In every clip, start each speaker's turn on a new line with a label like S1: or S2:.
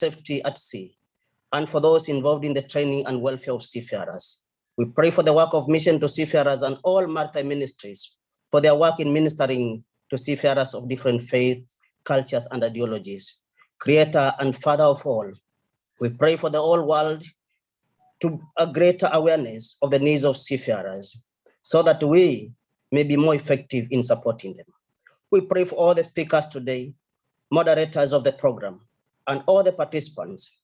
S1: safety at sea, and for those involved in the training and welfare of seafarers. We pray for the work of mission to seafarers and all maritime ministries for their work in ministering to seafarers of different faiths, cultures, and ideologies. Creator and Father of all, we pray for the whole world to a greater awareness of the needs of seafarers so that we may be more effective in supporting them. We pray for all the speakers today, moderators of the program, and all the participants,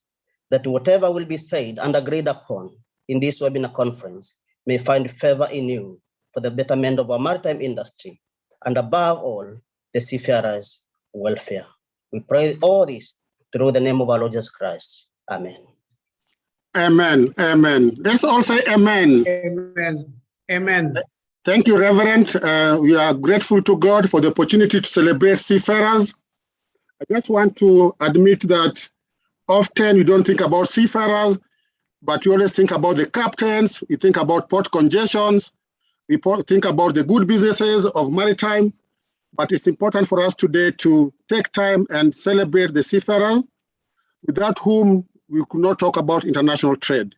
S1: that whatever will be said and agreed upon in this webinar conference may find favor in you for the betterment of our maritime industry, and above all, the seafarers' welfare. We pray all this through the name of our Lord Jesus Christ. Amen.
S2: Amen. Amen. Let's all say amen.
S3: Amen. Amen.
S2: Thank you, Reverend. We are grateful to God for the opportunity to celebrate seafarers. I just want to admit that often you don't think about seafarers, but you always think about the captains, you think about port congestions, we think about the good businesses of maritime, but it's important for us today to take time and celebrate the seafarers, without whom we could not talk about international trade.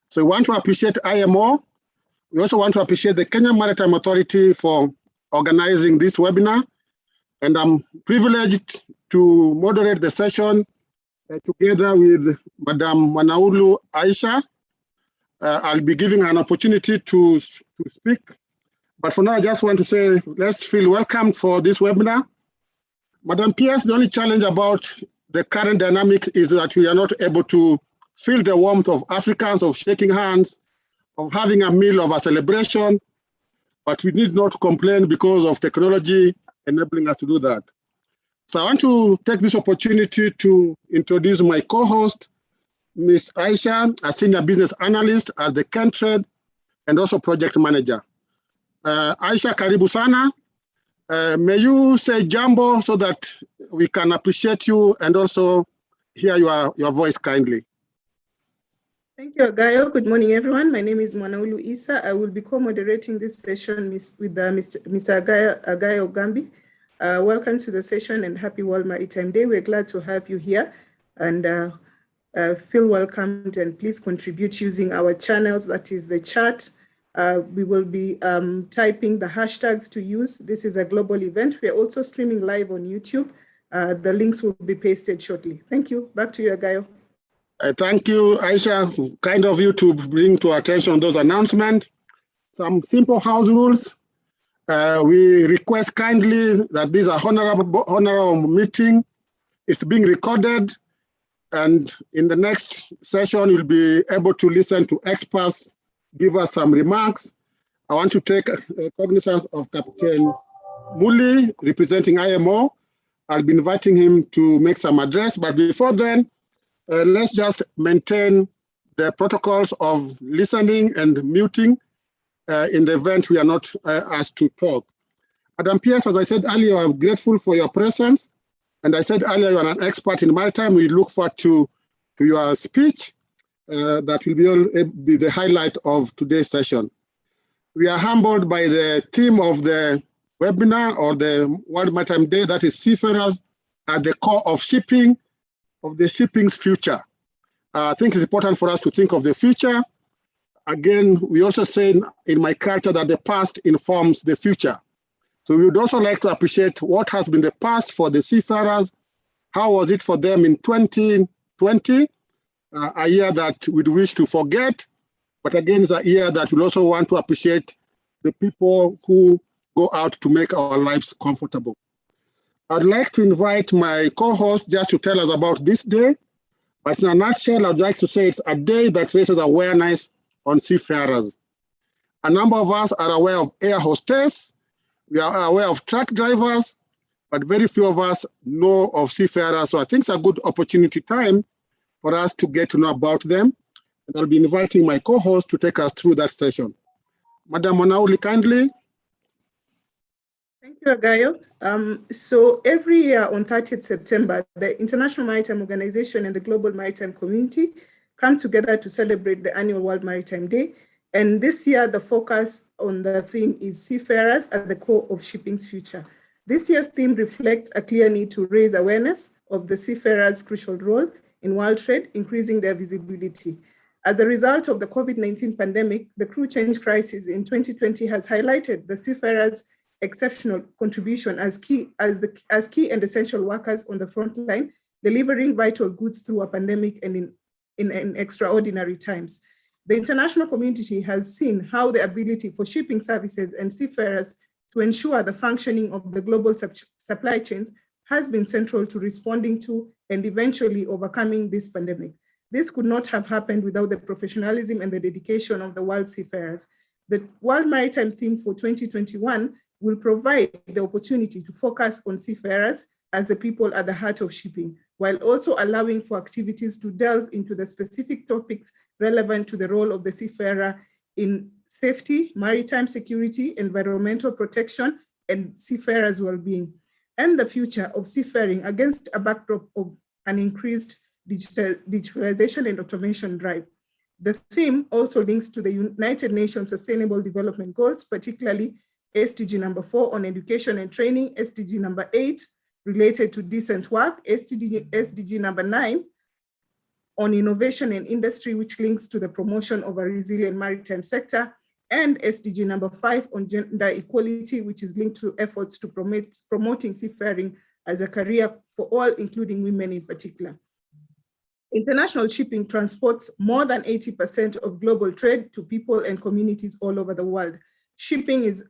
S2: So we want to appreciate IMO. We also want to appreciate the Kenya Maritime Authority for organizing this webinar. And I'm privileged to moderate the session together with Madam Manaulu Aisha. I'll be giving an opportunity to speak. But for now, I just want to say, let's feel welcome for this webinar. Madam Pierce, the only challenge about the current dynamic is that we are not able to feel the warmth of Africans, of shaking hands, of having a meal, of a celebration, but we need not complain because of technology enabling us to do that. So I want to take this opportunity to introduce my co-host, Ms. Aisha, a senior business analyst at the Kentrade and also project manager. Aisha, karibu sana. May you say jambo so that we can appreciate you and also hear your voice kindly.
S4: Thank you, Agayo. Good morning, everyone. My name is Manaulu Isa. I will be co-moderating this session with Mr. Agayo Gambi. Welcome to the session and happy World Maritime Day. We're glad to have you here and feel welcomed, and please contribute using our channels, that is the chat. We will be typing the hashtags to use. This is a global event. We are also streaming live on YouTube. The links will be pasted shortly. Thank you. Back to you, Agayo.
S2: Thank you, Aisha. Kind of you to bring to attention those announcements. Some simple house rules. We request kindly that this is a honorable meeting. It's being recorded, and in the next session, you'll be able to listen to experts give us some remarks. I want to take cognizance of Captain Muli, representing IMO. I'll be inviting him to make some address, but before then, let's just maintain the protocols of listening and muting in the event we are not asked to talk. Madam Pierce, as I said earlier, I'm grateful for your presence. And I said earlier, you're an expert in maritime. We look forward to your speech. That will be the highlight of today's session. We are humbled by the theme of the webinar, or the World Maritime Day, that is seafarers at the core of shipping, of the shipping's future. I think it's important for us to think of the future. Again, we also say in my culture that the past informs the future. So we would also like to appreciate what has been the past for the seafarers. How was it for them in 2020? A year that we'd wish to forget, but again, it's a year that we also want to appreciate the people who go out to make our lives comfortable. I'd like to invite my co-host just to tell us about this day, but in a nutshell, I'd like to say it's a day that raises awareness on seafarers. A number of us are aware of air hostess, we are aware of truck drivers, but very few of us know of seafarers, so I think it's a good opportunity time for us to get to know about them. And I'll be inviting my co-host to take us through that session. Madam Manaulu, kindly.
S4: Thank you, Agayo. So every year on 30th September, the International Maritime Organization and the Global Maritime Community come together to celebrate the annual World Maritime Day. And this year, the focus on the theme is seafarers at the core of shipping's future. This year's theme reflects a clear need to raise awareness of the seafarers' crucial role in world trade, increasing their visibility. As a result of the COVID-19 pandemic, the crew change crisis in 2020 has highlighted the seafarers' exceptional contribution as key and essential workers on the front line, delivering vital goods through a pandemic and in extraordinary times. The international community has seen how the ability for shipping services and seafarers to ensure the functioning of the global supply chains has been central to responding to and eventually overcoming this pandemic. This could not have happened without the professionalism and the dedication of the world seafarers. The World Maritime theme for 2021 will provide the opportunity to focus on seafarers as the people at the heart of shipping, while also allowing for activities to delve into the specific topics relevant to the role of the seafarer in safety, maritime security, environmental protection, and seafarers' well-being, and the future of seafaring against a backdrop of an increased digitalization and automation drive. The theme also links to the United Nations Sustainable Development Goals, particularly SDG number 4 on education and training, SDG number 8 related to decent work, SDG number 9 on innovation and industry, which links to the promotion of a resilient maritime sector, and SDG number 5 on gender equality, which is linked to efforts to promoting seafaring as a career for all, including women in particular. International shipping transports more than 80% of global trade to people and communities all over the world. Shipping is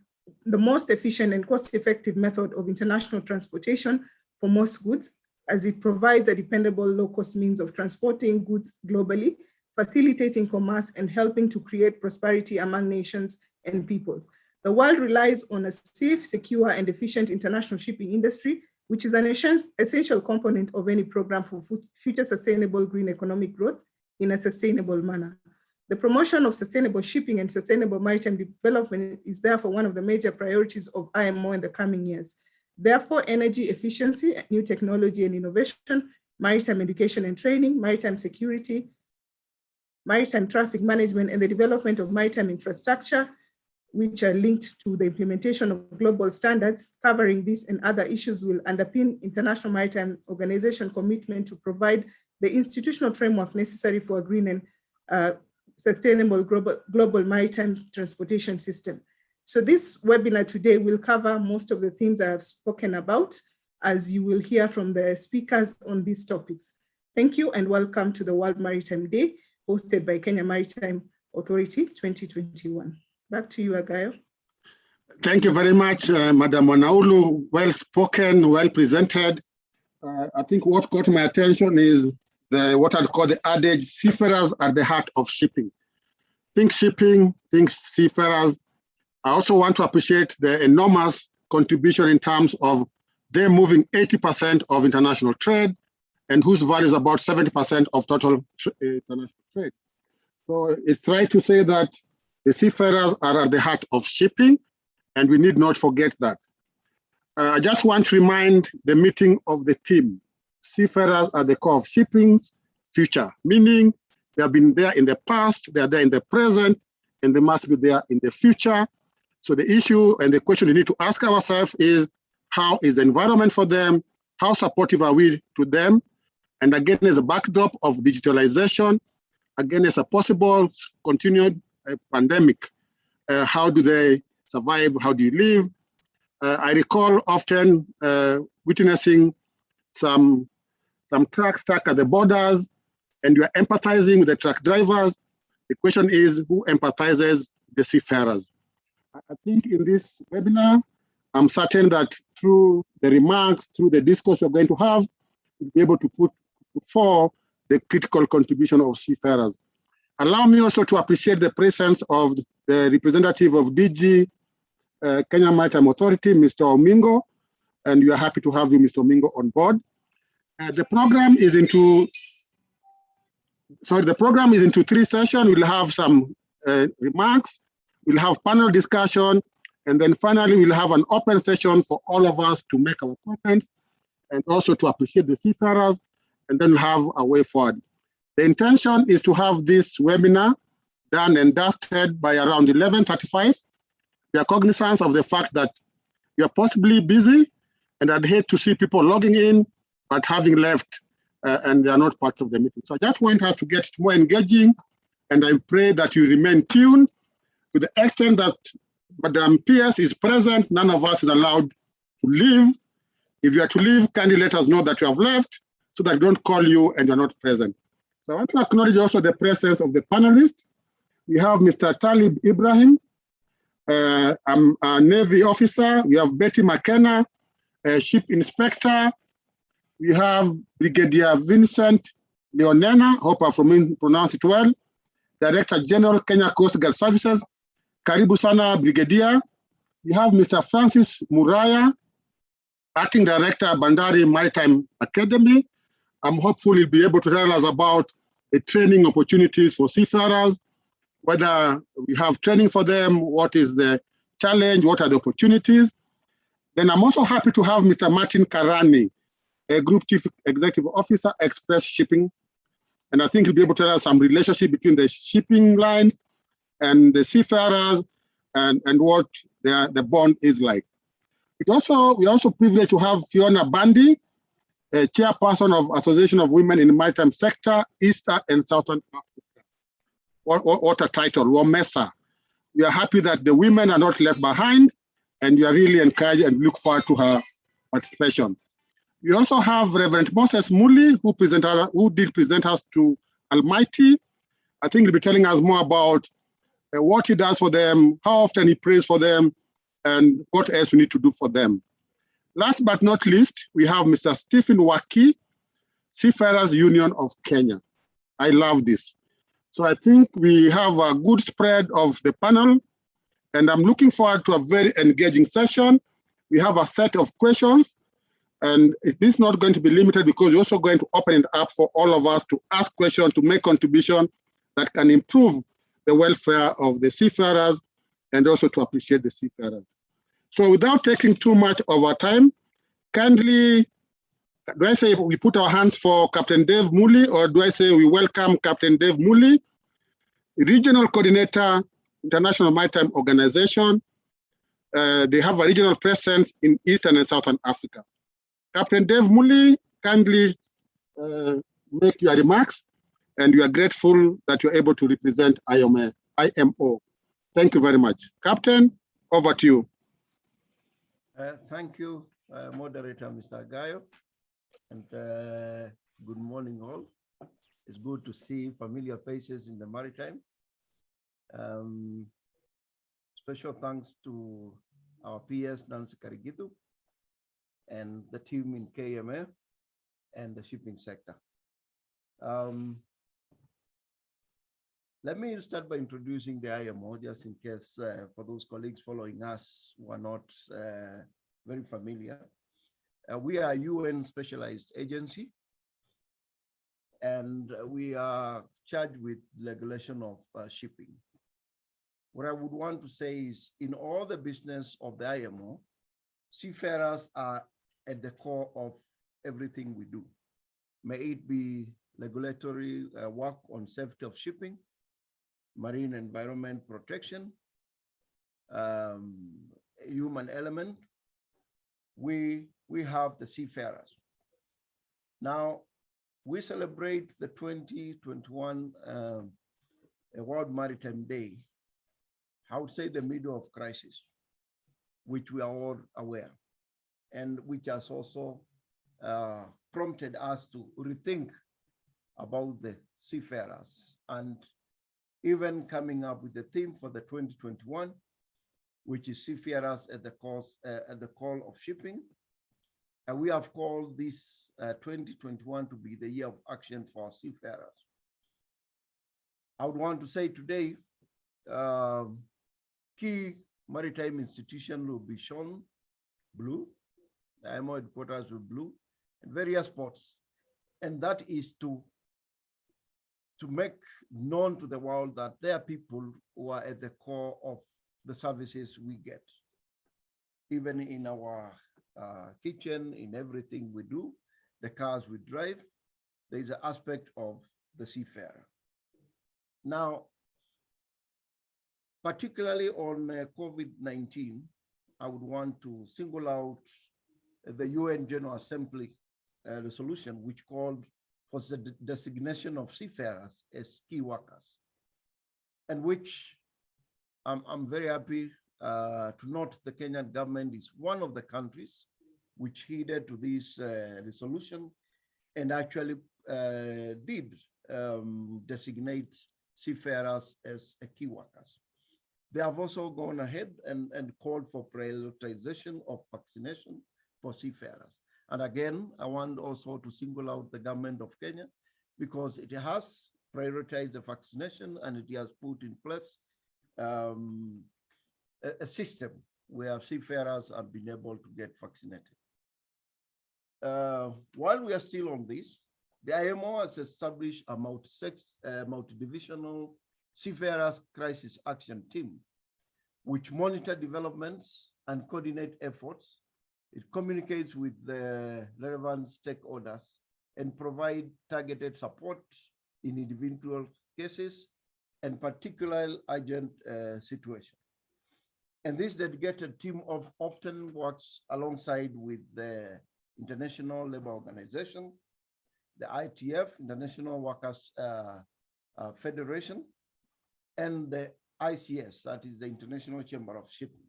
S4: the most efficient and cost-effective method of international transportation for most goods, as it provides a dependable, low-cost means of transporting goods globally, facilitating commerce and helping to create prosperity among nations and peoples. The world relies on a safe, secure, and efficient international shipping industry, which is an essential component of any program for future sustainable green economic growth in a sustainable manner. The promotion of sustainable shipping and sustainable maritime development is therefore one of the major priorities of IMO in the coming years. Therefore, energy efficiency, new technology and innovation, maritime education and training, maritime security, maritime traffic management, and the development of maritime infrastructure, which are linked to the implementation of global standards covering this and other issues, will underpin International Maritime Organization commitment to provide the institutional framework necessary for a green and sustainable global maritime transportation system. So this webinar today will cover most of the themes I have spoken about, as you will hear from the speakers on these topics. Thank you and welcome to the World Maritime Day, hosted by Kenya Maritime Authority 2021. Back to you, Agayo.
S2: Thank you very much, Madam Mwanaulu. Well spoken, well presented. I think what caught my attention is what I'd call the adage, seafarers are the heart of shipping. Think shipping, think seafarers. I also want to appreciate the enormous contribution in terms of them moving 80% of international trade and whose value is about 70% of total international trade. So it's right to say that the seafarers are at the heart of shipping, and we need not forget that. I just want to remind the meeting of the team. Seafarers are the core of shipping's future, meaning they have been there in the past, they are there in the present, and they must be there in the future. So the issue and the question we need to ask ourselves is, how is the environment for them? How supportive are we to them? And again, as a backdrop of digitalization, again, as a possible continued pandemic, how do they survive? How do you live? I recall often witnessing some trucks stuck at the borders, and you are empathizing with the truck drivers. The question is, who empathizes the seafarers? I think in this webinar, I'm certain that through the remarks, through the discourse we're going to have, we'll be able to put forward the critical contribution of seafarers. Allow me also to appreciate the presence of the representative of DG Kenya Maritime Authority, Mr. Omingo, and we are happy to have you, Mr. Omingo, on board. The program is into 3 sessions. We'll have some remarks, we'll have panel discussion, and then finally we'll have an open session for all of us to make our comments and also to appreciate the seafarers, and then we'll have a way forward. The intention is to have this webinar done and dusted by around 11:35. We are cognizant of the fact that you are possibly busy, and I'd hate to see people logging in, but having left and they are not part of the meeting. So I just want us to get more engaging, and I pray that you remain tuned. To the extent that Madam PS is present, none of us is allowed to leave. If you are to leave, kindly let us know that you have left so that we don't call you and you're not present. So I want to acknowledge also the presence of the panelists. We have Mr. Talib Ibrahim, I'm a Navy officer. We have Betty McKenna, a ship inspector. We have Brigadier Vincent Leonena, hope I pronounced it well, Director General, Kenya Coast Guard Services. Karibu Sana, Brigadier. We have Mr. Francis Muraya, Acting Director, Bandari Maritime Academy. I'm hopeful he'll be able to tell us about the training opportunities for seafarers, whether we have training for them, what is the challenge, what are the opportunities. Then I'm also happy to have Mr. Martin Karani, a Group Chief Executive Officer, Express Shipping. And I think he'll be able to tell us some relationship between the shipping lines and the seafarers and what the bond is like. We're also privileged to have Fiona Bandi, a chairperson of Association of Women in the Maritime Sector, Eastern and Southern Africa. What a title, WOMESA. We are happy that the women are not left behind, and we are really encouraged and look forward to her participation. We also have Reverend Moses Muli, who did present us to Almighty. I think he'll be telling us more about what he does for them, how often he prays for them, and what else we need to do for them. Last but not least, we have Mr. Stephen Waki, Seafarers Union of Kenya. I love this. So I think we have a good spread of the panel, and I'm looking forward to a very engaging session. We have a set of questions, and this is not going to be limited because we're also going to open it up for all of us to ask questions, to make contribution that can improve the welfare of the seafarers and also to appreciate the seafarers. So without taking too much of our time, kindly, do I say we put our hands for Captain Dave Muli, or do I say we welcome Captain Dave Muli, Regional Coordinator, International Maritime Organization. They have a regional presence in Eastern and Southern Africa. Captain Dave Muli, kindly make your remarks, and we are grateful that you're able to represent IMO. Thank you very much. Captain, over to you.
S5: Thank you, Moderator Mr. Gayo, and good morning all. It's good to see familiar faces in the Maritime. Special thanks to our PS Nancy Karigitu and the team in KMA and the shipping sector. Let me start by introducing the IMO, just in case for those colleagues following us who are not very familiar. We are a UN specialized agency, and we are charged with regulation of shipping. What I would want to say is, in all the business of the IMO, seafarers are at the core of everything we do. May it be regulatory work on safety of shipping, marine environment protection, human element. We have the seafarers. Now, we celebrate the 2021 World Maritime Day. I would say the middle of crisis, which we are all aware, and which has also prompted us to rethink about the seafarers, and even coming up with the theme for the 2021, which is Seafarers at the call of shipping. And we have called this 2021 to be the year of action for seafarers. I would want to say today, key maritime institutions will be shown blue, the IMO headquarters will blue, and various ports. And that is to make known to the world that there are people who are at the core of the services we get. Even in our kitchen, in everything we do, the cars we drive, there is an aspect of the seafarer. Now, particularly on COVID-19, I would want to single out the UN General Assembly resolution, which called for the designation of seafarers as key workers, and which I'm very happy to note the Kenyan government is one of the countries which heeded to this resolution and actually did designate seafarers as key workers. They have also gone ahead and called for prioritization of vaccination for seafarers. And again, I want also to single out the government of Kenya because it has prioritized the vaccination and it has put in place a system where seafarers have been able to get vaccinated. While we are still on this, the IMO has established a multi-divisional Seafarers Crisis Action Team, which monitor developments and coordinate efforts. It communicates with the relevant stakeholders and provide targeted support in individual cases and particular urgent situations. And this dedicated team often works alongside with the International Labour Organization, the ITF, International Workers Federation, and the ICS, that is the International Chamber of Shipping.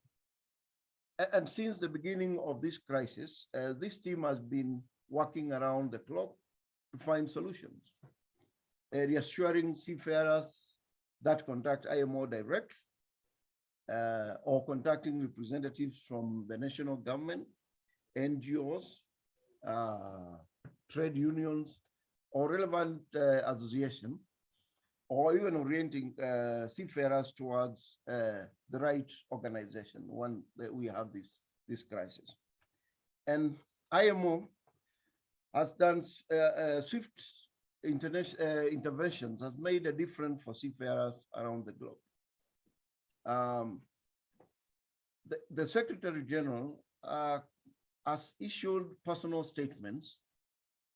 S5: And since the beginning of this crisis, this team has been working around the clock to find solutions, reassuring seafarers that contact IMO direct or contacting representatives from the national government, NGOs, trade unions, or relevant association, or even orienting seafarers towards the right organization when we have this crisis. And IMO has done swift interventions, has made a difference for seafarers around the globe. The Secretary General has issued personal statements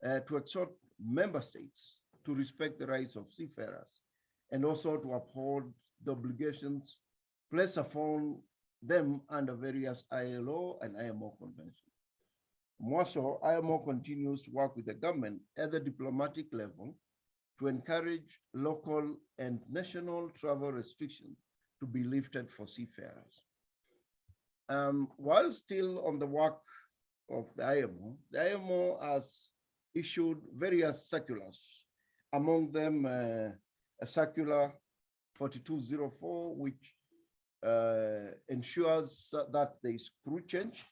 S5: to exhort member states to respect the rights of seafarers and also to uphold the obligations placed upon them under various ILO and IMO conventions. More so, IMO continues to work with the government at the diplomatic level to encourage local and national travel restrictions to be lifted for seafarers. While still on the work of the IMO has issued various circulars, among them a circular 4204, which ensures that there is crew change.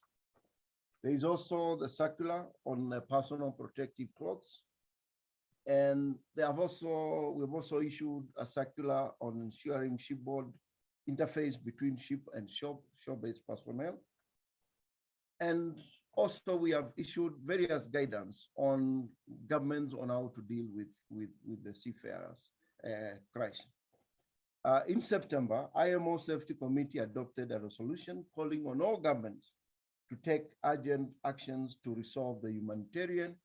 S5: There is also the circular on personal protective clothes. And we've also issued a circular on ensuring shipboard interface between ship and shore-based personnel. And also we have issued various guidance on governments on how to deal with the seafarers crisis. In September, IMO Safety Committee adopted a resolution calling on all governments to take urgent actions to resolve the humanitarian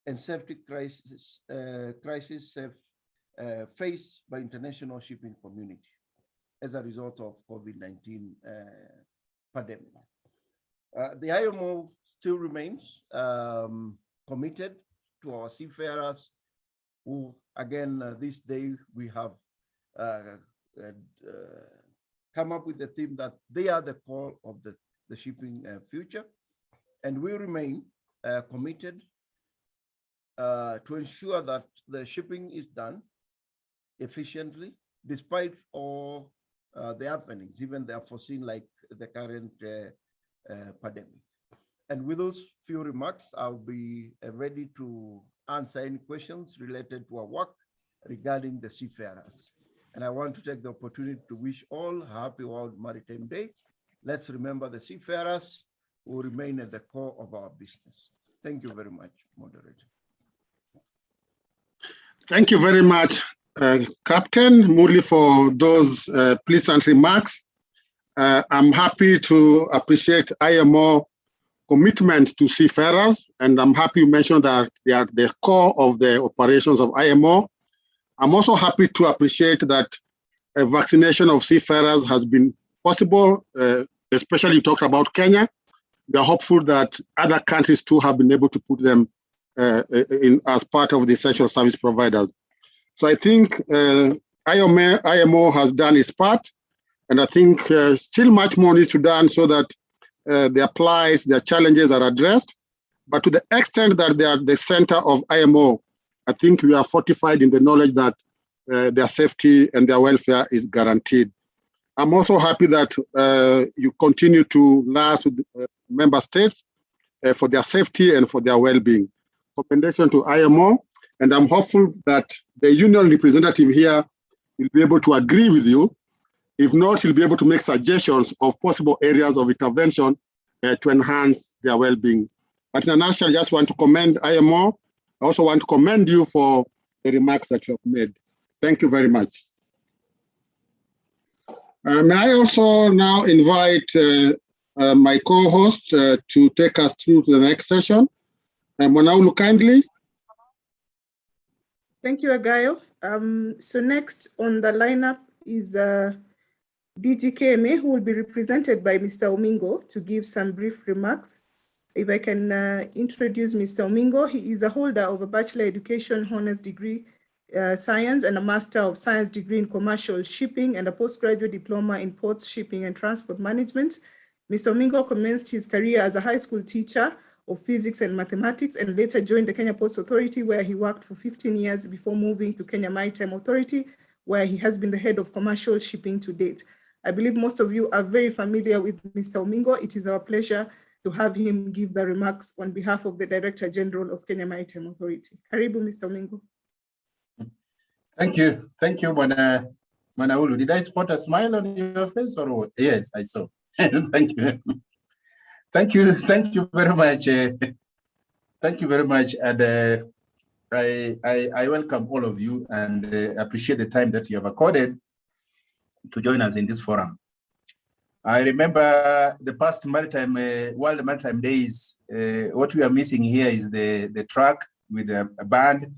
S5: and safety crisis faced by international shipping community as a result of COVID-19 pandemic. The IMO still remains committed to our seafarers who, again, this day we have come up with the theme that they are the core of the shipping future. And we remain committed to ensure that the shipping is done efficiently, despite all the happenings, even the unforeseen like the current pandemic. And with those few remarks, I'll be ready to answer any questions related to our work regarding the seafarers. And I want to take the opportunity to wish all a happy World Maritime Day. Let's remember the seafarers who remain at the core of our business. Thank you very much, moderator.
S2: Thank you very much, Captain Muli, for those pleasant remarks. I'm happy to appreciate IMO commitment to seafarers, and I'm happy you mentioned that they are the core of the operations of IMO. I'm also happy to appreciate that a vaccination of seafarers has been possible, especially you talked about Kenya. We are hopeful that other countries too have been able to put them as part of the essential service providers. So I think IMO has done its part, and I think still much more needs to be done so that their plights, their challenges are addressed. But to the extent that they are the center of IMO, I think we are fortified in the knowledge that their safety and their welfare is guaranteed. I'm also happy that you continue to liaise with member states for their safety and for their well-being. Commendation to IMO, and I'm hopeful that the union representative here will be able to agree with you. If not, he'll be able to make suggestions of possible areas of intervention to enhance their well-being. But in a nutshell, I just want to commend IMO. I also want to commend you for the remarks that you have made. Thank you very much. May I also now invite my co-host to take us through to the next session. Manaulu, kindly.
S4: Thank you, Agayo. So next on the lineup is DGKMA, who will be represented by Mr. Omingo to give some brief remarks. If I can introduce Mr. Omingo, he is a holder of a Bachelor Education Honors Degree Science and a Master of Science degree in Commercial Shipping and a postgraduate diploma in Ports, Shipping and Transport Management. Mr. Omingo commenced his career as a high school teacher of physics and mathematics and later joined the Kenya Ports Authority, where he worked for 15 years before moving to Kenya Maritime Authority, where he has been the head of commercial shipping to date. I believe most of you are very familiar with Mr. Omingo. It is our pleasure to have him give the remarks on behalf of the Director General of Kenya Maritime Authority. Karibu, Mr. Omingo.
S6: Thank you, Manaulu. Did I spot a smile on your face or what? Yes, I saw. Thank you. Thank you very much. Thank you very much. And I welcome all of you and appreciate the time that you have accorded to join us in this forum. I remember the past Maritime, World Maritime Days. What we are missing here is the track with a band,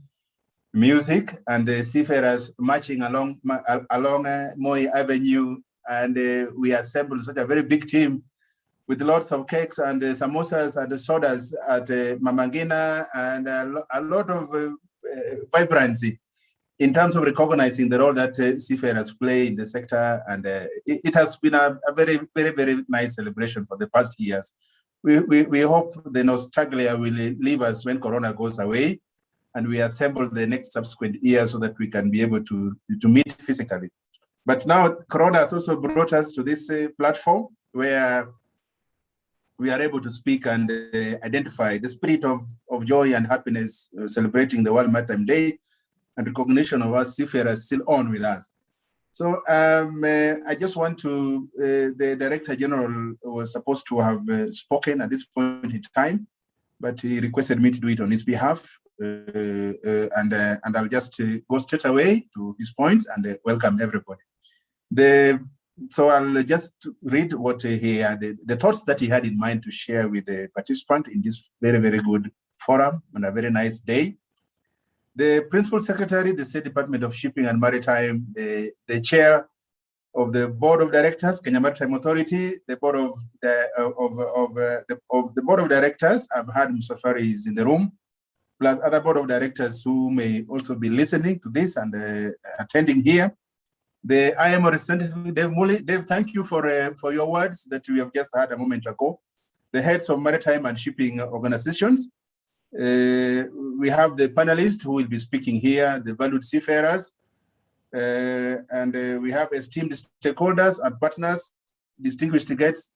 S6: music, and the seafarers marching along Moi Avenue, and we assembled such a very big team with lots of cakes and samosas and sodas at Mamangina, and a lot of vibrancy in terms of recognizing the role that seafarers play in the sector. And it has been a very, very, very nice celebration for the past years. We hope the nostalgia will leave us when Corona goes away, and we assemble the next subsequent year so that we can be able to meet physically. But now Corona has also brought us to this platform where we are able to speak and identify the spirit of joy and happiness, celebrating the World Maritime Day and recognition of us seafarers still on with us. So I just want to, the Director General was supposed to have spoken at this point in time, but he requested me to do it on his behalf. And I'll just go straight away to his points and welcome everybody. So I'll just read what he had, the thoughts that he had in mind to share with the participant in this very, very good forum on a very nice day. The Principal Secretary, the State Department of Shipping and Maritime, the Chair of the Board of Directors, Kenya Maritime Authority, the Board of the Board of Directors. I've had Musafari is in the room, plus other Board of Directors who may also be listening to this and attending here. The IMO representative, Dave Muli. Dave, thank you for your words that we have just heard a moment ago. The heads of maritime and shipping organizations. We have the panelists who will be speaking here, the valued seafarers, and we have esteemed stakeholders and partners, distinguished guests,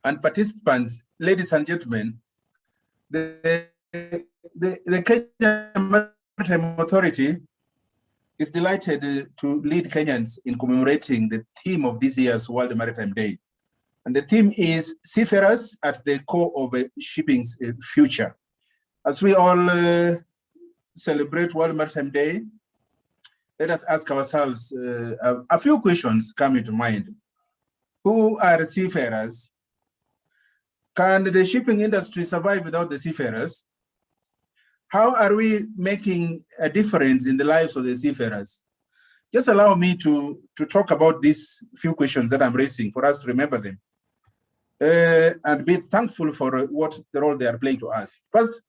S6: and participants. Ladies and gentlemen, the Kenya Maritime Authority is delighted to lead Kenyans in commemorating the theme of this year's World Maritime Day. And the theme is Seafarers at the core of shipping's future. As we all celebrate World Maritime Day, let us ask ourselves a few questions come into mind. Who are seafarers? Can the shipping industry survive without the seafarers? How are we making a difference in the lives of the seafarers? Just allow me to talk about these few questions that I'm raising for us to remember them and be thankful for what the role they are playing to us. First,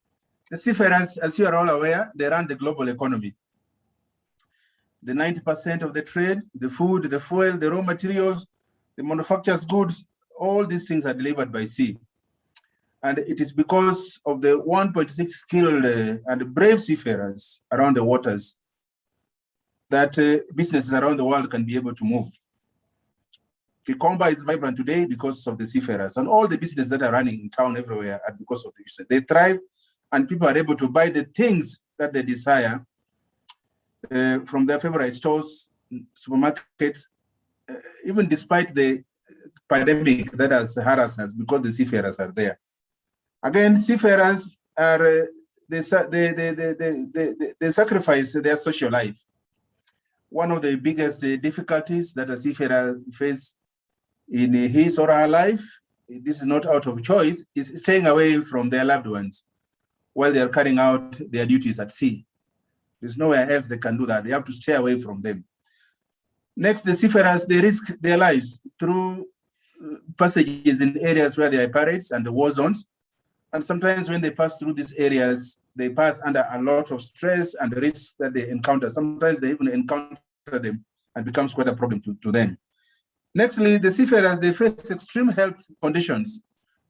S6: The seafarers, as you are all aware, they run the global economy. The 90% of the trade, the food, the fuel, the raw materials, the manufactured goods, all these things are delivered by sea. And it is because of the 1.6 skilled and brave seafarers around the waters that businesses around the world can be able to move. Kikomba is vibrant today because of the seafarers, and all the businesses that are running in town everywhere are because of this. They thrive, and people are able to buy the things that they desire from their favorite stores, supermarkets, even despite the pandemic that has harassed us, because the seafarers are there. Again, seafarers are they sacrifice their social life. One of the biggest difficulties that a seafarer faces in his or her life, this is not out of choice, is staying away from their loved ones while they are carrying out their duties at sea. There's nowhere else they can do that. They have to stay away from them. Next, the seafarers, they risk their lives through passages in areas where there are pirates and the war zones. And sometimes when they pass through these areas, they pass under a lot of stress and risks that they encounter. Sometimes they even encounter them and becomes quite a problem to them. Nextly, the seafarers, they face extreme health conditions.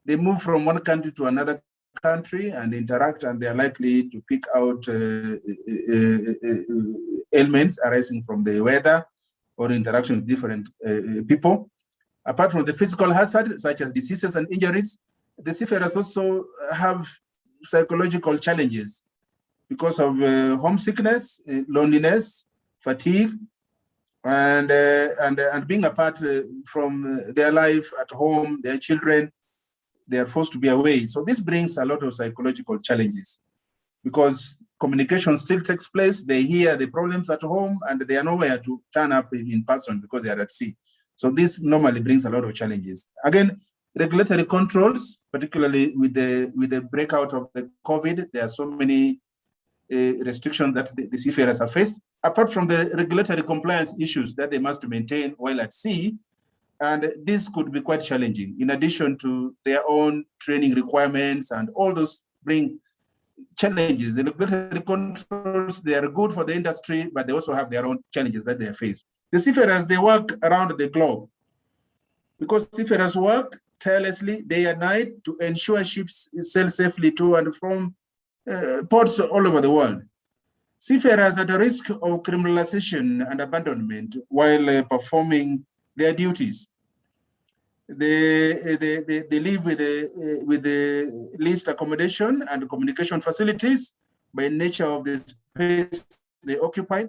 S6: They move from one country to another country and interact, and they're likely to pick out ailments arising from the weather or interaction with different people. Apart from the physical hazards, such as diseases and injuries, the seafarers also have psychological challenges because of homesickness, loneliness, fatigue, and being apart from their life at home, their children. They are forced to be away. So this brings a lot of psychological challenges because communication still takes place. They hear the problems at home and they are nowhere to turn up in person because they are at sea. So this normally brings a lot of challenges. Again, regulatory controls, particularly with the breakout of the COVID, there are so many restrictions that the seafarers have faced. Apart from the regulatory compliance issues that they must maintain while at sea, and this could be quite challenging, in addition to their own training requirements, and all those bring challenges. The regulatory controls, they are good for the industry, but they also have their own challenges that they face. The seafarers, they work around the globe because seafarers work tirelessly day and night to ensure ships sail safely to and from ports all over the world. Seafarers are at risk of criminalization and abandonment while performing their duties. They live with the least accommodation and communication facilities by nature of the space they occupy.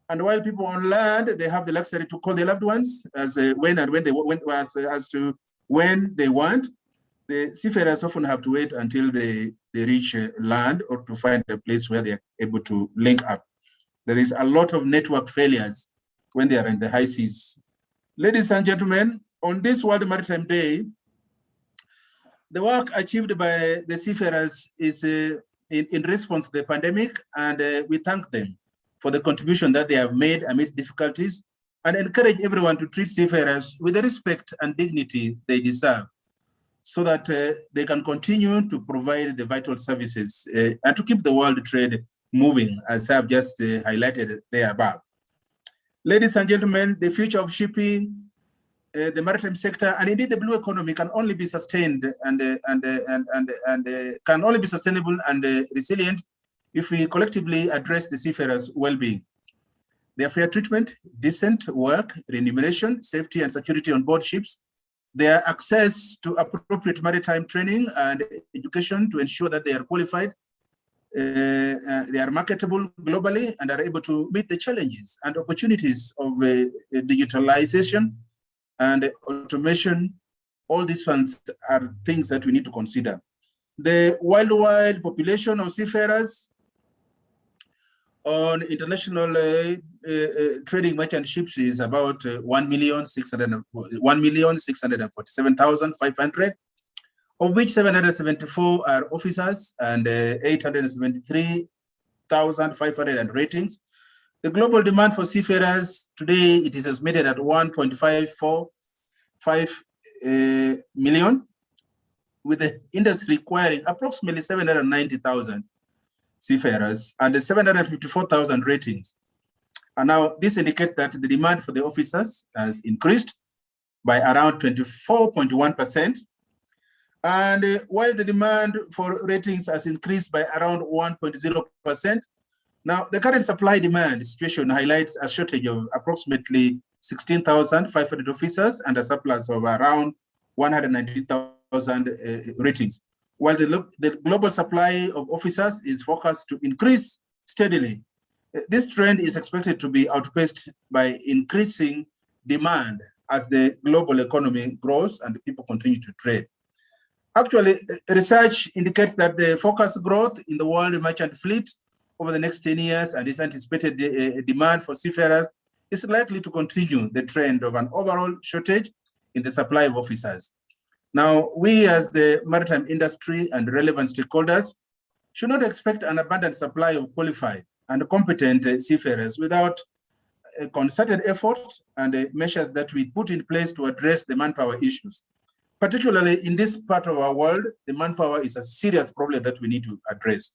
S6: And while people on land, they have the luxury to call their loved ones as when they want. The seafarers often have to wait until they reach land or to find a place where they are able to link up. There is a lot of network failures when they are in the high seas. Ladies and gentlemen, on this World Maritime Day, the work achieved by the seafarers is in response to the pandemic, and we thank them for the contribution that they have made amidst difficulties, and encourage everyone to treat seafarers with the respect and dignity they deserve, so that they can continue to provide the vital services and to keep the world trade moving, as I've just highlighted there above. Ladies and gentlemen, the future of shipping, the maritime sector, and indeed the blue economy can only be sustained and can only be sustainable and resilient if we collectively address the seafarers' well-being. Their fair treatment, decent work, remuneration, safety and security on board ships, their access to appropriate maritime training and education to ensure that they are qualified, they are marketable globally and are able to meet the challenges and opportunities of digitalization and automation. All these ones are things that we need to consider. The worldwide population of seafarers on international trading merchant ships is about 1,647,500, of which 774 are officers and 873,500 and ratings. The global demand for seafarers today, it is estimated at 1.545 million, with the industry requiring approximately 790,000 seafarers and 754,000 ratings. And now this indicates that the demand for the officers has increased by around 24.1%. And while the demand for ratings has increased by around 1.0%, now the current supply-demand situation highlights a shortage of approximately 16,500 officers and a surplus of around 190,000 ratings. While the global supply of officers is forecast to increase steadily, this trend is expected to be outpaced by increasing demand as the global economy grows and people continue to trade. Actually, research indicates that the forecast growth in the world merchant fleet over the next 10 years and its anticipated demand for seafarers is likely to continue the trend of an overall shortage in the supply of officers. Now, we as the maritime industry and relevant stakeholders should not expect an abundant supply of qualified and competent seafarers without a concerted effort and measures that we put in place to address the manpower issues. Particularly in this part of our world, the manpower is a serious problem that we need to address.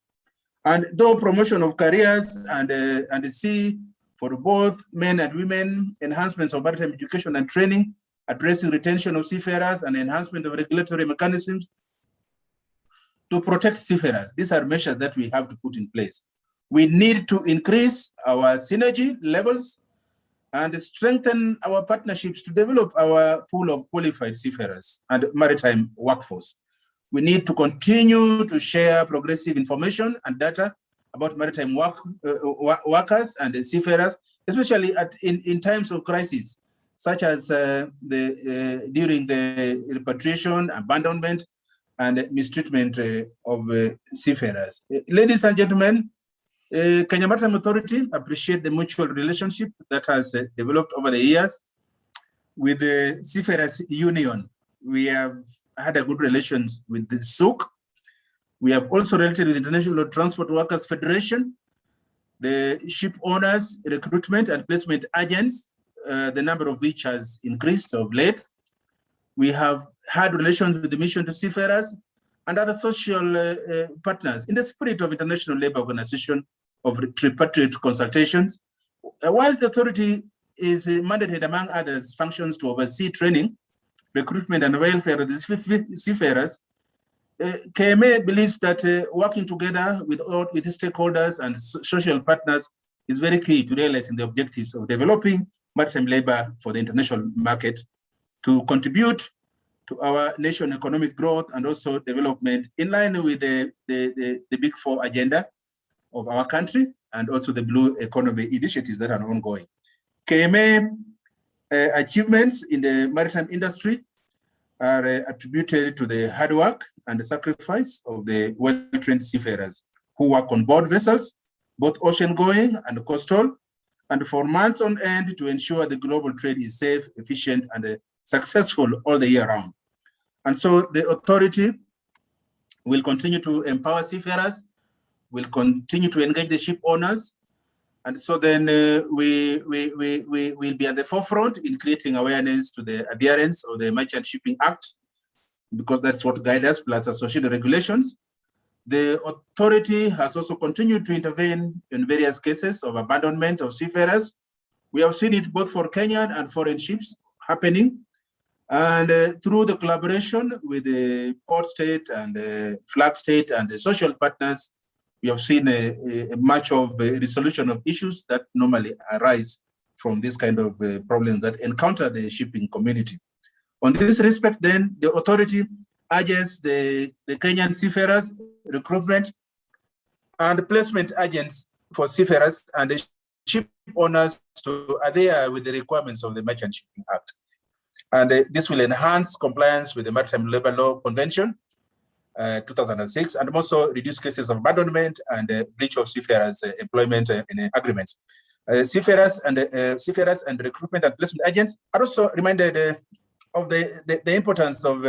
S6: And though promotion of careers and the sea for both men and women, enhancements of maritime education and training, addressing retention of seafarers and enhancement of regulatory mechanisms to protect seafarers, these are measures that we have to put in place. We need to increase our synergy levels and strengthen our partnerships to develop our pool of qualified seafarers and maritime workforce. We need to continue to share progressive information and data about maritime workers and seafarers, especially in times of crisis, such as during the repatriation, abandonment, and mistreatment of seafarers. Ladies and gentlemen, Kenya Maritime Authority appreciate the mutual relationship that has developed over the years with the Seafarers Union. We have had a good relations with the SUC. We have also related with the International Transport Workers Federation, the ship owners, recruitment and placement agents, the number of which has increased of late. We have had relations with the Mission to Seafarers and other social partners in the spirit of International Labour Organization of tripartite consultations. Whilst the authority is mandated, among others, functions to oversee training, recruitment and welfare of the seafarers, KMA believes that working together with the stakeholders and social partners is very key to realizing the objectives of developing maritime labor for the international market to contribute to our national economic growth and also development in line with the Big Four agenda of our country and also the Blue Economy initiatives that are ongoing. KMA achievements in the maritime industry are attributed to the hard work and the sacrifice of the well-trained seafarers who work on board vessels, both ocean-going and coastal, and for months on end to ensure the global trade is safe, efficient, and successful all the year round. And so the authority will continue to empower seafarers, will continue to engage the ship owners, and so then we will be at the forefront in creating awareness to the adherence of the Merchant Shipping Act, because that's what guides us, plus associated regulations. The authority has also continued to intervene in various cases of abandonment of seafarers. We have seen it both for Kenyan and foreign ships happening. And through the collaboration with the port state and the flag state and the social partners, we have seen a much of a resolution of issues that normally arise from this kind of problems that encounter the shipping community. On this respect, then, the authority urges the Kenyan seafarers, recruitment and placement agents for seafarers and the ship owners to adhere with the requirements of the Merchant Shipping Act. And this will enhance compliance with the Maritime Labour Law Convention 2006, and also reduce cases of abandonment and breach of seafarers' employment agreements. Seafarers and recruitment and placement agents are also reminded of the importance of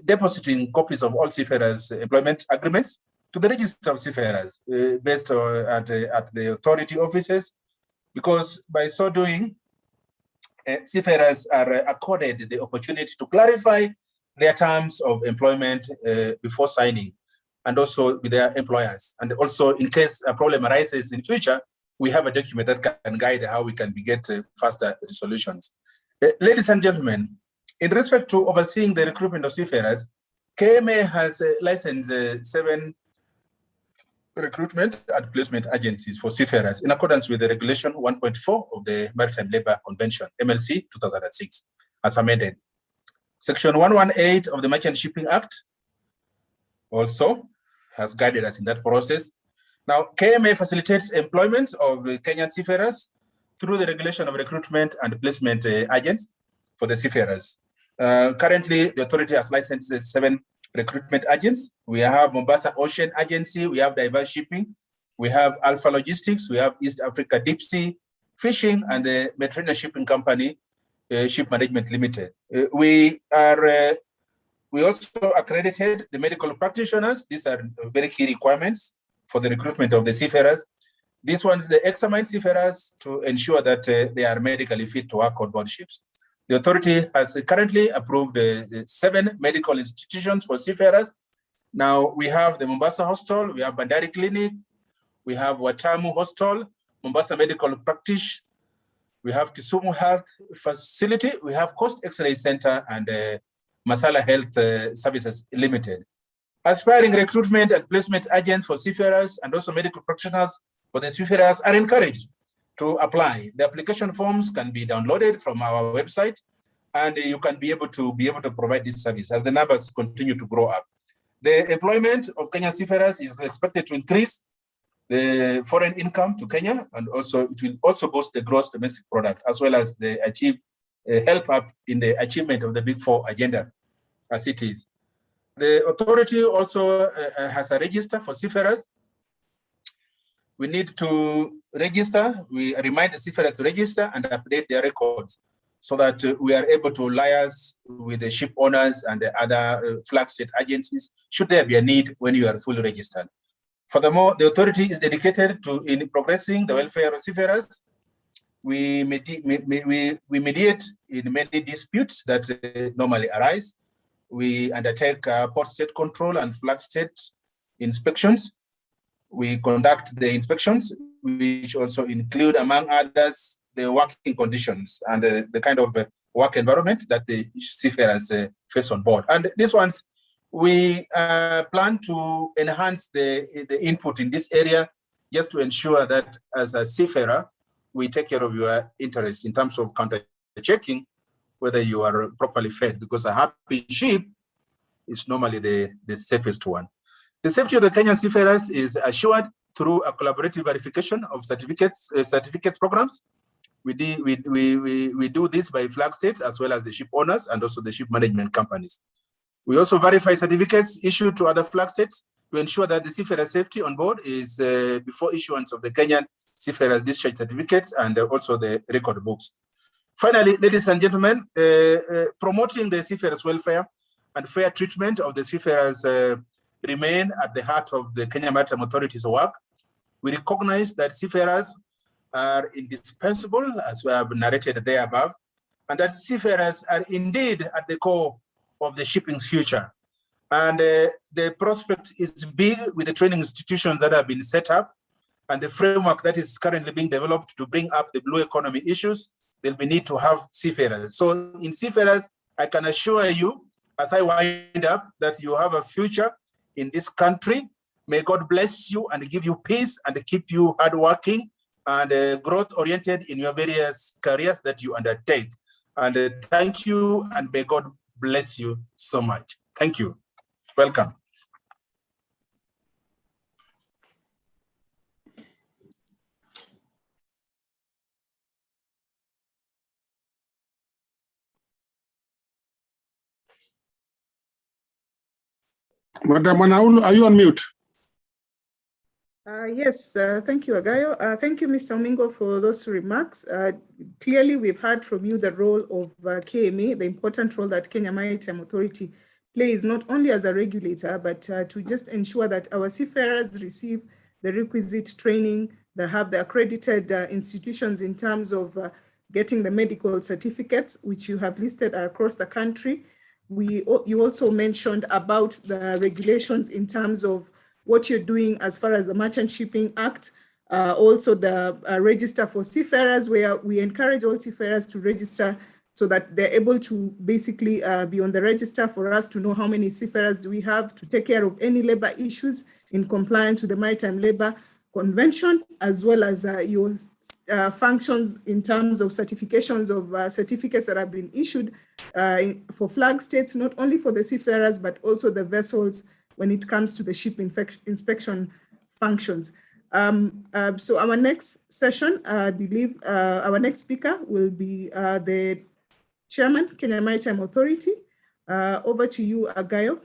S6: depositing copies of all seafarers' employment agreements to the register of seafarers based at the authority offices, because by so doing, seafarers are accorded the opportunity to clarify their terms of employment before signing and also with their employers. And also, in case a problem arises in future, we have a document that can guide how we can get faster solutions. Ladies and gentlemen, in respect to overseeing the recruitment of seafarers, KMA has licensed 7 recruitment and placement agencies for seafarers in accordance with the regulation 1.4 of the Maritime Labour Convention, MLC 2006, as amended. Section 118 of the Merchant Shipping Act also has guided us in that process. Now, KMA facilitates employment of Kenyan seafarers through the regulation of recruitment and placement agents for the seafarers. Currently, the authority has licensed 7 recruitment agents. We have Mombasa Ocean Agency, we have Diverse Shipping, we have Alpha Logistics, we have East Africa Deep Sea Fishing, and the Mediterranean Shipping Company, Ship Management Limited. We also accredited the medical practitioners. These are very key requirements for the recruitment of the seafarers. This one's the examined seafarers to ensure that they are medically fit to work on board ships. The authority has currently approved 7 medical institutions for seafarers. Now we have the Mombasa Hostel, we have Bandari Clinic, we have Watamu Hostel, Mombasa Medical Practice, we have Kisumu Health Facility, we have Coast X-Ray Center, and Masala Health Services Limited. Aspiring recruitment and placement agents for seafarers and also medical practitioners for the seafarers are encouraged to apply. The application forms can be downloaded from our website, and you can be able to provide this service as the numbers continue to grow up. The employment of Kenyan seafarers is expected to increase the foreign income to Kenya, and also it will also boost the gross domestic product, as well as the help up in the achievement of the Big 4 agenda as it is. The authority also has a register for seafarers. We need to register. We remind the seafarers to register and update their records so that we are able to liaise with the ship owners and the other flag state agencies should there be a need when you are fully registered. Furthermore, the authority is dedicated to in progressing the welfare of seafarers. We mediate in many disputes that normally arise. We undertake port state control and flag state inspections. We conduct the inspections, which also include, among others, the working conditions and the kind of work environment that the seafarers face on board. And these ones, we plan to enhance the input in this area just to ensure that as a seafarer, we take care of your interests in terms of counter-checking whether you are properly fed, because a happy ship is normally the safest one. The safety of the Kenyan seafarers is assured through a collaborative verification of certificates programs. We do this by flag states as well as the ship owners and also the ship management companies. We also verify certificates issued to other flag states to ensure that the seafarer safety on board is before issuance of the Kenyan seafarers discharge certificates and also the record books. Finally, ladies and gentlemen, promoting the seafarers' welfare and fair treatment of the seafarers remain at the heart of the Kenya Maritime Authority's work. We recognize that seafarers are indispensable, as we have narrated there above, and that seafarers are indeed at the core of the shipping's future. And the prospect is big with the training institutions that have been set up and the framework that is currently being developed to bring up the blue economy issues. There'll be need to have seafarers. So in seafarers, I can assure you, as I wind up, that you have a future in this country. May God bless you and give you peace and keep you hardworking and growth-oriented in your various careers that you undertake. And thank you, and may God bless you so much. Thank you. Welcome.
S2: Madam Manaulu, are you on mute?
S4: Yes, thank you, Agayo. Thank you, Mr. Omingo, for those remarks. Clearly, we've heard from you the role of KMA, the important role that Kenya Maritime Authority plays, not only as a regulator, but to just ensure that our seafarers receive the requisite training, they have the accredited institutions in terms of getting the medical certificates, which you have listed across the country. You also mentioned about the regulations in terms of what you're doing as far as the Merchant Shipping Act, also the register for seafarers, where we encourage all seafarers to register so that they're able to basically be on the register for us to know how many seafarers do we have, to take care of any labor issues in compliance with the Maritime Labor Convention, as well as your functions in terms of certifications of certificates that have been issued for flag states, not only for the seafarers, but also the vessels when it comes to the ship inspection functions. So our next session, I believe our next speaker will be the Chairman, Kenya Maritime Authority. Over to you, Gayo.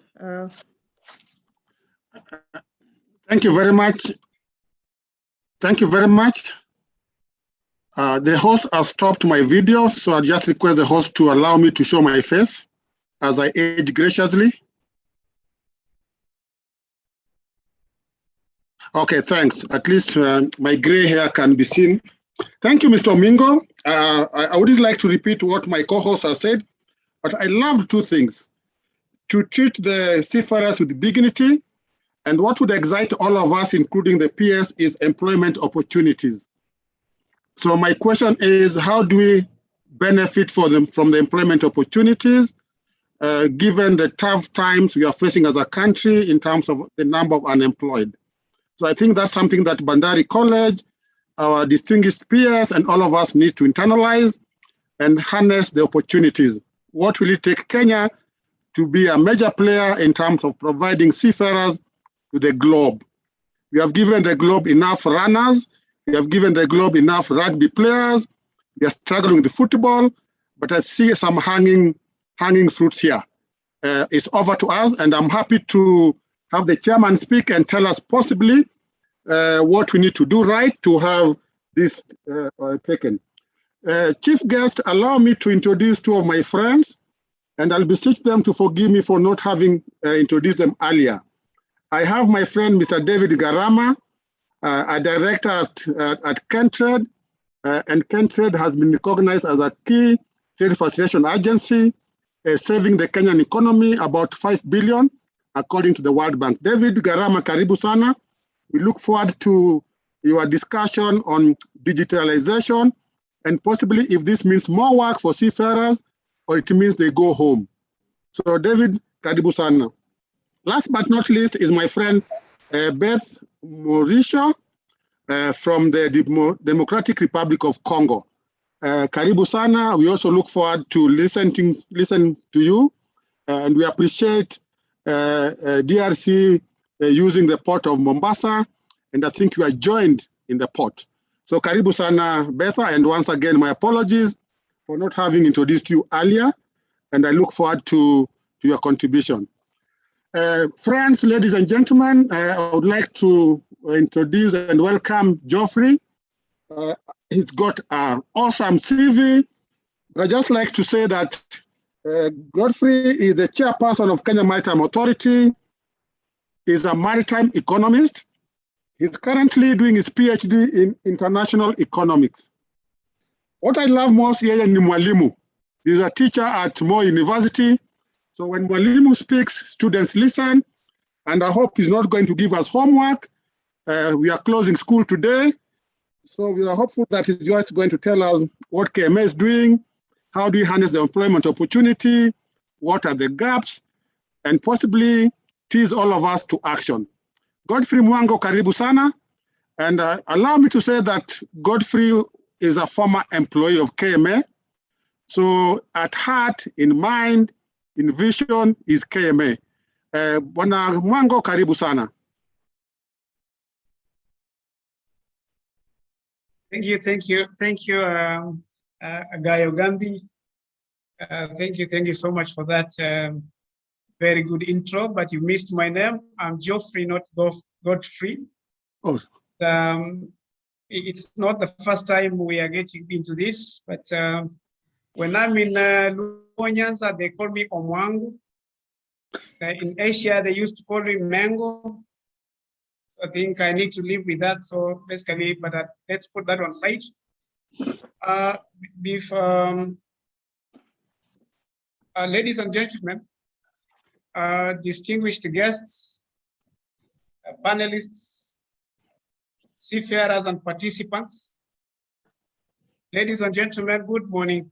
S2: Thank you very much. Thank you very much. The host has stopped my video, so I just request the host to allow me to show my face as I age graciously. Okay, thanks. At least my gray hair can be seen. Thank you, Mr. Mingo. I wouldn't like to repeat what my co-host has said, but I love two things: to treat the seafarers with dignity, and what would excite all of us, including the PS, is employment opportunities. So my question is, how do we benefit from the employment opportunities, given the tough times we are facing as a country in terms of the number of unemployed? So I think that's something that Bandari College, our distinguished peers, and all of us need to internalize and harness the opportunities. What will it take Kenya to be a major player in terms of providing seafarers to the globe? We have given the globe enough runners. We have given the globe enough rugby players. We are struggling with the football, but I see some hanging fruits here. It's over to us, and I'm happy to have the chairman speak and tell us possibly what we need to do right to have this taken. Chief guest, allow me to introduce two of my friends, and I'll beseech them to forgive me for not having introduced them earlier. I have my friend, Mr. David Garama, a director at Kentrade, and Kentrade has been recognized as a key trade facilitation agency, saving the Kenyan economy about 5 billion, according to the World Bank. David Garama, karibu sana. We look forward to your discussion on digitalization, and possibly if this means more work for seafarers, or it means they go home. So David, karibu sana. Last but not least is my friend Beth Morisho from the Democratic Republic of Congo. Karibu sana. We also look forward to listen to you, and we appreciate DRC using the port of Mombasa, and I think you are joined in the port. So karibu sana, Betha, and once again, my apologies for not having introduced you earlier, and I look forward to your contribution. Friends, ladies and gentlemen, I would like to introduce and welcome Geoffrey. He's got an awesome CV. But I'd just like to say that Godfrey is the chairperson of Kenya Maritime Authority. He's a maritime economist. He's currently doing his PhD in international economics. What I love most yeye ni mwalimu. He's a teacher at Moi University. So when mwalimu speaks, students listen. And I hope he's not going to give us homework. We are closing school today. So we are hopeful that he's just going to tell us what KMA is doing, how do we harness the employment opportunity, what are the gaps, and possibly tease all of us to action. Godfrey Mwango, karibu sana. And allow me to say that Godfrey is a former employee of KMA. So at heart, in mind, in vision is KMA. Bwana Mwango, karibu sana.
S3: Thank you, Gayo Gambi. Thank you so much for that very good intro, but you missed my name. I'm Geoffrey, not Godfrey.
S2: Oh.
S3: It's not the first time we are getting into this, but when I'm in Nyanza, they call me Omwangu. In Asia, they used to call me Mango. So I think I need to live with that. So basically, but let's put that on side. Ladies and gentlemen, distinguished guests, panelists, seafarers, and participants. Ladies and gentlemen, good morning.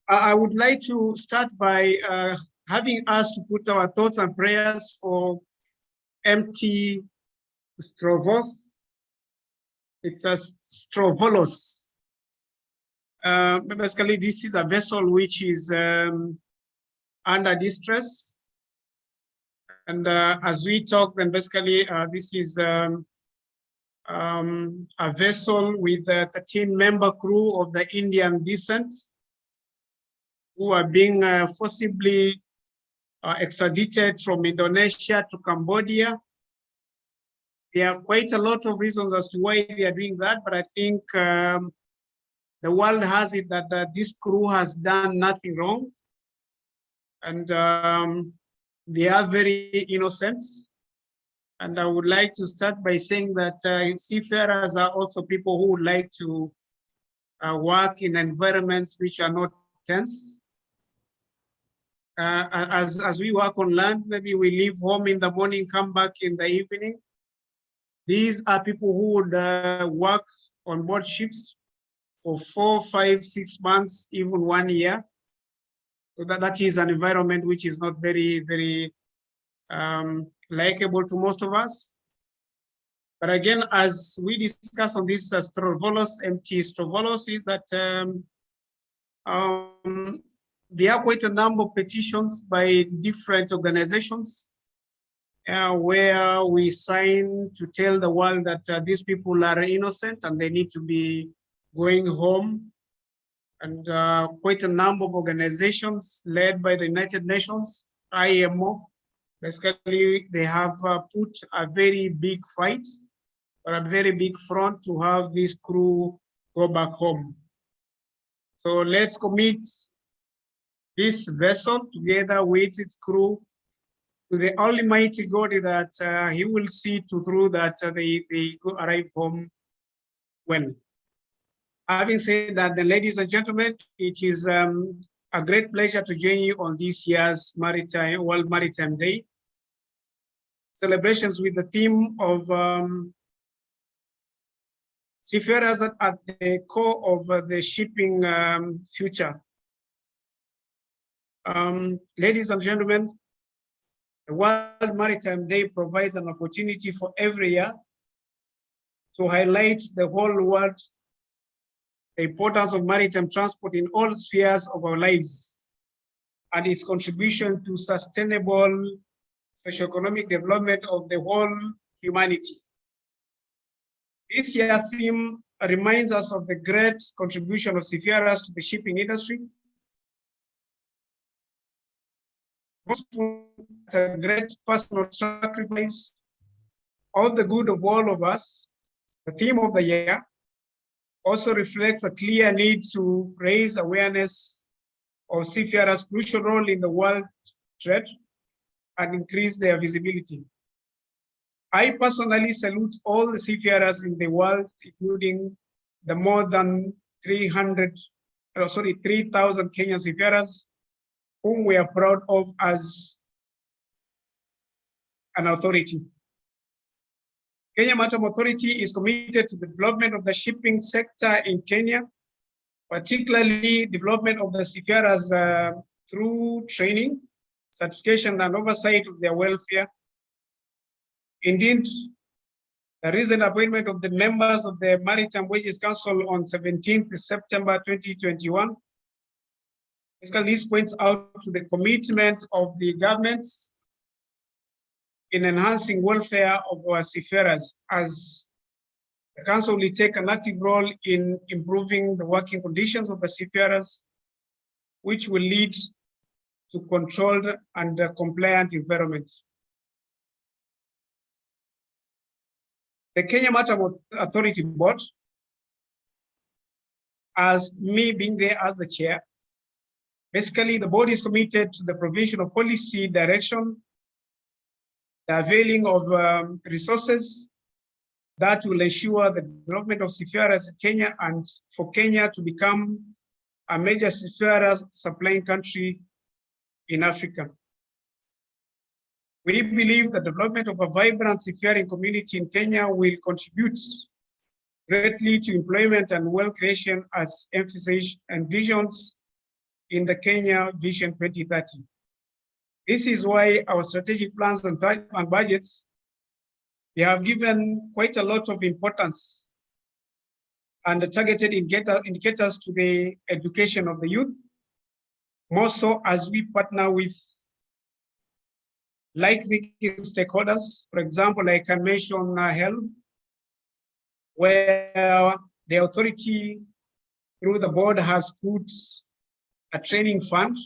S3: I would like to start by having us to put our thoughts and prayers for MT Strovos. It's a Strovolos. Basically, this is a vessel which is under distress. And as we talk, then basically this is a vessel with a 13-member crew of the Indian descent who are being forcibly extradited from Indonesia to Cambodia. There are quite a lot of reasons as to why they are doing that, but I think the world has it that this crew has done nothing wrong, and they are very innocent. And I would like to start by saying that seafarers are also people who would like to work in environments which are not tense. As we work on land, maybe we leave home in the morning, come back in the evening. These are people who would work on board ships for 4, 5, 6 months, even 1 year. So that is an environment which is not very, very likable to most of us. But again, as we discuss on this Strovolos, MT Strovolos, is that there are quite a number of petitions by different organizations where we sign to tell the world that these people are innocent and they need to be going home. And quite a number of organizations led by the United Nations, IMO, basically they have put a very big fight or a very big front to have this crew go back home. So let's commit this vessel together with its crew to the Almighty God that He will see through that they arrive home well. Having said that, then, ladies and gentlemen, it is a great pleasure to join you on this year's World Maritime Day celebrations with the theme of seafarers at the core of the shipping future. Ladies and gentlemen, the World Maritime Day provides an opportunity for every year to highlight the whole world the importance of maritime transport in all spheres of our lives and its contribution to sustainable socioeconomic development of the whole humanity. This year's theme reminds us of the great contribution of seafarers to the shipping industry. A great personal sacrifice of the good of all of us. The theme of the year also reflects a clear need to raise awareness of seafarers' crucial role in the world trade and increase their visibility. I personally salute all the seafarers in the world, including the more than 3,000 Kenyan seafarers, whom we are proud of as an authority. Kenya Maritime Authority is committed to the development of the shipping sector in Kenya, particularly development of the seafarers through training, certification, and oversight of their welfare. Indeed, the recent appointment of the members of the Maritime Wages Council on 17th September 2021. This points out to the commitment of the governments in enhancing welfare of our seafarers, as the Council will take an active role in improving the working conditions of the seafarers, which will lead to controlled and compliant environments. The Kenya Maritime Authority Board, as me being there as the chair, basically the board is committed to the provision of policy direction, the availing of resources that will ensure the development of seafarers in Kenya and for Kenya to become a major seafarers supplying country in Africa. We believe the development of a vibrant seafaring community in Kenya will contribute greatly to employment and wealth creation as emphasized and visions in the Kenya Vision 2030. This is why our strategic plans and budgets, we have given quite a lot of importance and targeted indicators to the education of the youth, more so as we partner with like-thinking stakeholders. For example, I can mention health, where the authority through the board has put a training fund.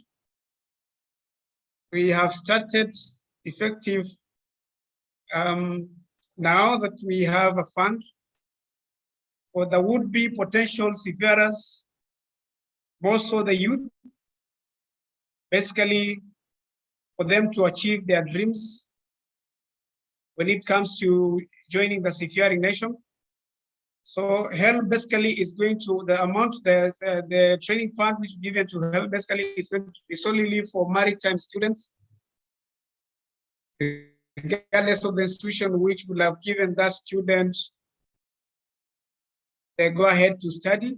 S3: We have started effective now that we have a fund for the would-be potential seafarers, more so the youth, basically for them to achieve their dreams when it comes to joining the seafaring nation. So HELP basically is going to, the amount, the training fund which is given to HELP basically is going to be solely for maritime students, regardless of the institution which will have given that student the go ahead to study,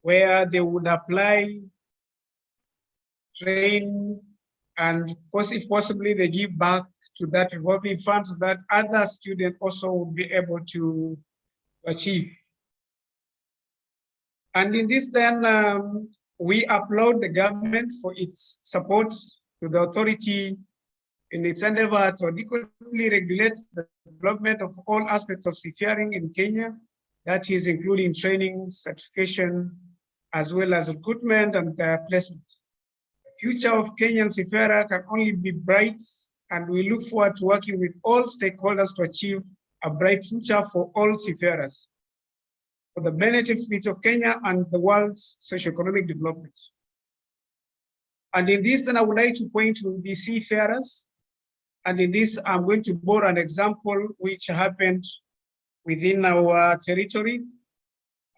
S3: where they would apply, train, and if possibly they give back to that revolving fund so that other students also would be able to achieve. And in this then, we applaud the government for its support to the authority in its endeavor to adequately regulate the development of all aspects of seafaring in Kenya, that is including training, certification, as well as recruitment and placement. The future of Kenyan seafarer can only be bright, and we look forward to working with all stakeholders to achieve a bright future for all seafarers, for the benefit of Kenya and the world's socioeconomic development. And in this, then I would like to point to the seafarers. And in this, I'm going to borrow an example which happened within our territory.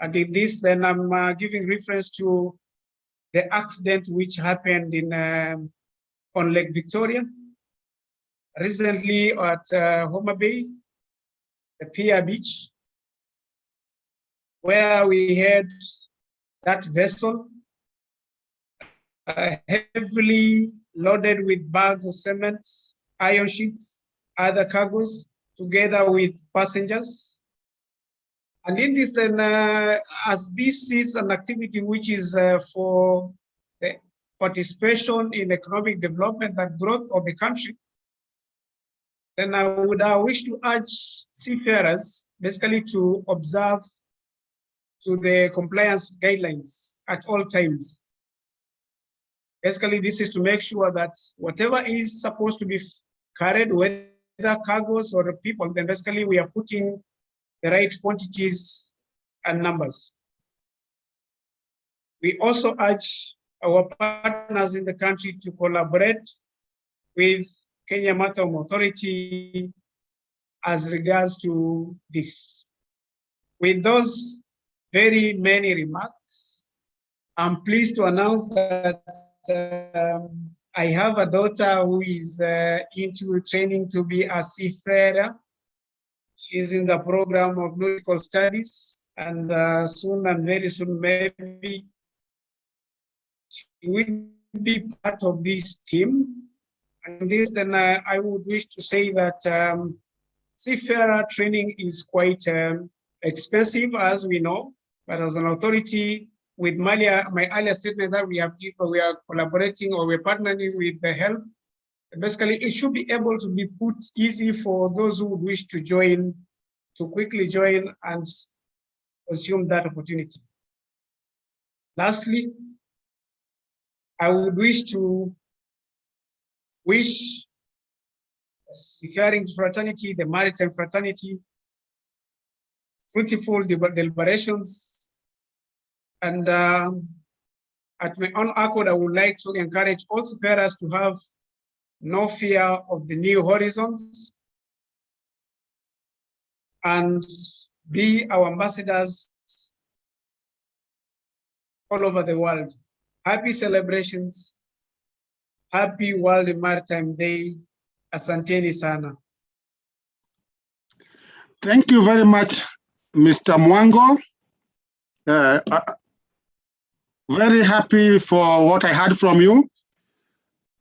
S3: And in this, then I'm giving reference to the accident which happened in on Lake Victoria recently at Homa Bay, the Pier Beach, where we had that vessel heavily loaded with bags of cement, iron sheets, other cargoes, together with passengers. And in this, then, as this is an activity which is for the participation in economic development and growth of the country, then I would wish to urge seafarers basically to observe to the compliance guidelines at all times. Basically, this is to make sure that whatever is supposed to be carried, whether cargoes or people, then basically we are putting the right quantities and numbers. We also urge our partners in the country to collaborate with Kenya Maritime Authority as regards to this. With those very many remarks, I'm pleased to announce that I have a daughter who is into training to be a seafarer. She's in the program of nautical studies, and soon and very soon, maybe she will be part of this team. And this, then I would wish to say that seafarer training is quite expensive, as we know, but as an authority, with my earlier statement that we are collaborating or we're partnering with the HELP, basically it should be able to be put easy for those who would wish to join, to quickly join and consume that opportunity. Lastly, I would wish to wish the seafaring fraternity, the maritime fraternity, fruitful deliberations. And at my own accord, I would like to encourage all seafarers to have no fear of the new horizons and be our ambassadors all over the world. Happy celebrations. Happy World Maritime Day. Asanteni sana.
S2: Thank you very much, Mr. Mwango. Very happy for what I heard from you.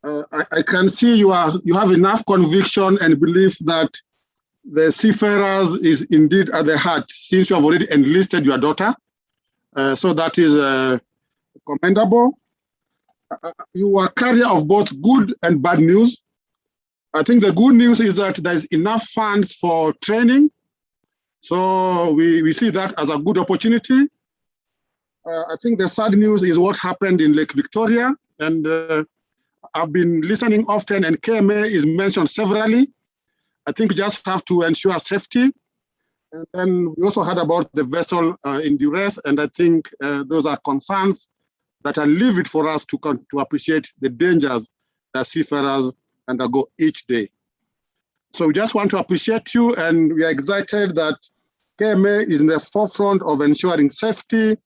S2: I can see you have enough conviction and belief that the Seafarers is indeed at the heart, since you have already enlisted your daughter. So that is commendable. You are carrier of both good and bad news. I think the good news is that there's enough funds for training. So we see that as a good opportunity. I think the sad news is what happened in Lake Victoria. And I've been listening often, and KMA is mentioned severally. I think we just have to ensure safety. And then we also heard about the vessel in duress, and I think those are concerns that are leave it for us to appreciate the dangers that seafarers undergo each day. So we just want to appreciate you, and we are excited that KMA is in the forefront of ensuring safety,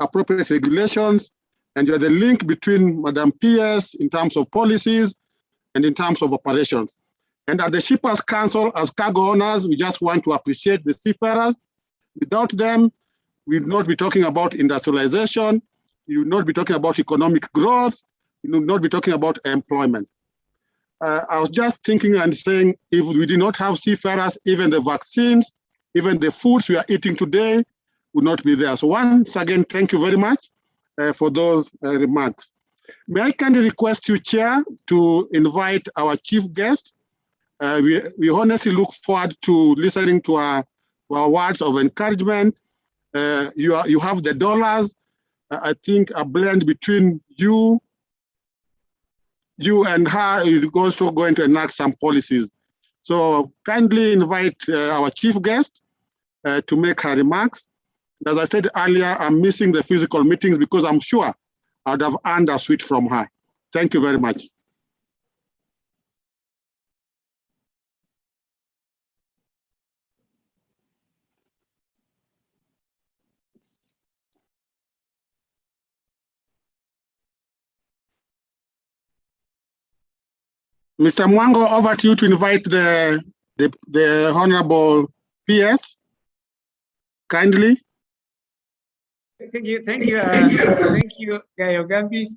S2: appropriate regulations, and you're the link between Madam PS in terms of policies and in terms of operations. And at the Shippers Council, as cargo owners, we just want to appreciate the seafarers. Without them, we would not be talking about industrialization, you would not be talking about economic growth, you would not be talking about employment. I was just thinking and saying, if we did not have seafarers, even the vaccines, even the foods we are eating today would not be there. So once again, thank you very much for those remarks. May I kindly request you, Chair, to invite our chief guest. We honestly look forward to listening to our words of encouragement. You have the dollars. I think a blend between you and her is also going to enact some policies. So kindly invite our chief guest to make her remarks. As I said earlier, I'm missing the physical meetings because I'm sure I'd have earned a suite from her. Thank you very much. Mr. Mwango, over to you to invite the Honorable PS, kindly.
S3: Thank you, Gayo Gambi.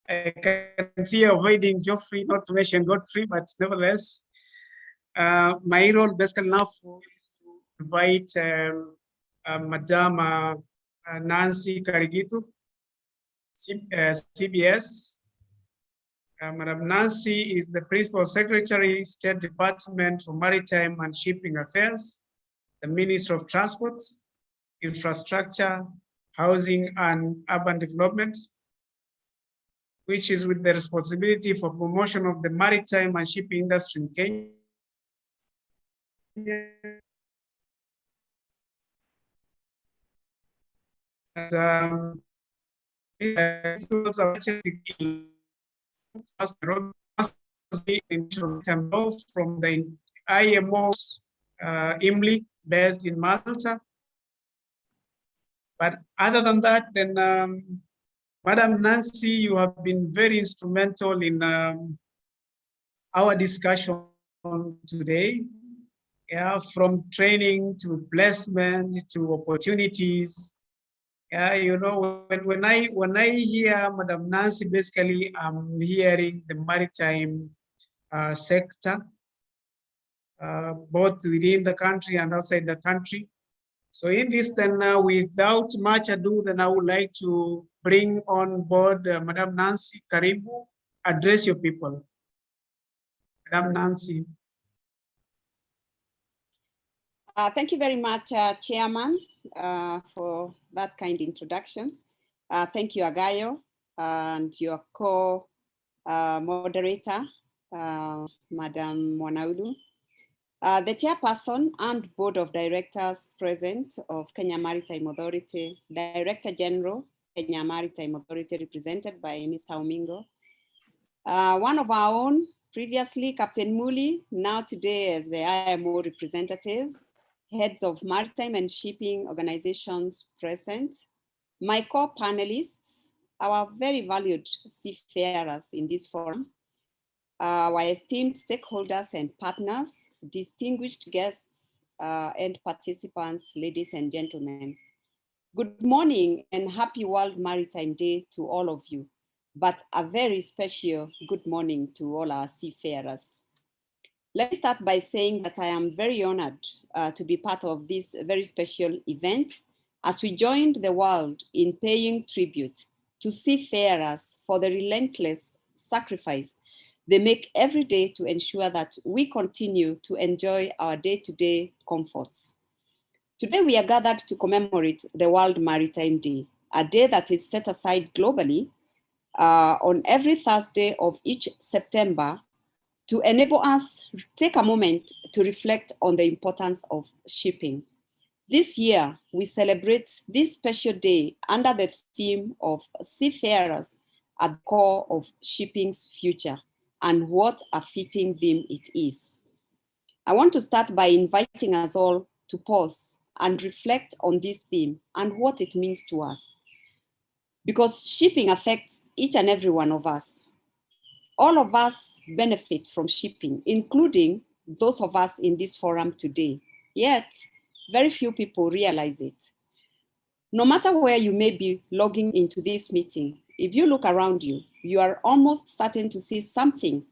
S3: I can see you're avoiding Geoffrey, not to mention Godfrey, but nevertheless, my role basically now is to invite Madam Nancy Karigitu, CBS. Madam Nancy is the Principal Secretary, State Department for Maritime and Shipping Affairs, the Minister of Transport, Infrastructure, Housing and Urban Development, which is with the responsibility for promotion of the maritime and shipping industry in Kenya. And, from the IMO IMLI based in Malta. But other than that, then Madam Nancy, you have been very instrumental in our discussion today. Yeah, from training to placement to opportunities. Yeah, you know, when I hear Madam Nancy, basically I'm hearing the maritime sector, both within the country and outside the country. So in this, then without much ado, then I would like to bring on board Madam Nancy Karibu, address your people. Madam Nancy.
S7: Thank you very much, Chairman, for that kind introduction. Thank you, Agayo, and your co-moderator, Madam Mwanaulu. The chairperson and board of directors present of Kenya Maritime Authority, Director General, Kenya Maritime Authority, represented by Mr. Omingo. One of our own, previously Captain Muli, now today as the IMO representative, heads of maritime and shipping organizations present, my co-panelists, our very valued seafarers in this forum, our esteemed stakeholders and partners, distinguished guests and participants, ladies and gentlemen. Good morning and happy World Maritime Day to all of you, but a very special good morning to all our seafarers. Let me start by saying that I am very honored to be part of this very special event as we joined the world in paying tribute to seafarers for the relentless sacrifice they make every day to ensure that we continue to enjoy our day-to-day comforts. Today, we are gathered to commemorate the World Maritime Day, a day that is set aside globally on every Thursday of each September to enable us to take a moment to reflect on the importance of shipping. This year, we celebrate this special day under the theme of Seafarers at the core of shipping's future, and what a fitting theme it is. I want to start by inviting us all to pause and reflect on this theme and what it means to us. Because shipping affects each and every one of us. All of us benefit from shipping, including those of us in this forum today. Yet, very few people realize it. No matter where you may be logging into this meeting, if you look around you, you are almost certain to see something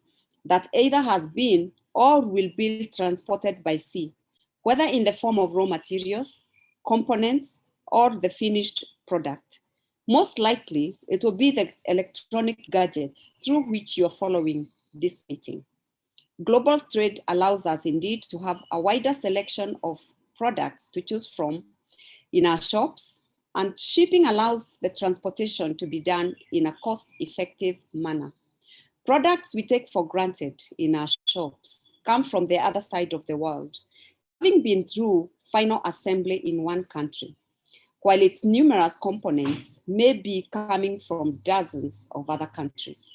S7: that either has been or will be transported by sea, whether in the form of raw materials, components, or the finished product. Most likely, it will be the electronic gadgets through which you are following this meeting. Global trade allows us indeed to have a wider selection of products to choose from in our shops, and shipping allows the transportation to be done in a cost-effective manner. Products we take for granted in our shops come from the other side of the world, having been through final assembly in one country, while its numerous components may be coming from dozens of other countries.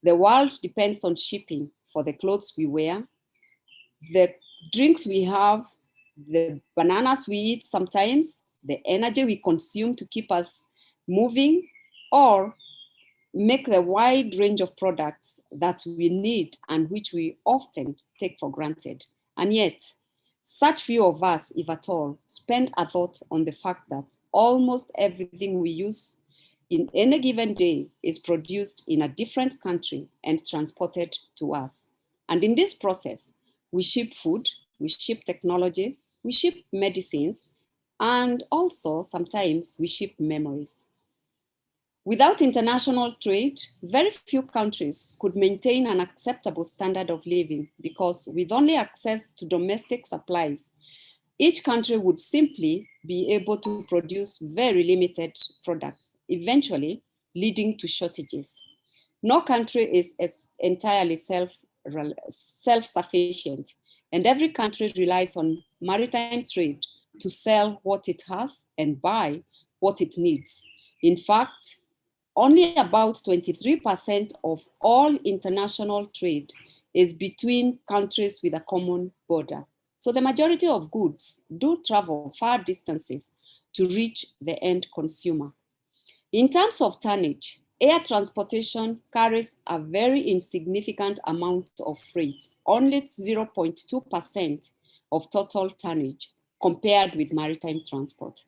S7: The world depends on shipping for the clothes we wear, the drinks we have, the bananas we eat sometimes, the energy we consume to keep us moving, or make the wide range of products that we need and which we often take for granted. And yet, such few of us, if at all, spend a thought on the fact that almost everything we use in any given day is produced in a different country and transported to us. And in this process, we ship food, we ship technology, we ship medicines, and also sometimes we ship memories. Without international trade, very few countries could maintain an acceptable standard of living because with only access to domestic supplies, each country would simply be able to produce very limited products, eventually leading to shortages. No country is entirely self-sufficient, and every country relies on maritime trade to sell what it has and buy what it needs. In fact, only about 23% of all international trade is between countries with a common border. So the majority of goods do travel far distances to reach the end consumer. In terms of tonnage, air transportation carries a very insignificant amount of freight, only 0.2% of total tonnage compared with maritime transport.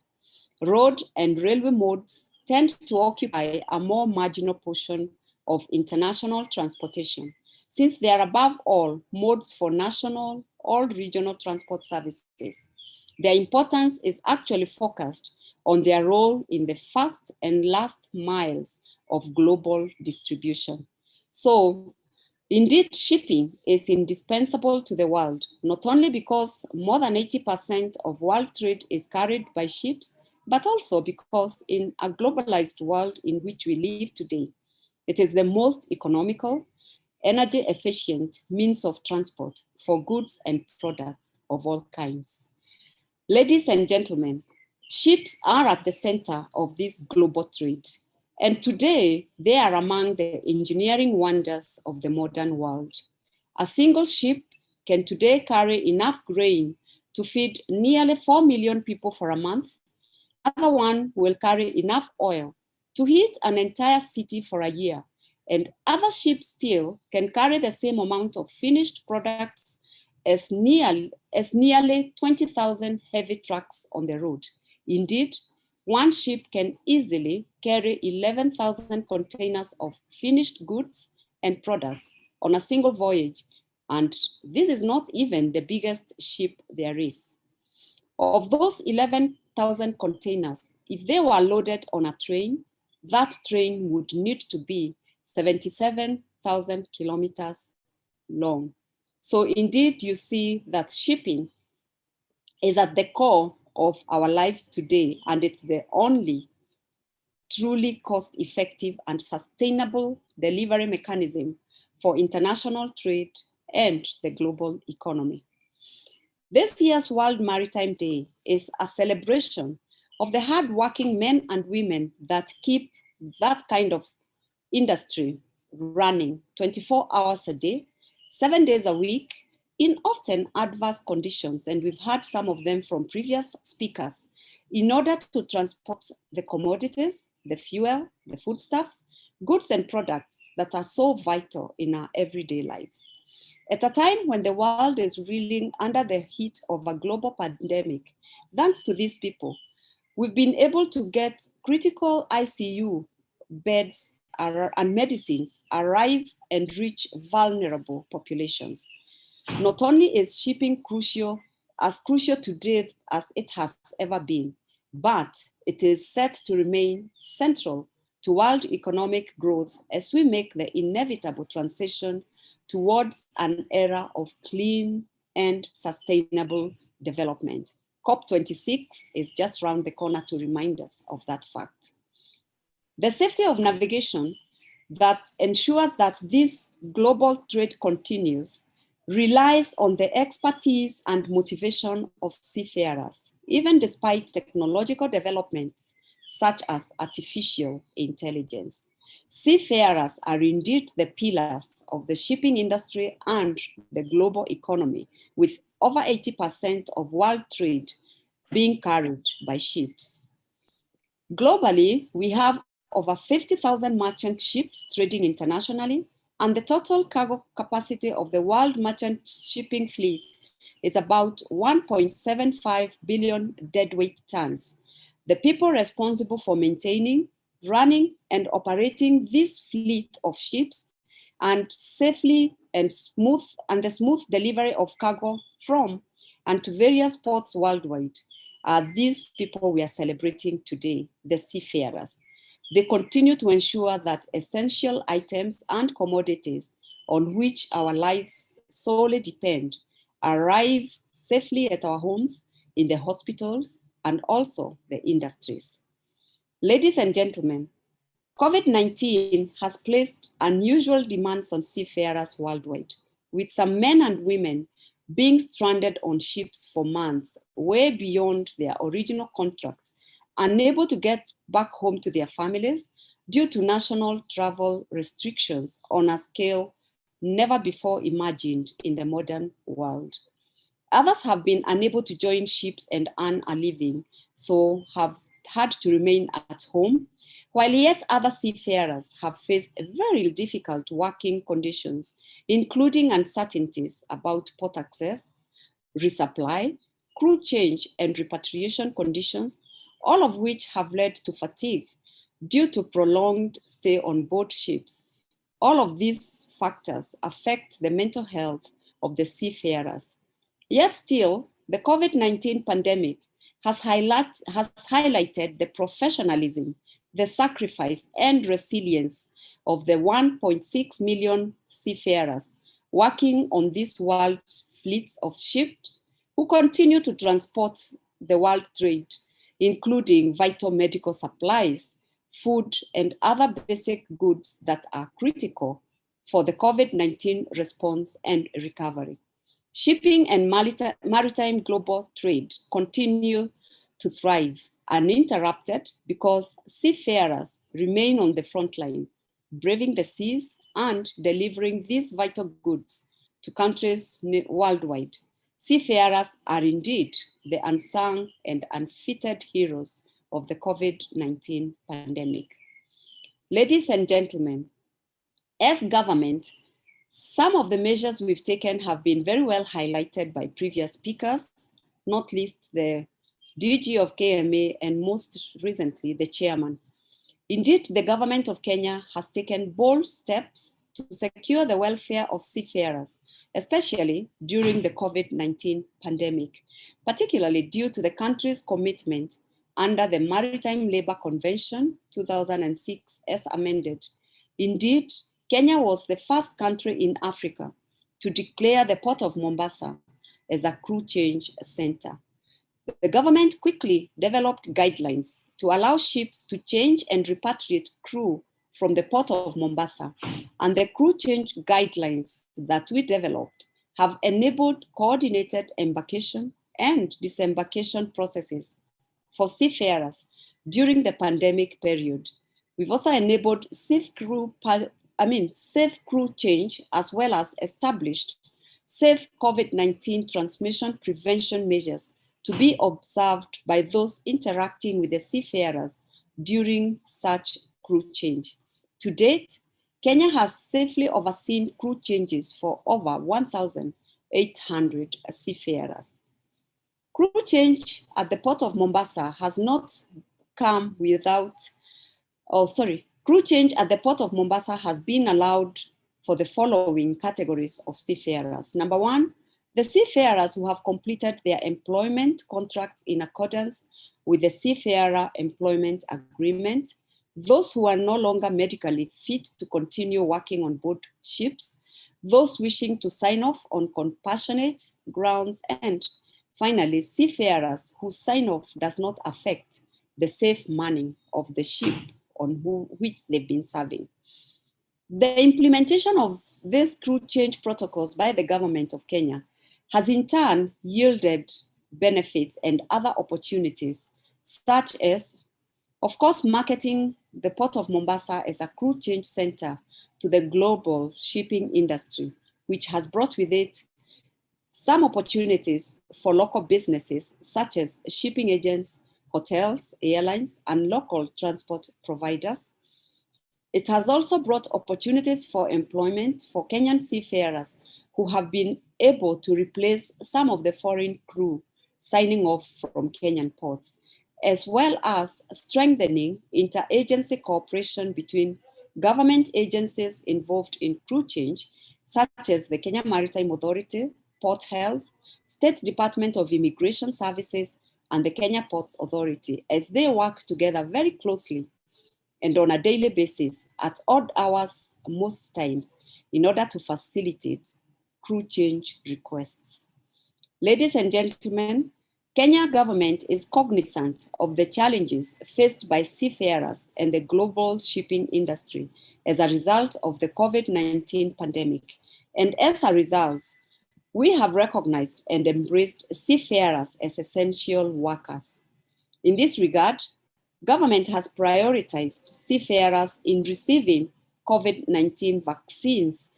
S7: Road and railway modes tend to occupy a more marginal portion of international transportation, since they are above all modes for national or regional transport services. Their importance is actually focused on their role in the first and last miles of global distribution. So, indeed, shipping is indispensable to the world, not only because more than 80% of world trade is carried by ships, but also because in a globalized world in which we live today, it is the most economical, energy efficient means of transport for goods and products of all kinds. Ladies and gentlemen, ships are at the center of this global trade, and today they are among the engineering wonders of the modern world. A single ship can today carry enough grain to feed nearly 4 million people for a month. Another one will carry enough oil to heat an entire city for a year, and other ships still can carry the same amount of finished products as nearly 20,000 heavy trucks on the road. Indeed, one ship can easily carry 11,000 containers of finished goods and products on a single voyage, and this is not even the biggest ship there is. Of those 11,000 containers, if they were loaded on a train, that train would need to be 77,000 kilometers long. So indeed, you see that shipping is at the core of our lives today, and it's the only truly cost-effective and sustainable delivery mechanism for international trade and the global economy. This year's World Maritime Day is a celebration of the hardworking men and women that keep that kind of industry running 24 hours a day, 7 days a week, in often adverse conditions, and we've heard some of them from previous speakers, in order to transport the commodities, the fuel, the foodstuffs, goods and products that are so vital in our everyday lives. At a time when the world is reeling under the heat of a global pandemic, thanks to these people, we've been able to get critical ICU beds and medicines arrive and reach vulnerable populations. Not only is shipping as crucial today as it has ever been, but it is set to remain central to world economic growth as we make the inevitable transition towards an era of clean and sustainable development. COP26 is just around the corner to remind us of that fact. The safety of navigation that ensures that this global trade continues relies on the expertise and motivation of seafarers, even despite technological developments such as artificial intelligence. Seafarers are indeed the pillars of the shipping industry and the global economy, with over 80% of world trade being carried by ships. Globally, we have over 50,000 merchant ships trading internationally, and the total cargo capacity of the world merchant shipping fleet is about 1.75 billion deadweight tons. The people responsible for maintaining, running, and operating this fleet of ships and safely and the smooth delivery of cargo from and to various ports worldwide are these people we are celebrating today, the seafarers. They continue to ensure that essential items and commodities on which our lives solely depend arrive safely at our homes, in the hospitals, and also the industries. Ladies and gentlemen, COVID-19 has placed unusual demands on seafarers worldwide, with some men and women being stranded on ships for months, way beyond their original contracts, unable to get back home to their families due to national travel restrictions on a scale never before imagined in the modern world. Others have been unable to join ships and earn a living, so have had to remain at home, while yet other seafarers have faced very difficult working conditions, including uncertainties about port access, resupply, crew change, and repatriation conditions, all of which have led to fatigue due to prolonged stay on board ships. All of these factors affect the mental health of the seafarers. Yet still, the COVID-19 pandemic has highlighted the professionalism, the sacrifice, and resilience of the 1.6 million seafarers working on this world's fleets of ships who continue to transport the world trade, including vital medical supplies, food, and other basic goods that are critical for the COVID-19 response and recovery. Shipping and maritime global trade continue to thrive uninterrupted because seafarers remain on the front line, braving the seas and delivering these vital goods to countries worldwide. Seafarers are indeed the unsung and unfeatured heroes of the COVID-19 pandemic. Ladies and gentlemen, As government, some of the measures we've taken have been very well highlighted by previous speakers, not least the DG of KMA and most recently the chairman. Indeed, the government of Kenya has taken bold steps to secure the welfare of seafarers, especially during the COVID-19 pandemic, particularly due to the country's commitment under the Maritime Labour Convention 2006 as amended. Indeed, Kenya was the first country in Africa to declare the port of Mombasa as a crew change center. The government quickly developed guidelines to allow ships to change and repatriate crew from the port of Mombasa, and the crew change guidelines that we developed have enabled coordinated embarkation and disembarkation processes for seafarers during the pandemic period. We've also enabled safe crew change, as well as established safe COVID-19 transmission prevention measures to be observed by those interacting with the seafarers during such crew change. To date, Kenya has safely overseen crew changes for over 1,800 seafarers. Crew change at the port of Mombasa has not come without, crew change at the port of Mombasa has been allowed for the following categories of seafarers. Number one, the seafarers who have completed their employment contracts in accordance with the Seafarer Employment Agreement, those who are no longer medically fit to continue working on board ships, those wishing to sign off on compassionate grounds, and finally, seafarers whose sign-off does not affect the safe manning of the ship on which they've been serving. The implementation of these crew change protocols by the government of Kenya has in turn yielded benefits and other opportunities, such as, of course, marketing the Port of Mombasa as a crew change center to the global shipping industry, which has brought with it some opportunities for local businesses, such as shipping agents, hotels, airlines, and local transport providers. It has also brought opportunities for employment for Kenyan seafarers who have been able to replace some of the foreign crew signing off from Kenyan ports, as well as strengthening interagency cooperation between government agencies involved in crew change, such as the Kenya Maritime Authority, Port Health, State Department of Immigration Services, and the Kenya Ports Authority, as they work together very closely and on a daily basis at odd hours most times in order to facilitate crew change requests. Ladies and gentlemen, Kenya government is cognizant of the challenges faced by seafarers and the global shipping industry as a result of the COVID-19 pandemic. And as a result, we have recognized and embraced seafarers as essential workers. In this regard, government has prioritized seafarers in receiving COVID-19 vaccines.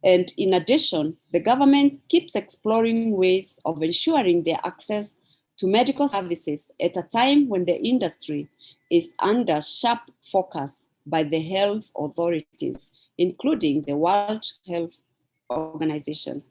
S7: And in addition, the government keeps exploring ways of ensuring their access to medical services at a time when the industry is under sharp focus by the health authorities, including the World Health Organization.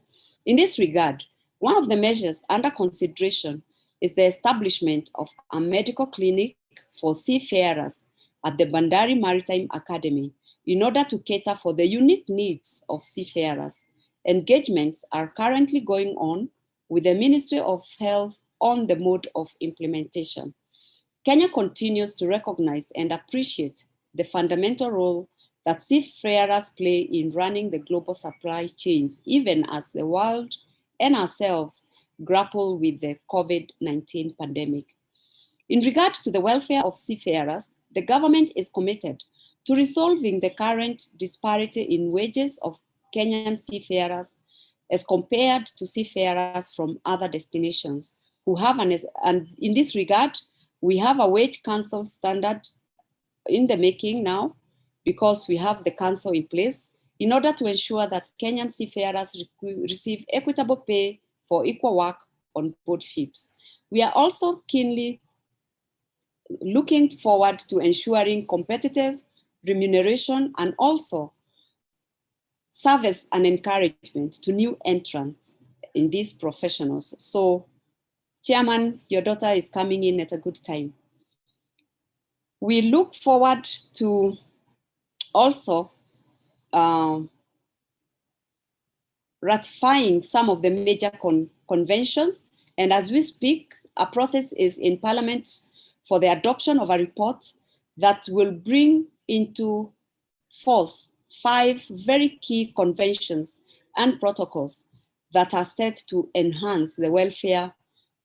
S7: In this regard, one of the measures under consideration is the establishment of a medical clinic for seafarers at the Bandari Maritime Academy in order to cater for the unique needs of seafarers. Engagements are currently going on with the Ministry of Health on the mode of implementation. Kenya continues to recognize and appreciate the fundamental role that seafarers play in running the global supply chains, even as the world and ourselves grapple with the COVID-19 pandemic. In regard to the welfare of seafarers, the government is committed to resolving the current disparity in wages of Kenyan seafarers as compared to seafarers from other destinations who have and in this regard, we have a wage council standard in the making now, because we have the council in place in order to ensure that Kenyan seafarers receive equitable pay for equal work on board ships. We are also keenly looking forward to ensuring competitive remuneration and also serve as an encouragement to new entrants in these professionals. So, Chairman, your daughter is coming in at a good time. We look forward to also ratifying some of the major conventions. And as we speak, a process is in Parliament for the adoption of a report that will bring into force 5 very key conventions and protocols that are set to enhance the welfare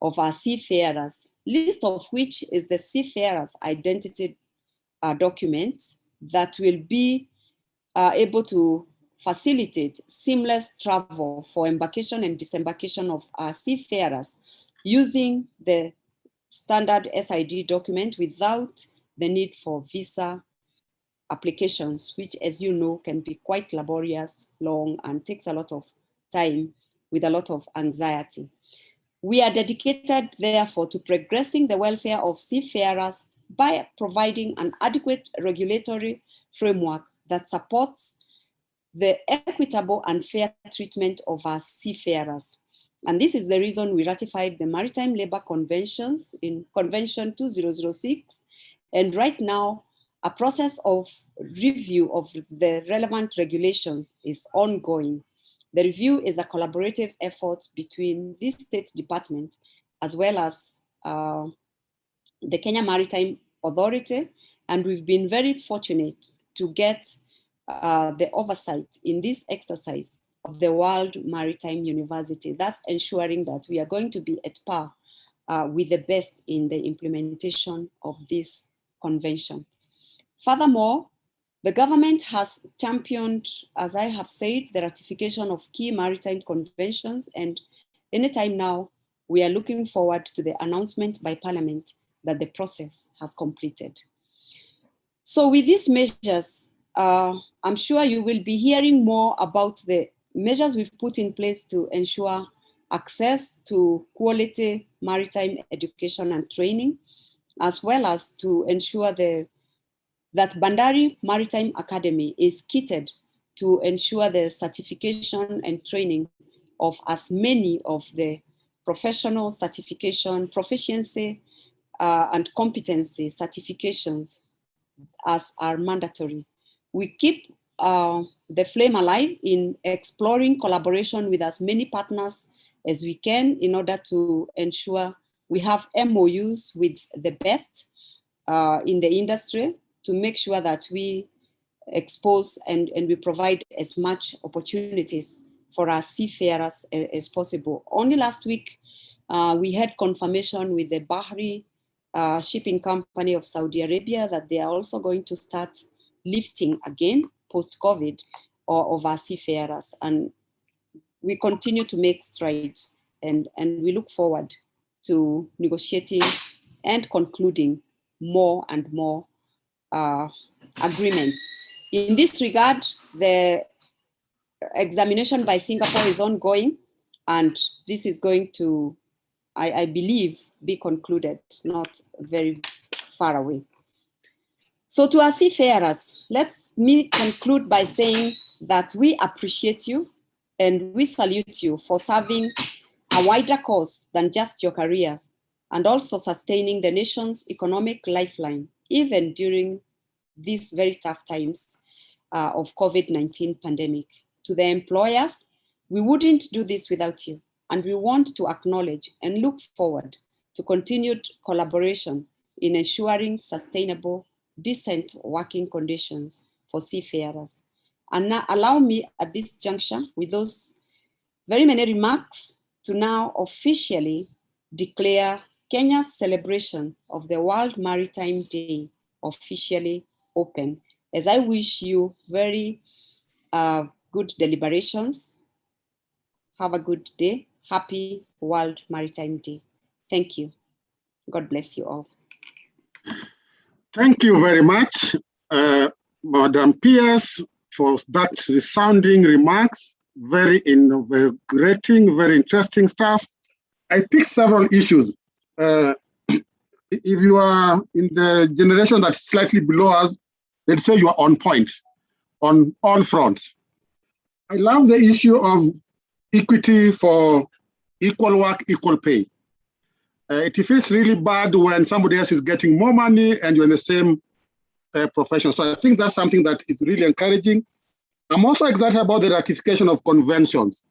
S7: of our seafarers, list of which is the Seafarers Identity document that will be able to facilitate seamless travel for embarkation and disembarkation of our seafarers using the standard SID document without the need for visa applications, which, as you know, can be quite laborious, long, and takes a lot of time with a lot of anxiety. We are dedicated, therefore, to progressing the welfare of seafarers by providing an adequate regulatory framework that supports the equitable and fair treatment of our seafarers. And this is the reason we ratified the Maritime Labor Conventions in Convention 2006. And right now, a process of review of the relevant regulations is ongoing. The review is a collaborative effort between this state department as well as the Kenya Maritime Authority. And we've been very fortunate to get the oversight in this exercise of the World Maritime University. That's ensuring that we are going to be at par with the best in the implementation of this convention. Furthermore, the government has championed, as I have said, the ratification of key maritime conventions, and anytime now, we are looking forward to the announcement by Parliament that the process has completed. So with these measures, I'm sure you will be hearing more about the measures we've put in place to ensure access to quality maritime education and training, as well as to ensure that Bandari Maritime Academy is kitted to ensure the certification and training of as many of the professional certification, proficiency, and competency certifications as are mandatory. We keep the flame alive in exploring collaboration with as many partners as we can in order to ensure we have MOUs with the best in the industry to make sure that we expose and we provide as much opportunities for our seafarers as possible. Only last week, we had confirmation with the Bahri shipping company of Saudi Arabia that they are also going to start lifting again post-COVID of our seafarers. And we continue to make strides and we look forward to negotiating and concluding more and more agreements. In this regard, the examination by Singapore is ongoing, and this is going to, I believe, be concluded not very far away. So to our seafarers, let me conclude by saying that we appreciate you and we salute you for serving a wider cause than just your careers, and also sustaining the nation's economic lifeline, even during these very tough times of COVID-19 pandemic. To the employers, we wouldn't do this without you, and we want to acknowledge and look forward to continued collaboration in ensuring sustainable, decent working conditions for seafarers. And now allow me at this juncture, with those very many remarks, to now officially declare Kenya's celebration of the World Maritime Day officially open, as I wish you very good deliberations. Have a good day. Happy World Maritime Day. Thank you. God bless you all.
S2: Thank you very much, Madam Pierce, for that resounding remarks. Very invigorating, very interesting stuff. I picked several issues. If you are in the generation that's slightly below us, they'd say you are on point on all fronts. I love the issue of equity for equal work, equal pay. It feels really bad when somebody else is getting more money and you're in the same profession. So I think that's something that is really encouraging. I'm also excited about the ratification of conventions.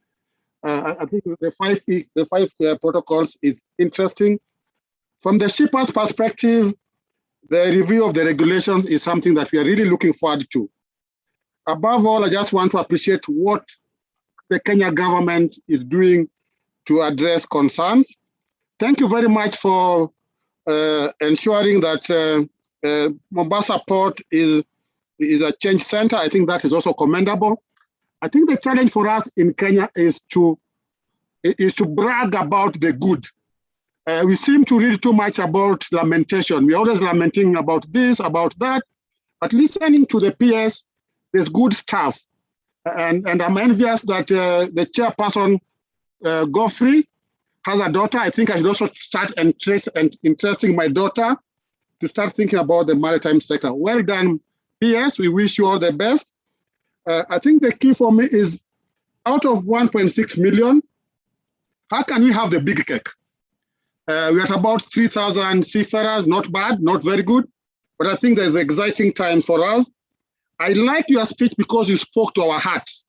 S2: I think the five protocols is interesting. From the shippers' perspective, the review of the regulations is something that we are really looking forward to. Above all, I just want to appreciate what the Kenya government is doing to address concerns. Thank you very much for ensuring that Mombasa Port is a change center. I think that is also commendable. I think the challenge for us in Kenya is to brag about the good. We seem to read too much about lamentation. We're always lamenting about this, about that, but listening to the PS, there's good stuff. And I'm envious that the chairperson, Godfrey, has a daughter. I think I should also start interesting my daughter to start thinking about the maritime sector. Well done, PS. We wish you all the best. I think the key for me is out of 1.6 million, how can we have the big cake? We're at about 3,000 seafarers, not bad, not very good, but I think there's exciting time for us. I like your speech because you spoke to our hearts.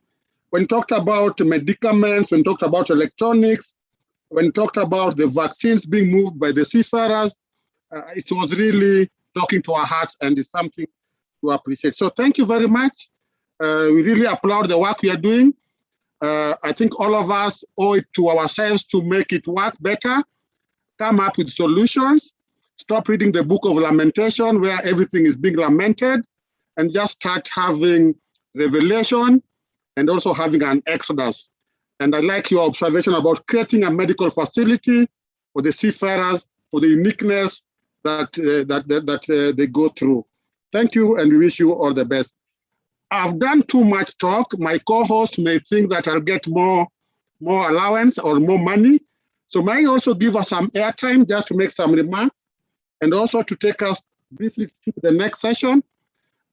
S2: When you talked about medicaments, when you talked about electronics, when you talked about the vaccines being moved by the seafarers, it was really talking to our hearts and it's something to appreciate. So thank you very much. We really applaud the work we are doing. I think all of us owe it to ourselves to make it work better, come up with solutions, stop reading the book of lamentation where everything is being lamented, and just start having revelation and also having an exodus. And I like your observation about creating a medical facility for the seafarers, for the uniqueness that they go through. Thank you, and we wish you all the best. I've done too much talk. My co-host may think that I'll get more allowance or more money. So may I also give us some airtime just to make some remarks and also to take us briefly to the next session.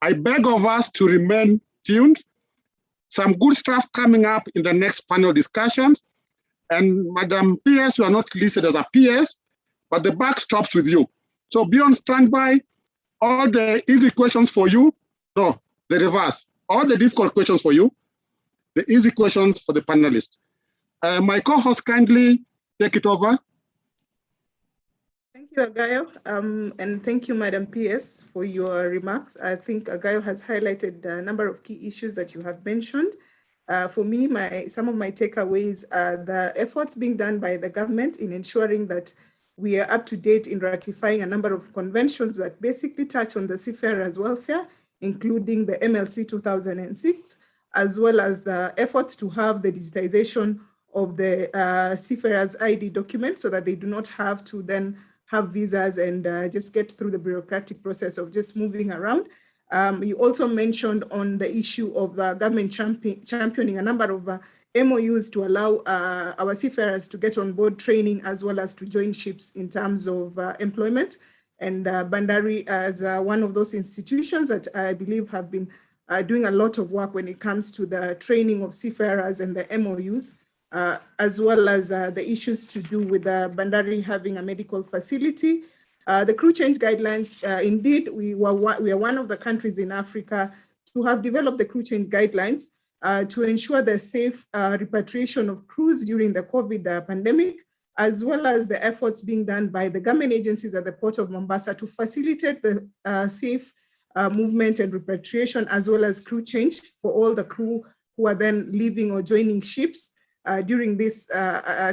S2: I beg of us to remain tuned. Some good stuff coming up in the next panel discussions. And Madam PS, you are not listed as a PS, but the buck stops with you. So be on standby. All the easy questions for you, no, the reverse. All the difficult questions for you, the easy questions for the panelists. My co-host, kindly take it over.
S4: Thank you, Agayo, and thank you, Madam PS, for your remarks. I think Agayo has highlighted a number of key issues that you have mentioned. For me, some of my takeaways are the efforts being done by the government in ensuring that we are up to date in ratifying a number of conventions that basically touch on the seafarers' welfare, including the MLC 2006, as well as the efforts to have the digitization of the seafarers' ID documents so that they do not have to then have visas and just get through the bureaucratic process of just moving around. You also mentioned on the issue of the government championing a number of MOUs to allow our seafarers to get on board training as well as to join ships in terms of employment. And Bandari as one of those institutions that I believe have been doing a lot of work when it comes to the training of seafarers and the MOUs, as well as the issues to do with Bandari having a medical facility. The crew change guidelines, indeed, we are one of the countries in Africa to have developed the crew change guidelines to ensure the safe repatriation of crews during the COVID pandemic, as well as the efforts being done by the government agencies at the Port of Mombasa to facilitate the safe movement and repatriation, as well as crew change for all the crew who are then leaving or joining ships during these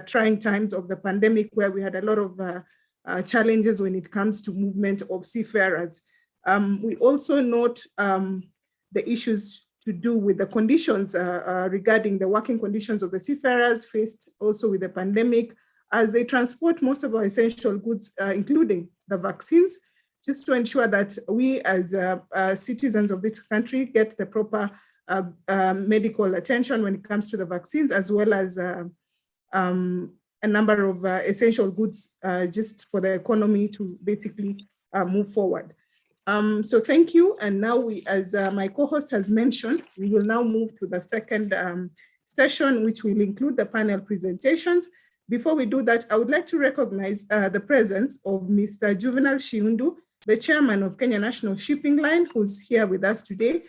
S4: trying times of the pandemic, where we had a lot of challenges when it comes to movement of seafarers. We also note the issues to do with the conditions regarding the working conditions of the seafarers faced also with the pandemic as they transport most of our essential goods, including the vaccines, just to ensure that we as citizens of this country get the proper medical attention when it comes to the vaccines, as well as a number of essential goods just for the economy to basically move forward. So thank you. And now we, as my co-host has mentioned, we will now move to the second session, which will include the panel presentations. Before we do that, I would like to recognize the presence of Mr. Juvenal Shiundu, the chairman of Kenya National Shipping Line, who's here with us today,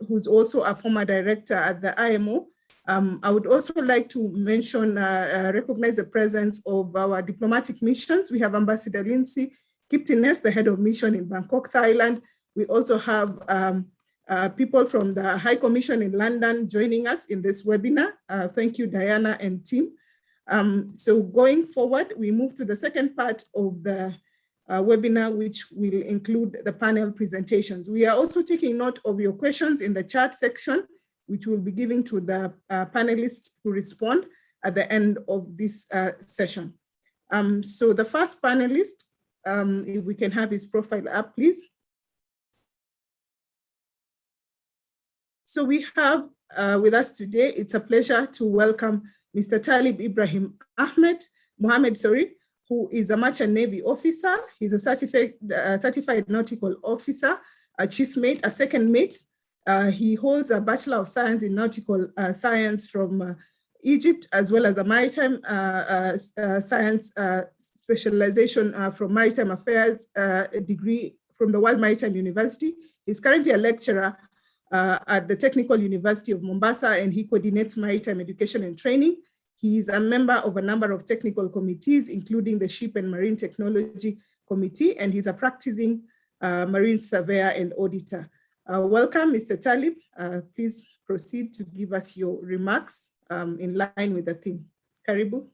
S4: who's also a former director at the IMO. I would also like to mention, recognize the presence of our diplomatic missions. We have Ambassador Lindsay Kiptines, the head of mission in Bangkok, Thailand. We also have people from the High Commission in London joining us in this webinar. Thank you, Diana and team. So going forward, we move to the second part of the webinar, which will include the panel presentations. We are also taking note of your questions in the chat section, which we'll be giving to the panelists to respond at the end of this session. So the first panelist, if we can have his profile up, please. So we have with us today, it's a pleasure to welcome Mr. Talib Ibrahim Mohammed, who is a merchant Navy officer. He's a certified nautical officer, a chief mate, a second mate. He holds a Bachelor of Science in Nautical Science from Egypt, as well as a Maritime Science specialization from Maritime Affairs, a degree from the World Maritime University. He's currently a lecturer at the Technical University of Mombasa, and he coordinates maritime education and training. He is a member of a number of technical committees, including the Ship and Marine Technology Committee, and he's a practicing marine surveyor and auditor. Welcome, Mr. Talib. Please proceed to give us your remarks in line with the theme. Karibu.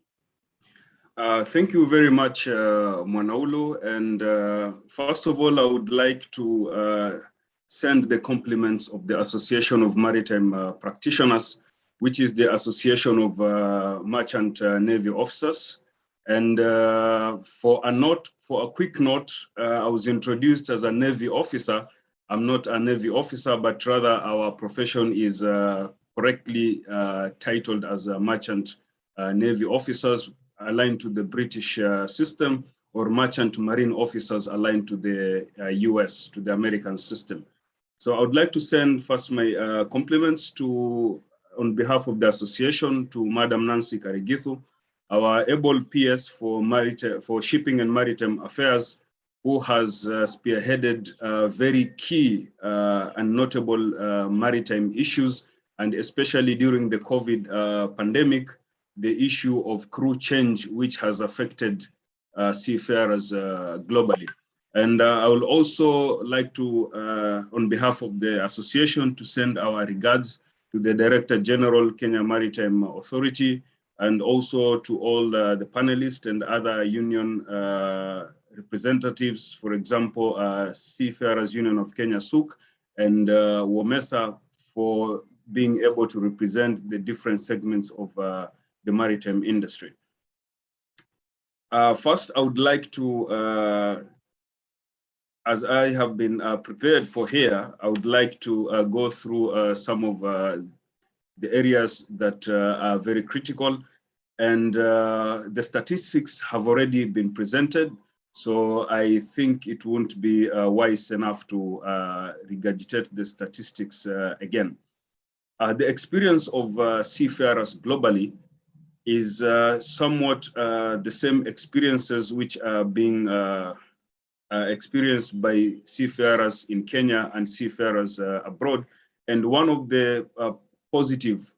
S8: Thank you very much, Mwanaulu. And first of all, I would like to send the compliments of the Association of Maritime Practitioners, which is the Association of Merchant Navy Officers. And for a quick note, I was introduced as a Navy officer. I'm not a Navy officer, but rather our profession is correctly titled as a Merchant Navy Officers, aligned to the British system, or merchant marine officers aligned to the US, to the American system. So I would like to send first my compliments on behalf of the association to Madam Nancy Karigithu, our able PS for Shipping and Maritime Affairs, who has spearheaded very key and notable maritime issues, and especially during the COVID pandemic, the issue of crew change, which has affected seafarers globally. And I would also like to, on behalf of the association, to send our regards to the Director General, Kenya Maritime Authority, and also to all the panelists and other union representatives, for example, Seafarers Union of Kenya, SUK, and WOMESA, for being able to represent the different segments of the maritime industry. First, I would like to, as I have been prepared for here, I would like to go through some of the areas that are very critical. And the statistics have already been presented, so I think it won't be wise enough to regurgitate the statistics again. The experience of seafarers globally is somewhat the same experiences which are being experienced by seafarers in Kenya and seafarers abroad. And one of the positive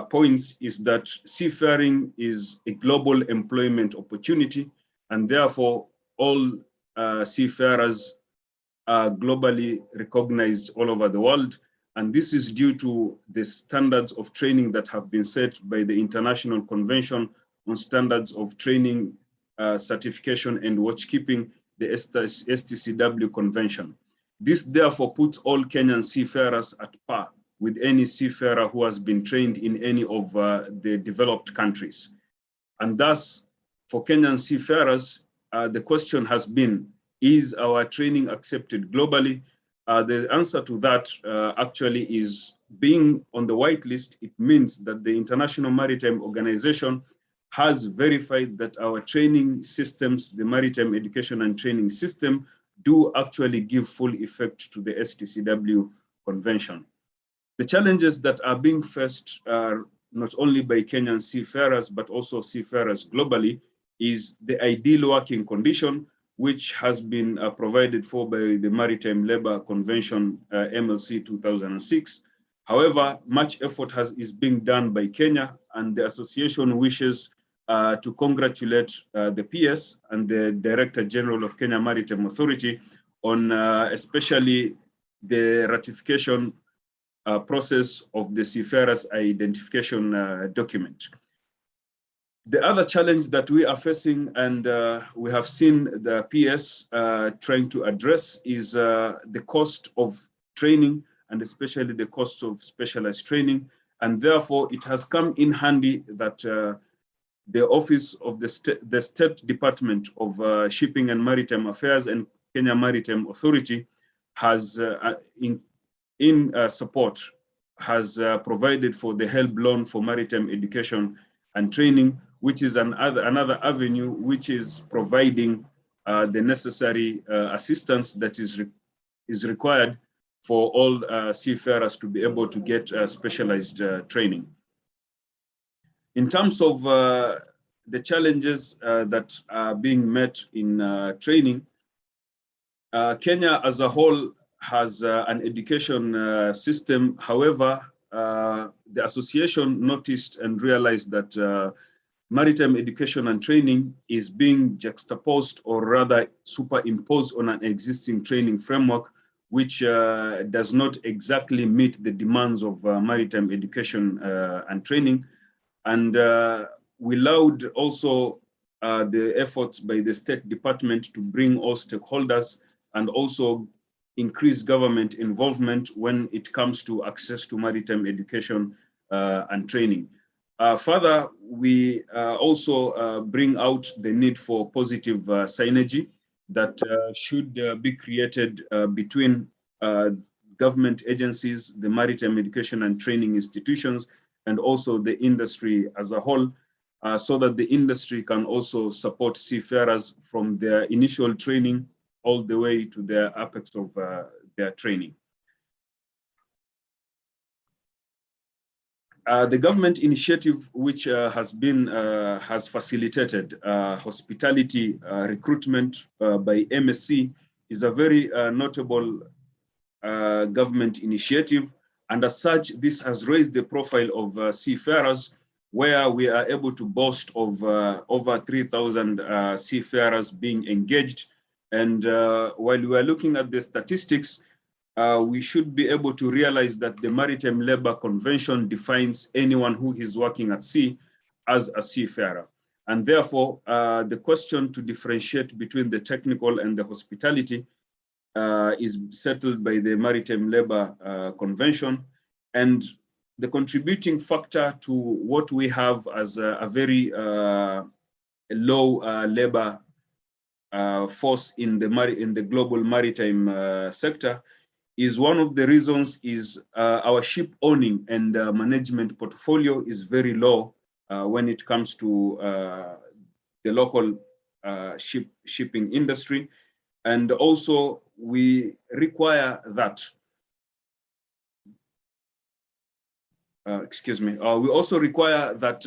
S8: points is that seafaring is a global employment opportunity, and therefore all seafarers are globally recognized all over the world. And this is due to the standards of training that have been set by the International Convention on Standards of Training, Certification and Watchkeeping, the STCW Convention. This therefore puts all Kenyan seafarers at par with any seafarer who has been trained in any of the developed countries. And thus, for Kenyan seafarers, the question has been, is our training accepted globally? The answer to that actually is, being on the whitelist, it means that the International Maritime Organization has verified that our training systems, the maritime education and training system, do actually give full effect to the STCW convention. The challenges that are being faced not only by Kenyan seafarers, but also seafarers globally, is the ideal working condition, which has been provided for by the Maritime Labour Convention, MLC 2006. However, much effort is being done by Kenya, and the association wishes to congratulate the PS and the Director General of Kenya Maritime Authority on especially the ratification process of the Seafarers Identification Document. The other challenge that we are facing, and we have seen the PS trying to address, is the cost of training, and especially the cost of specialized training. And therefore, it has come in handy that the Office of the State Department of Shipping and Maritime Affairs and Kenya Maritime Authority has, in support, has provided for the HELB loan for maritime education and training, which is another avenue which is providing the necessary assistance that is required for all seafarers to be able to get specialized training. In terms of the challenges that are being met in training, Kenya as a whole has an education system. However, the association noticed and realized that maritime education and training is being juxtaposed, or rather superimposed, on an existing training framework, which does not exactly meet the demands of maritime education and training. And we laud also the efforts by the State Department to bring all stakeholders and also increase government involvement when it comes to access to maritime education and training. Further, we also bring out the need for positive synergy that should be created between government agencies, the maritime education and training institutions, and also the industry as a whole, so that the industry can also support seafarers from their initial training all the way to the apex of their training. The government initiative, which has facilitated hospitality recruitment by MSC, is a very notable government initiative. And as such, this has raised the profile of seafarers, where we are able to boast of over 3,000 seafarers being engaged. And while we are looking at the statistics, we should be able to realize that the Maritime Labour Convention defines anyone who is working at sea as a seafarer. And therefore, the question to differentiate between the technical and the hospitality is settled by the Maritime Labour Convention. And the contributing factor to what we have as a very low labor force in the global maritime sector is one of the reasons is our ship owning and management portfolio is very low when it comes to the local shipping industry. And also we require that, we also require that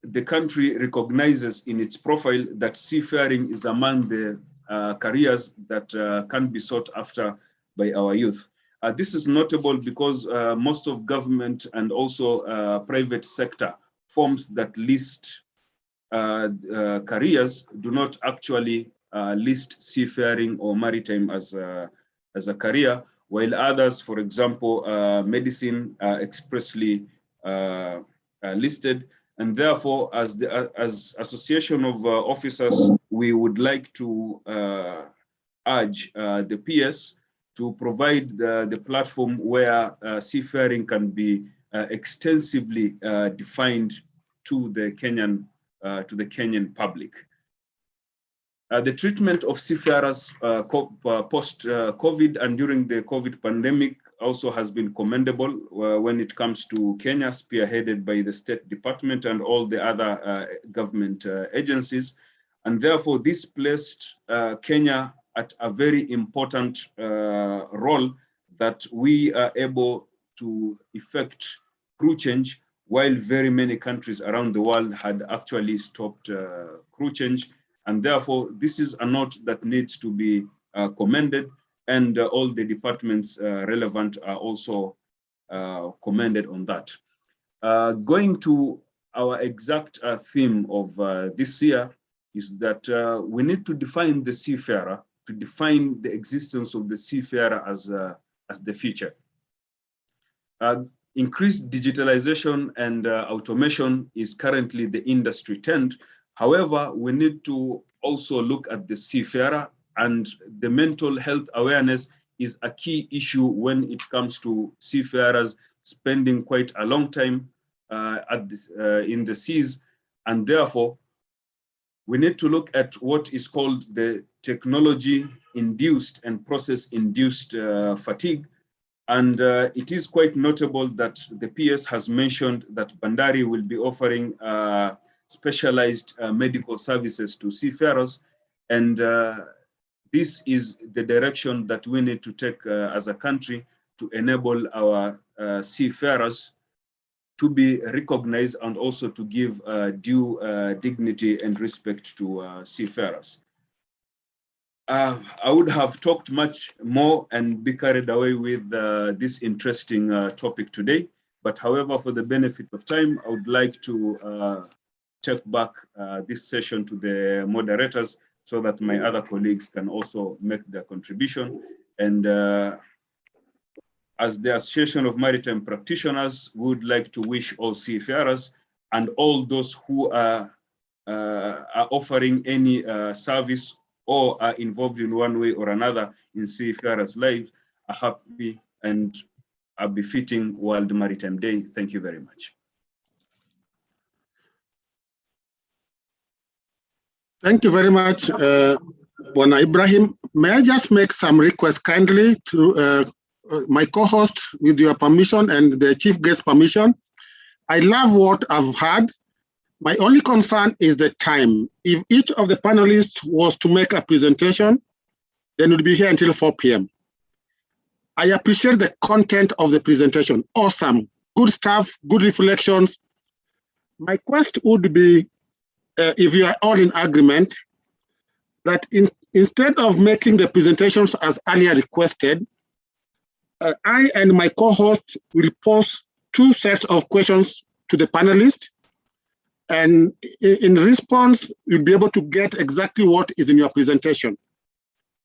S8: the country recognizes in its profile that seafaring is among the careers that can be sought after by our youth. This is notable because most of government and also private sector firms that list careers do not actually list seafaring or maritime as a career, while others, for example, medicine, expressly listed. And therefore, as Association of Officers, we would like to urge the PS to provide the platform where seafaring can be extensively defined to the Kenyan public. The treatment of seafarers post-COVID and during the COVID pandemic also has been commendable when it comes to Kenya, spearheaded by the State Department and all the other government agencies. And therefore, this placed Kenya at a very important role that we are able to effect crew change while very many countries around the world had actually stopped crew change. And therefore, this is a note that needs to be commended, and all the departments relevant are also commended on that. Going to our exact theme of this year is that we need to define the seafarer, to define the existence of the seafarer as the future. Increased digitalization and automation is currently the industry trend. However, we need to also look at the seafarer, and the mental health awareness is a key issue when it comes to seafarers spending quite a long time in the seas. And therefore, we need to look at what is called the technology-induced and process-induced fatigue. And it is quite notable that the PS has mentioned that Bandari will be offering specialized medical services to seafarers. And this is the direction that we need to take as a country to enable our seafarers to be recognized and also to give due dignity and respect to seafarers. I would have talked much more and be carried away with this interesting topic today, but however, for the benefit of time, I would like to take back this session to the moderators so that my other colleagues can also make their contribution. And as the Association of Maritime Practitioners, we would like to wish all seafarers and all those who are offering any service or are involved in one way or another in seafarers' lives a happy and a befitting World Maritime Day. Thank you very much.
S2: Thank you very much, Bwana Ibrahim. May I just make some requests kindly to my co-host, with your permission and the chief guest permission? I love what I've heard. My only concern is the time. If each of the panelists was to make a presentation, then we'll be here until 4 p.m. I appreciate the content of the presentation. Awesome, good stuff, good reflections. My quest would be, if you are all in agreement, that instead of making the presentations as earlier requested, I and my co-host will pose 2 sets of questions to the panelists, and in response, you'll be able to get exactly what is in your presentation.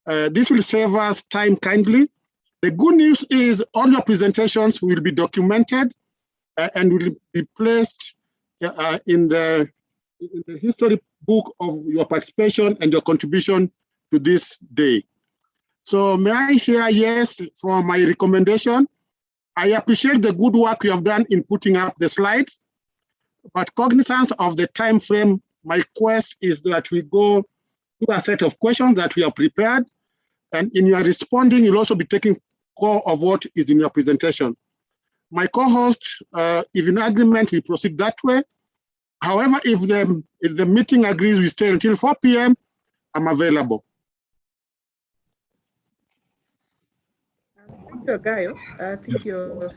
S2: This will save us time kindly. The good news is all your presentations will be documented and will be placed in the history book of your participation and your contribution to this day. So may I hear yes for my recommendation? I appreciate the good work you have done in putting up the slides, but cognizance of the time frame, my quest is that we go through a set of questions that we are prepared, and in your responding, you'll also be taking core of what is in your presentation. My co-host, if in agreement, we proceed that way. However, if the meeting agrees we stay until 4 p.m., I'm available.
S4: Thank you, Gaio. I think your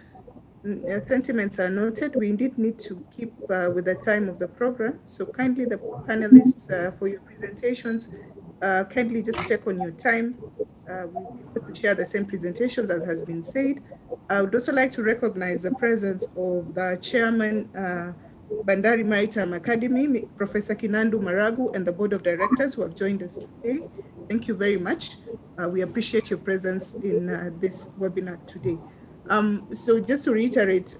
S4: sentiments are noted. We indeed need to keep with the time of the program. So kindly, the panelists, for your presentations, kindly just check on your time. We'll be able to share the same presentations as has been said. I would also like to recognize the presence of the chairman, Bandari Maritime Academy, Professor Kinandu Maragu, and the board of directors who have joined us today. Thank you very much. We appreciate your presence in this webinar today. So just to reiterate,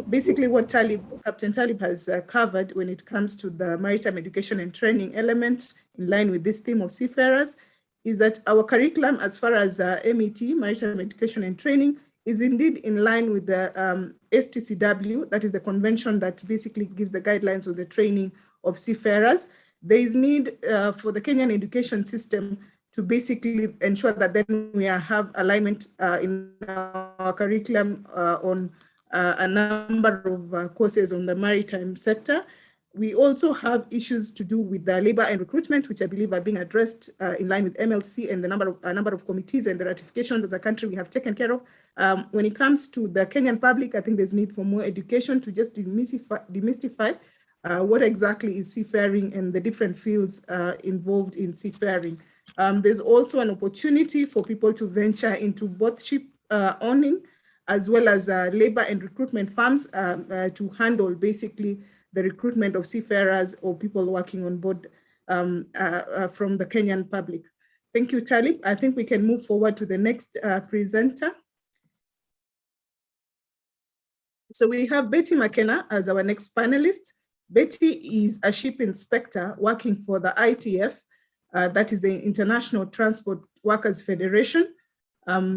S4: basically what Captain Talib has covered when it comes to the maritime education and training element in line with this theme of seafarers is that our curriculum as far as MET, maritime education and training, is indeed in line with the STCW, that is the convention that basically gives the guidelines of the training of seafarers. There is need for the Kenyan education system to basically ensure that then we have alignment in our curriculum on a number of courses on the maritime sector. We also have issues to do with the labor and recruitment, which I believe are being addressed in line with MLC and the number of committees and the ratifications as a country we have taken care of. When it comes to the Kenyan public, I think there's need for more education to just demystify what exactly is seafaring and the different fields involved in seafaring. There's also an opportunity for people to venture into both ship owning as well as labor and recruitment firms to handle basically the recruitment of seafarers or people working on board from the Kenyan public. Thank you, Talib. I think we can move forward to the next presenter. So we have Betty McKenna as our next panelist. Betty is a ship inspector working for the ITF, that is the International Transport Workers Federation.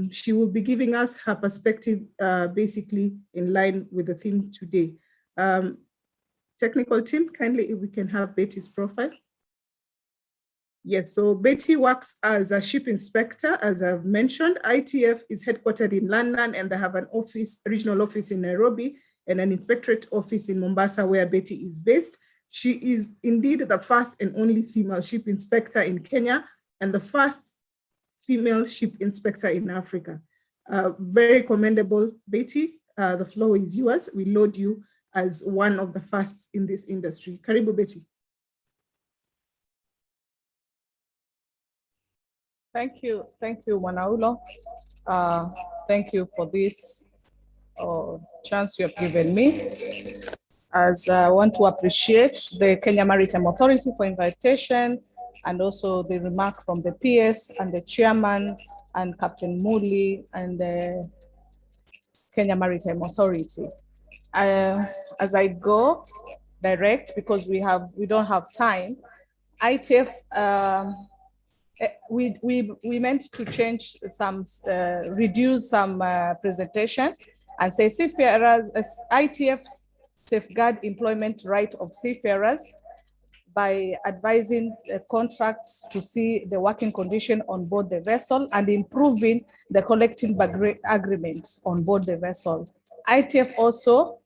S4: She will be giving us her perspective basically in line with the theme today. Technical team, kindly if we can have Betty's profile. Yes, so Betty works as a ship inspector, as I've mentioned. ITF is headquartered in London and they have an office, regional office in Nairobi and an inspectorate office in Mombasa where Betty is based. She is indeed the first and only female ship inspector in Kenya and the first female ship inspector in Africa. Very commendable, Betty. The floor is yours. We laud you as one of the first in this industry. Karibu, Betty.
S9: Thank you, Manaulo. Thank you for this chance you have given me. As I want to appreciate the Kenya Maritime Authority for invitation and also the remark from the PS and the chairman and Captain Muli and the Kenya Maritime Authority. As I go direct, because we don't have time, ITF, we meant to change some, reduce some presentation and say seafarers, ITF safeguard employment right of seafarers by advising the contracts to see the working condition on board the vessel and improving the collective agreements on board the vessel. ITF also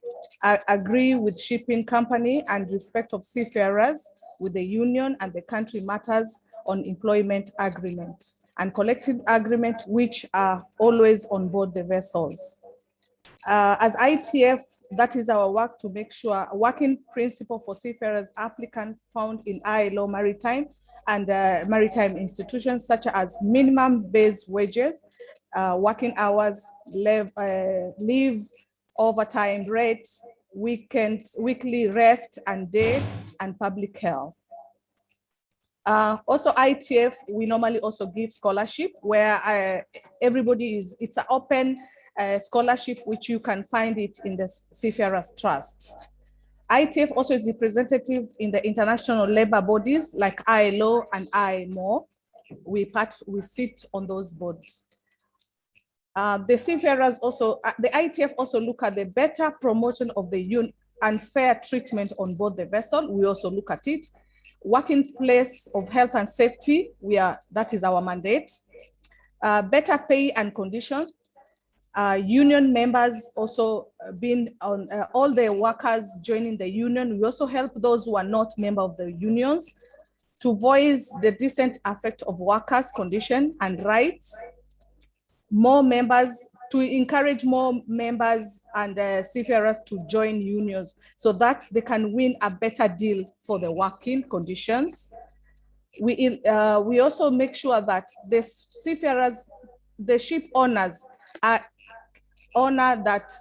S9: agree with shipping company and respect of seafarers with the union and the country matters on employment agreement and collective agreement which are always on board the vessels. As ITF, that is our work to make sure a working principle for seafarers applicants found in ILO Maritime and maritime institutions such as minimum base wages, working hours, leave, overtime rates, weekly rest and day, and public health. Also ITF, we normally also give scholarship where everybody it's an open scholarship which you can find it in the Seafarers Trust. ITF also is representative in the international labor bodies like ILO and IMO. We sit on those boards. The Seafarers also, the ITF also look at the better promotion of the unfair treatment on board the vessel. We also look at it. Working place of health and safety, that is our mandate. Better pay and conditions. Union members also been on all the workers joining the union. We also help those who are not member of the unions to voice the decent effect of workers' condition and rights. More members, to encourage more members and seafarers to join unions so that they can win a better deal for the working conditions. We also make sure that the seafarers, the ship owners honor that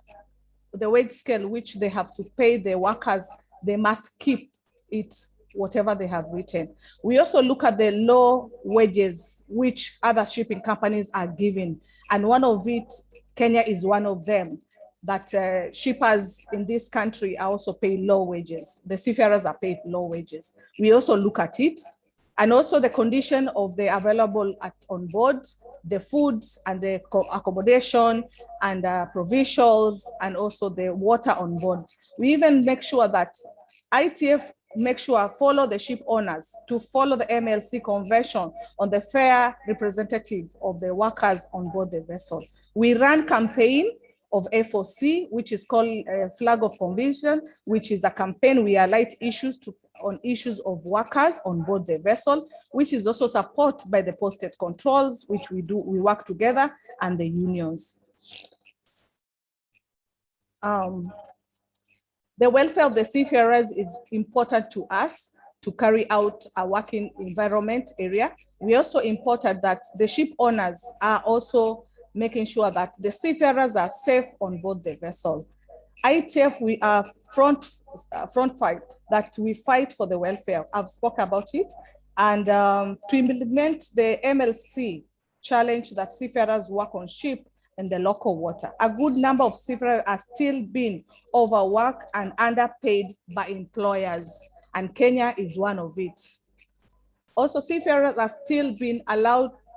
S9: the wage scale which they have to pay the workers, they must keep it whatever they have written. We also look at the low wages which other shipping companies are giving. And one of it, Kenya is one of them, that shippers in this country are also paid low wages. The seafarers are paid low wages. We also look at it. And also the condition of the available on board, the foods and the accommodation and provisions and also the water on board. We even make sure that ITF make sure follow the ship owners to follow the MLC convention on the fair representative of the workers on board the vessel. We run campaign of FOC, which is called Flag of Convention, which is a campaign we highlight on issues of workers on board the vessel, which is also supported by the posted controls, which we work together, and the unions. The welfare of the seafarers is important to us to carry out a working environment area. We also important that the ship owners are also making sure that the seafarers are safe on board the vessel. ITF, we are front fight that we fight for the welfare. I've spoken about it. And to implement the MLC challenge that seafarers work on ship in the local water. A good number of seafarers are still being overworked and underpaid by employers, and Kenya is one of it. Also, seafarers are still being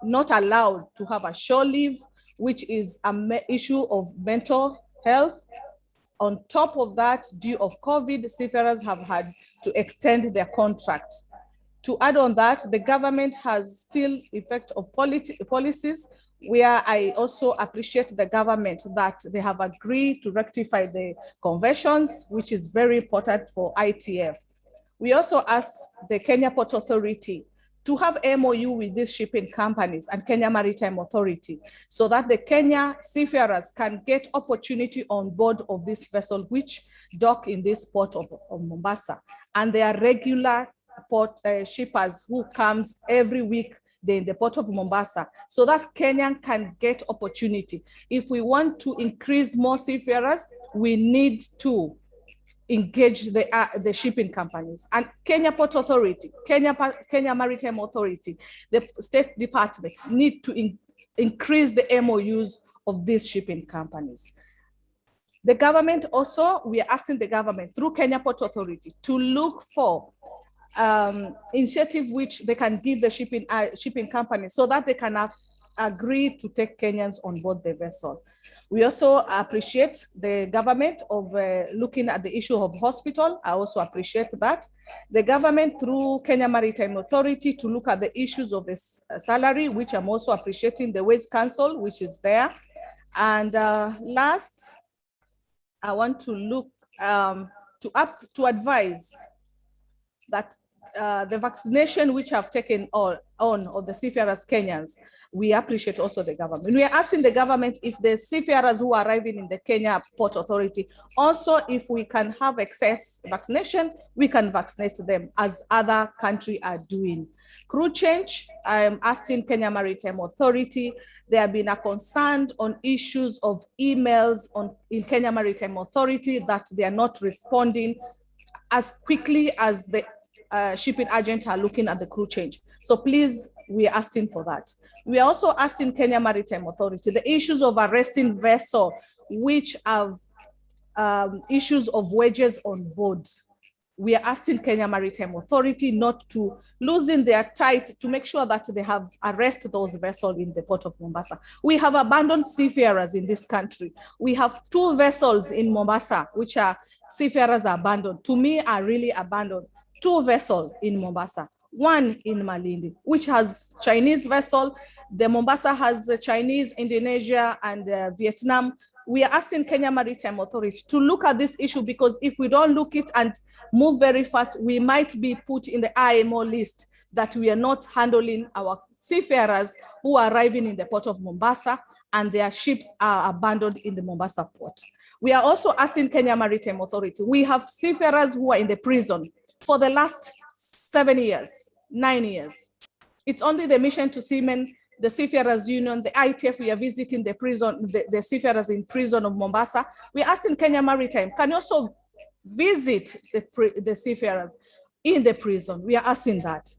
S9: not allowed to have a shore leave, which is an issue of mental health. On top of that, due of COVID, seafarers have had to extend their contracts. To add on that, the government has still effect of policies where I also appreciate the government that they have agreed to rectify the conventions, which is very important for ITF. We also asked the Kenya Port Authority to have MOU with these shipping companies and Kenya Maritime Authority so that the Kenya seafarers can get opportunity on board of this vessel, which dock in this port of Mombasa. And they are regular port shippers who comes every week in the port of Mombasa, so that Kenyan can get opportunity. If we want to increase more seafarers, we need to engage the shipping companies. And Kenya Port Authority, Kenya Maritime Authority, the State Department need to increase the MOUs of these shipping companies. The government also, we are asking the government through Kenya Port Authority to look for initiative which they can give the shipping companies so that they can agree to take Kenyans on board the vessel. We also appreciate the government of looking at the issue of hospital. I also appreciate that. The government through Kenya Maritime Authority to look at the issues of the salary, which I'm also appreciating the Wage Council, which is there. And last, I want to look to advise that the vaccination which have taken on of the seafarers Kenyans, we appreciate also the government. We are asking the government if the seafarers who are arriving in the Kenya Port Authority, also if we can have excess vaccination, we can vaccinate them as other countries are doing. Crew change, I am asking Kenya Maritime Authority. There have been a concern on issues of emails in Kenya Maritime Authority that they are not responding as quickly as the shipping agents are looking at the crew change. So please, we are asking for that. We are also asking Kenya Maritime Authority, the issues of arresting vessel, which have issues of wages on board. We are asking Kenya Maritime Authority not to loosen their tight to make sure that they have arrested those vessels in the port of Mombasa. We have abandoned seafarers in this country. We have 2 vessels in Mombasa, which are seafarers abandoned. To me, are really abandoned. 2 vessels in Mombasa, 1 in Malindi, which has Chinese vessel. The Mombasa has Chinese, Indonesia, and Vietnam. We are asking Kenya Maritime Authority to look at this issue, because if we don't look it and move very fast, we might be put in the IMO list that we are not handling our seafarers who are arriving in the port of Mombasa and their ships are abandoned in the Mombasa port. We are also asking Kenya Maritime Authority. We have seafarers who are in the prison for the last 7 years, 9 years. It's only the Mission to Seamen, the Seafarers Union, the ITF, we are visiting the prison, the seafarers in prison of Mombasa. We're asking Kenya Maritime, can you also visit the seafarers in the prison? We are asking that.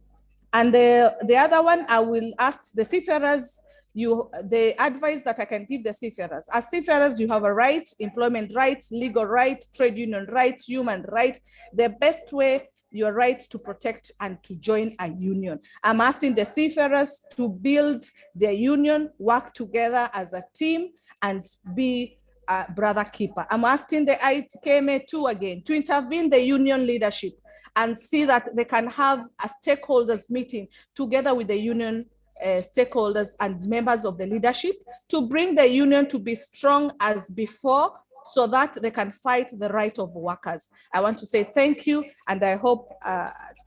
S9: And the other one, I will ask the seafarers, the advice that I can give the seafarers. As seafarers, you have a right, employment rights, legal rights, trade union rights, human rights. The best way, your right to protect and to join a union. I'm asking the seafarers to build their union, work together as a team, and be a brother keeper. I'm asking the KMA too again to intervene the union leadership and see that they can have a stakeholders meeting together with the union stakeholders and members of the leadership to bring the union to be strong as before, so that they can fight the right of workers. I want to say thank you, and I hope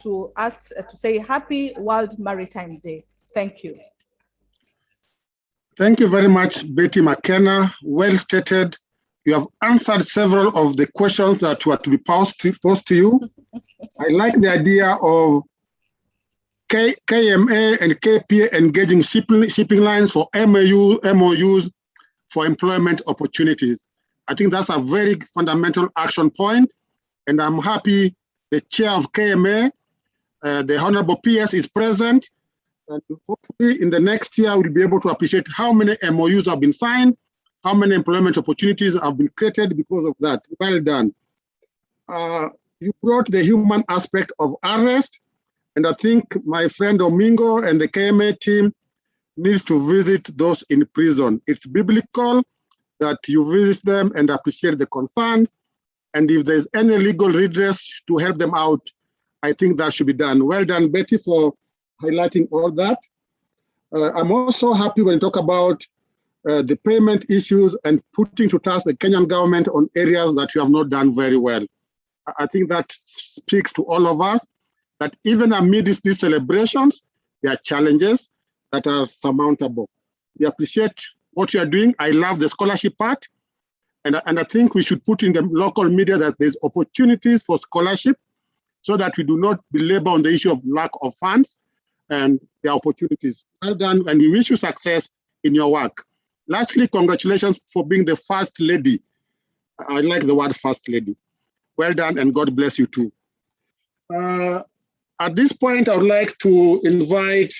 S9: to say Happy World Maritime Day. Thank you.
S2: Thank you very much, Betty McKenna. Well stated. You have answered several of the questions that were to be posed to you. I like the idea of KMA and KPA engaging shipping lines for MOUs for employment opportunities. I think that's a very fundamental action point, and I'm happy the chair of KMA, the Honorable PS, is present, and hopefully in the next year we'll be able to appreciate how many MOUs have been signed, how many employment opportunities have been created because of that. Well done. You brought the human aspect of arrest, and I think my friend Domingo and the KMA team needs to visit those in prison. It's biblical that you visit them and appreciate the concerns. And if there's any legal redress to help them out, I think that should be done. Well done, Betty, for highlighting all that. I'm also happy when you talk about the payment issues and putting to task the Kenyan government on areas that you have not done very well. I think that speaks to all of us that even amid these celebrations, there are challenges that are surmountable. We appreciate what you are doing. I love the scholarship part. And I think we should put in the local media that there's opportunities for scholarship so that we do not belabor on the issue of lack of funds and the opportunities. Well done, and we wish you success in your work. Lastly, congratulations for being the first lady. I like the word first lady. Well done, and God bless you too. At this point, I would like to invite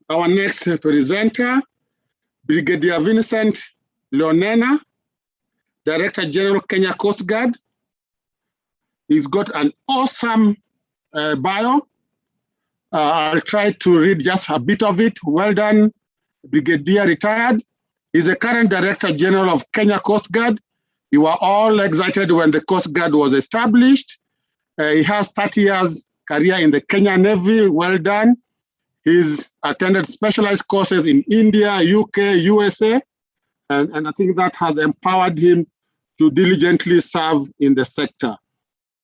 S2: our next presenter, Brigadier Vincent Leonena, Director General, Kenya Coast Guard. He's got an awesome bio. I'll try to read just a bit of it. Well done, Brigadier retired. He's the current Director General of Kenya Coast Guard. You were all excited when the Coast Guard was established. He has 30 years career in the Kenya Navy. Well done. He's attended specialized courses in India, UK, USA, and I think that has empowered him to diligently serve in the sector.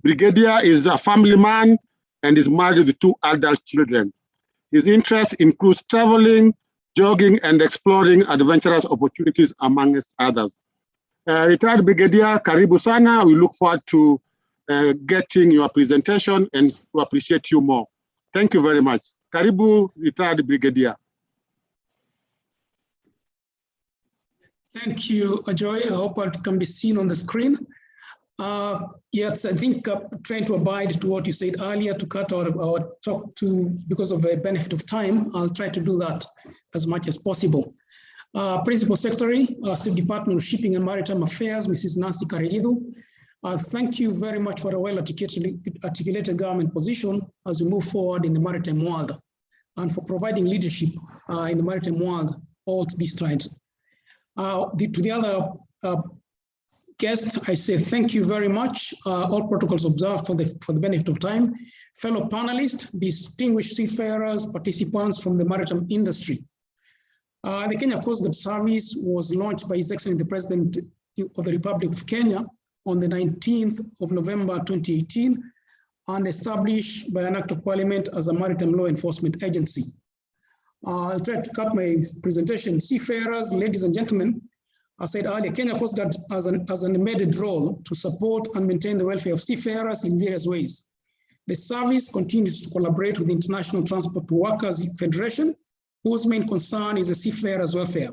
S2: Brigadier is a family man and is married with 2 adult children. His interests include traveling, jogging, and exploring adventurous opportunities, amongst others. Retired Brigadier, karibu sana. We look forward to getting your presentation and to appreciate you more. Thank you very much. Karibu, retired Brigadier.
S10: Thank you, Ajoy. I hope it can be seen on the screen. Yes, I think trying to abide to what you said earlier, to cut our talk to, because of the benefit of time, I'll try to do that as much as possible. Principal Secretary, State Department of Shipping and Maritime Affairs, Mrs. Nancy Karegidu. Thank you very much for a well-articulated government position as we move forward in the maritime world and for providing leadership in the maritime world all these times. To the other guests, I say thank you very much. All protocols observed for the benefit of time. Fellow panelists, distinguished seafarers, participants from the maritime industry. The Kenya Coast Guard Service was launched by His Excellency the President of the Republic of Kenya on the 19th of November 2018 and established by an act of parliament as a maritime law enforcement agency. I'll try to cut my presentation. Seafarers, ladies and gentlemen, I said earlier, Kenya Coast Guard has an embedded role to support and maintain the welfare of seafarers in various ways. The service continues to collaborate with the International Transport Workers Federation, whose main concern is the seafarers' welfare.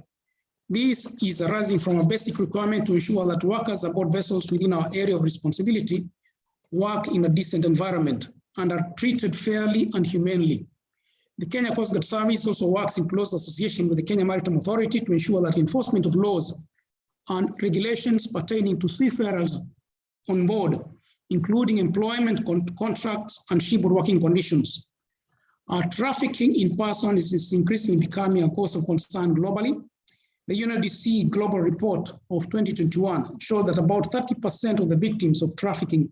S10: This is arising from a basic requirement to ensure that workers aboard vessels within our area of responsibility work in a decent environment and are treated fairly and humanely. The Kenya Coast Guard Service also works in close association with the Kenya Maritime Authority to ensure that enforcement of laws and regulations pertaining to seafarers on board, including employment contracts and shipboard working conditions. Trafficking in persons is increasingly becoming a cause of concern globally. The UNODC Global Report of 2021 showed that about 30% of the victims of trafficking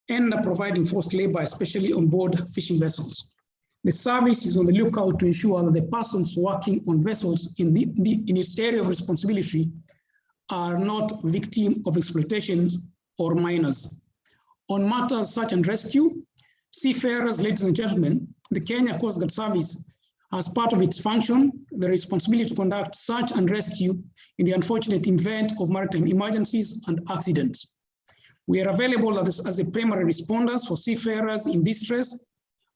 S10: end up providing forced labor, especially on board fishing vessels. The service is on the lookout to ensure that the persons working on vessels in its area of responsibility are not victims of exploitations or minors. On matters such as rescue, seafarers, ladies and gentlemen, the Kenya Coast Guard Service, as part of its function, the responsibility to conduct search and rescue in the unfortunate event of maritime emergencies and accidents. We are available as a primary responders for seafarers in distress,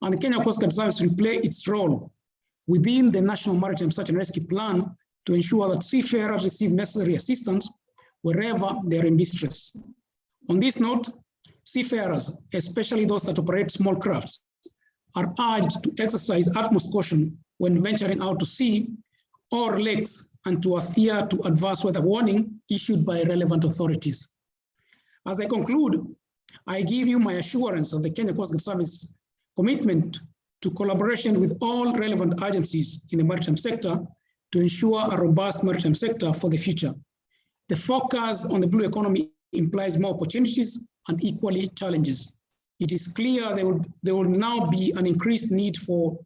S10: and the Kenya Coast Guard Service will play its role within the National Maritime Search and Rescue Plan to ensure that seafarers receive necessary assistance wherever they are in distress. On this note, seafarers, especially those that operate small crafts, are urged to exercise utmost caution when venturing out to sea or lakes and to adhere to adverse weather warning issued by relevant authorities. As I conclude, I give you my assurance of the Kenya Coast Guard Service commitment to collaboration with all relevant agencies in the maritime sector to ensure a robust maritime sector for the future. The focus on the blue economy implies more opportunities and equally challenges. It is clear there will now be an increased need to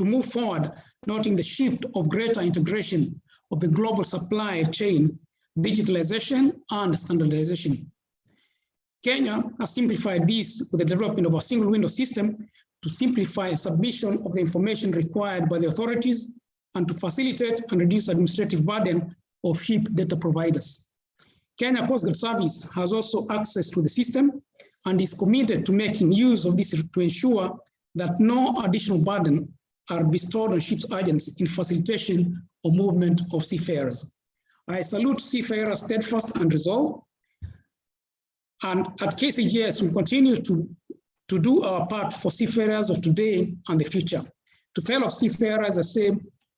S10: move forward, noting the shift of greater integration of the global supply chain, digitalization, and standardization. Kenya has simplified this with the development of a single window system to simplify submission of the information required by the authorities and to facilitate and reduce administrative burden of ship data providers. Kenya Coast Guard Service has also access to the system and is committed to making use of this to ensure that no additional burden are bestowed on ships agents in facilitation or movement of seafarers. I salute seafarers' steadfast and resolve. And at KCGS, we continue to do our part for seafarers of today and the future. To fellow seafarers, I say,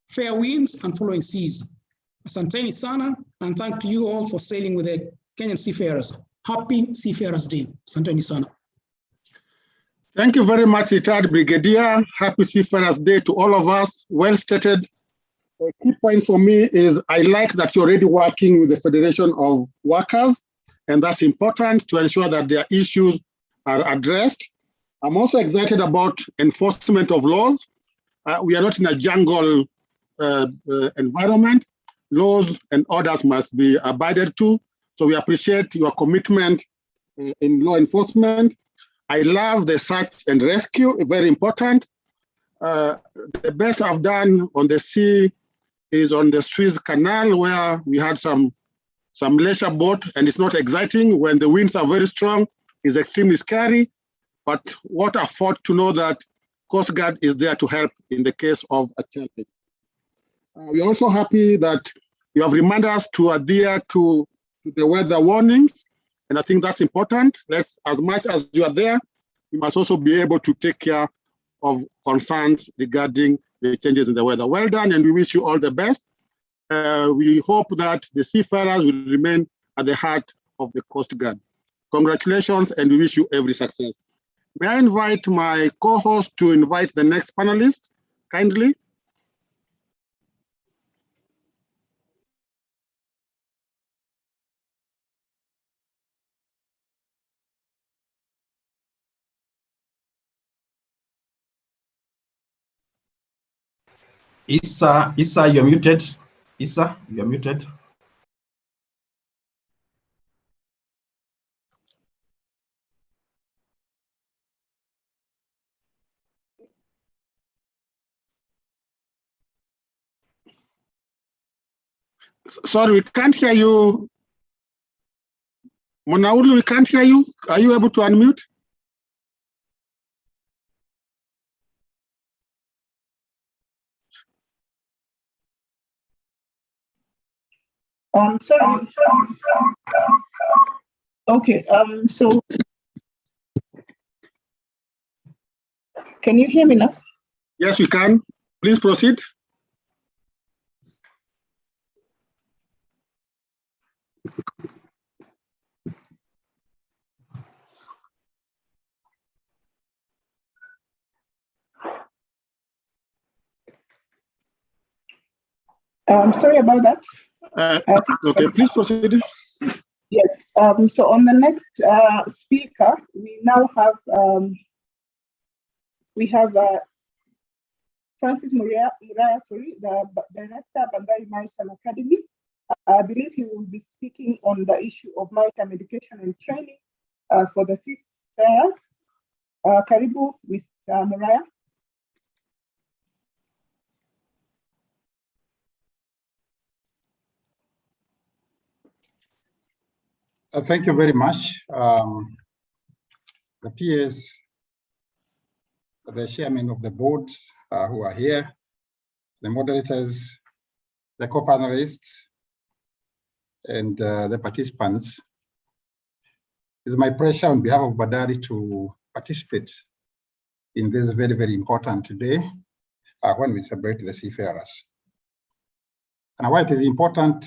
S10: fair winds and following seas. Asanteni sana, and thank to you all for sailing with the Kenyan seafarers. Happy Seafarers Day. Asanteni sana.
S2: Thank you very much, retired Brigadier. Happy Seafarers Day to all of us. Well stated. A key point for me is I like that you're already working with the Federation of Workers, and that's important to ensure that their issues are addressed. I'm also excited about enforcement of laws. We are not in a jungle environment. Laws and orders must be abided to. So we appreciate your commitment in law enforcement. I love the search and rescue, very important. The best I've done on the sea is on the Suez Canal, where we had some leisure boat, and it's not exciting. When the winds are very strong, it's extremely scary. But what a thought to know that Coast Guard is there to help in the case of a challenge. We're also happy that you have reminded us to adhere to the weather warnings, and I think that's important. As much as you are there, you must also be able to take care of concerns regarding the changes in the weather. Well done, and we wish you all the best. We hope that the seafarers will remain at the heart of the Coast Guard. Congratulations, and we wish you every success. May I invite my co-host to invite the next panelist, kindly?
S11: Issa, you're muted. Issa, you're muted.
S2: Sorry, we can't hear you. Monaulu, we can't hear you. Are you able to unmute?
S12: Sorry. Okay, so can you hear me now?
S2: Yes, we can. Please proceed.
S12: Sorry about that.
S2: Okay, please proceed.
S12: Yes, so on the next speaker, we now have Francis Muraya, the Director, Bandari Maritime Academy. I believe he will be speaking on the issue of maritime education and training for the seafarers. Karibu, Mr. Muraya.
S6: Thank you very much. The peers, the chairman of the board who are here, the moderators, the co-panelists, and the participants. It's my pleasure on behalf of Badari to participate in this very, very important day when we celebrate the seafarers. And why it is important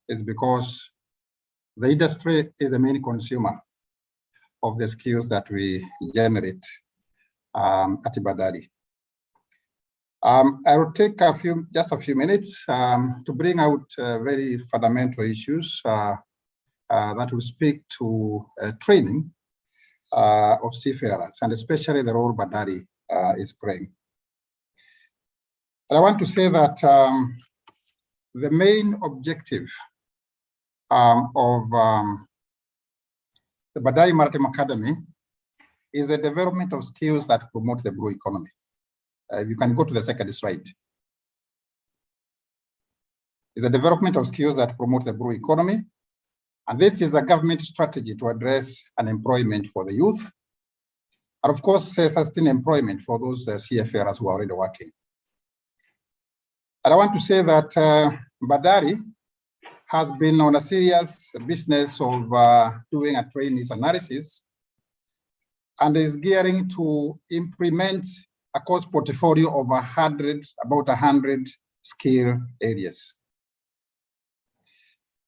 S6: is because the industry is the main consumer of the skills that we generate at Badari. I will take just a few minutes to bring out very fundamental issues that will speak to training of seafarers, and especially the role Badari is playing. And I want to say that the main objective of the Badari Maritime Academy is the development of skills that promote the blue economy. You can go to the second slide. It's the development of skills that promote the blue economy. And this is a government strategy to address unemployment for the youth. And of course, sustain employment for those seafarers who are already working. And I want to say that Badari has been on a serious business of doing a trainees analysis and is gearing to implement a course portfolio of about 100 skill areas.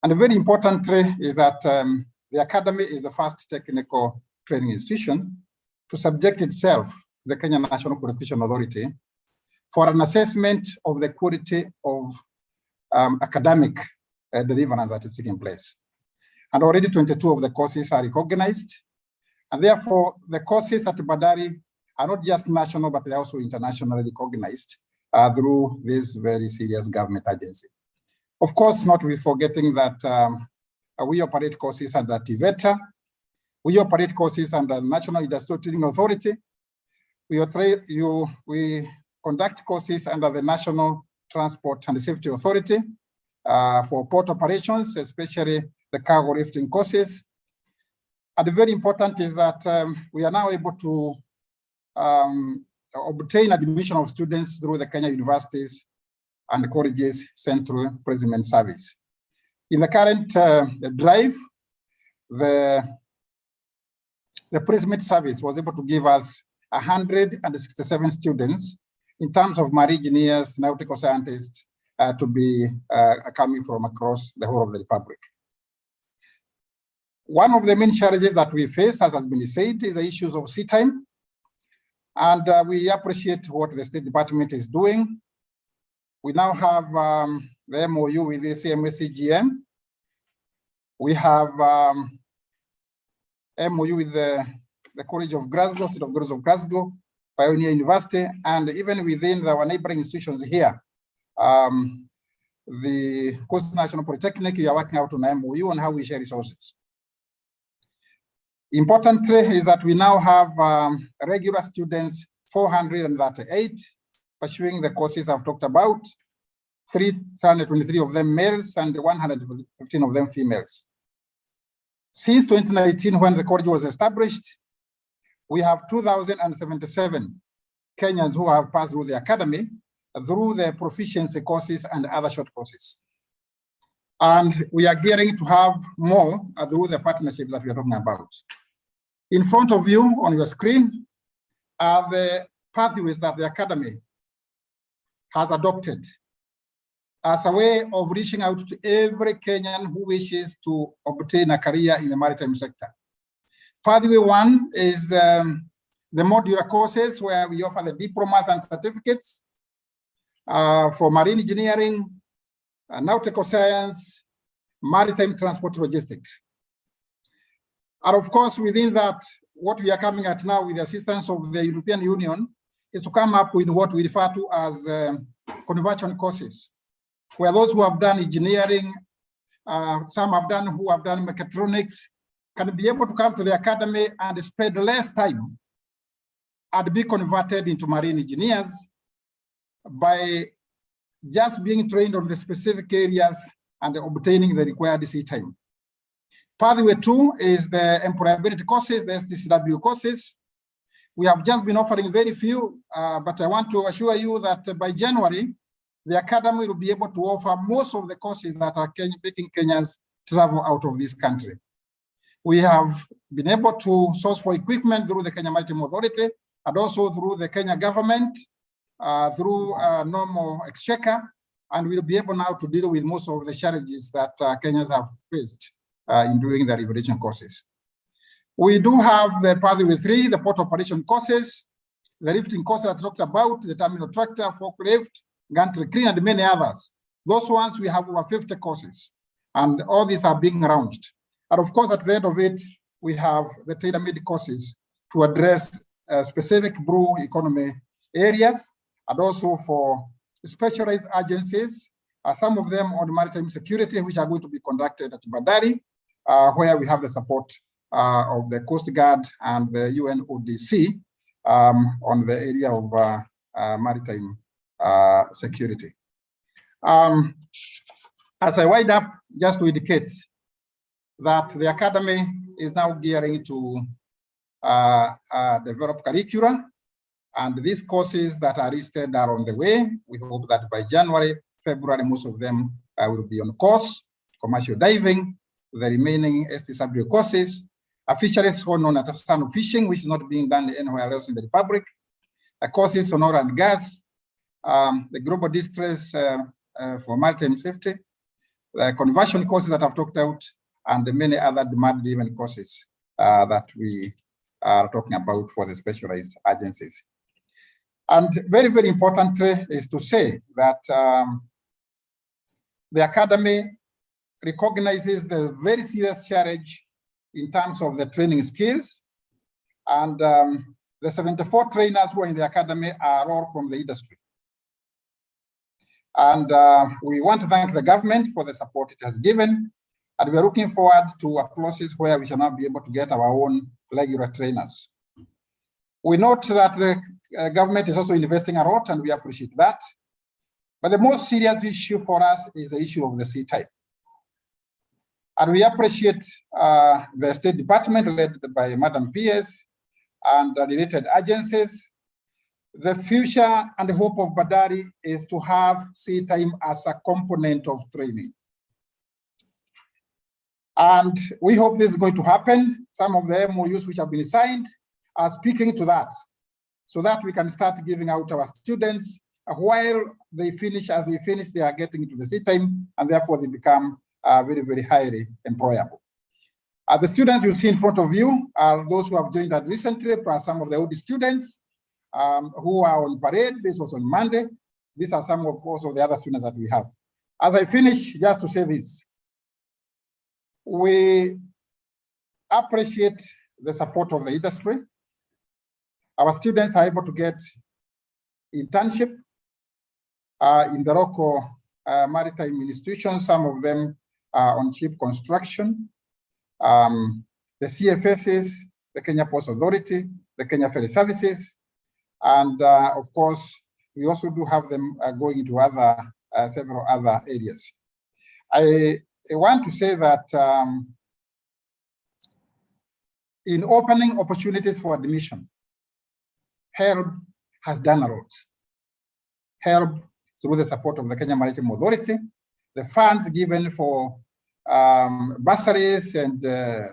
S6: And very importantly is that the Academy is the first technical training institution to subject itself to the Kenya National Qualification Authority for an assessment of the quality of academic deliverance that is taking place. And already 22 of the courses are recognized. And therefore, the courses at Badari are not just national, but they're also internationally recognized through this very serious government agency. Of course, not with forgetting that we operate courses under TVETA. We operate courses under National Industrial Training Authority. We conduct courses under the National Transport and Safety Authority for port operations, especially the cargo lifting courses. And very important is that we are now able to obtain admission of students through the Kenya universities and colleges Central Placement Service. In the current drive, the placement service was able to give us 167 students in terms of marine engineers, nautical scientists to be coming from across the whole of the Republic. One of the main challenges that we face, as has been said, is the issues of sea time. And we appreciate what the State Department is doing. We now have the MOU with the CMSCGM. We have MOU with the College of Glasgow, City of Girls of Glasgow, Pioneer University, and even within our neighboring institutions here, the Coast National Polytechnic, we are working out on an MOU on how we share resources. Importantly is that we now have regular students, 438, pursuing the courses I've talked about, 323 of them males and 115 of them females. Since 2019, when the college was established, we have 2,077 Kenyans who have passed through the academy through the proficiency courses and other short courses. And we are gearing to have more through the partnership that we are talking about. In front of you on your screen are the pathways that the academy has adopted as a way of reaching out to every Kenyan who wishes to obtain a career in the maritime sector. Pathway one is the modular courses where we offer the diplomas and certificates for marine engineering, nautical science, maritime transport logistics. And of course, within that, what we are coming at now with the assistance of the European Union
S13: is to come up with what we refer to as conversion courses, where those who have done engineering, some who have done mechatronics, can be able to come to the academy and spend less time and be converted into marine engineers by just being trained on the specific areas and obtaining the required sea time. Pathway 2 is the employability courses, the STCW courses. We have just been offering very few, but I want to assure you that by January, the academy will be able to offer most of the courses that are making Kenyans travel out of this country. We have been able to source for equipment through the Kenya Maritime Authority and also through the Kenya government, through normal exchequer, and we'll be able now to deal with most of the challenges that Kenyans have faced in doing the liberation courses. We do have the Pathway 3, the port operation courses, the lifting courses I talked about, the terminal tractor, forklift, gantry crane, and many others. Those ones, we have over 50 courses, and all these are being launched. And of course, at the end of it, we have the tailor-made courses to address specific blue economy areas, and also for specialized agencies, some of them on maritime security, which are going to be conducted at Bandari, where we have the support of the Coast Guard and the UNODC on the area of maritime security. As I wind up, just to indicate that the Academy is now gearing to develop curricula, and these courses that are listed are on the way. We hope that by January, February, most of them will be on course. Commercial diving, the remaining STCW courses, fisheries known as artisanal fishing, which is not being done anywhere else in the Republic, courses on oil and gas, the global distress for maritime safety, the conversion courses that I've talked about, and the many other demand-driven courses that we are talking about for the specialized agencies. And very, very importantly is to say that the Academy recognizes the very serious challenge in terms of the training skills. And the 74 trainers who are in the Academy are all from the industry. And we want to thank the government for the support it has given. And we are looking forward to a process where we shall now be able to get our own regular trainers. We note that the government is also investing a lot, and we appreciate that. But the most serious issue for us is the issue of the sea type. And we appreciate the State Department led by Madam PS and the related agencies. The future and the hope of Bandari is to have sea time as a component of training. And we hope this is going to happen. Some of the MOUs which have been signed are speaking to that, so that we can start giving out our students while they finish. As they finish, they are getting into the sea time, and therefore they become very, very highly employable. The students you see in front of you are those who have joined us recently, plus some of the old students who are on parade. This was on Monday. These are some of also the other students that we have. As I finish, just to say this, we appreciate the support of the industry. Our students are able to get internship in the local maritime institutions. Some of them are on ship construction. The CFSs, the Kenya Ports Authority, the Kenya Ferry Services, and of course, we also do have them going into other several other areas. I want to say that in opening opportunities for admission, HELB has done a lot. HELB, through the support of the Kenya Maritime Authority, the funds given for bursaries and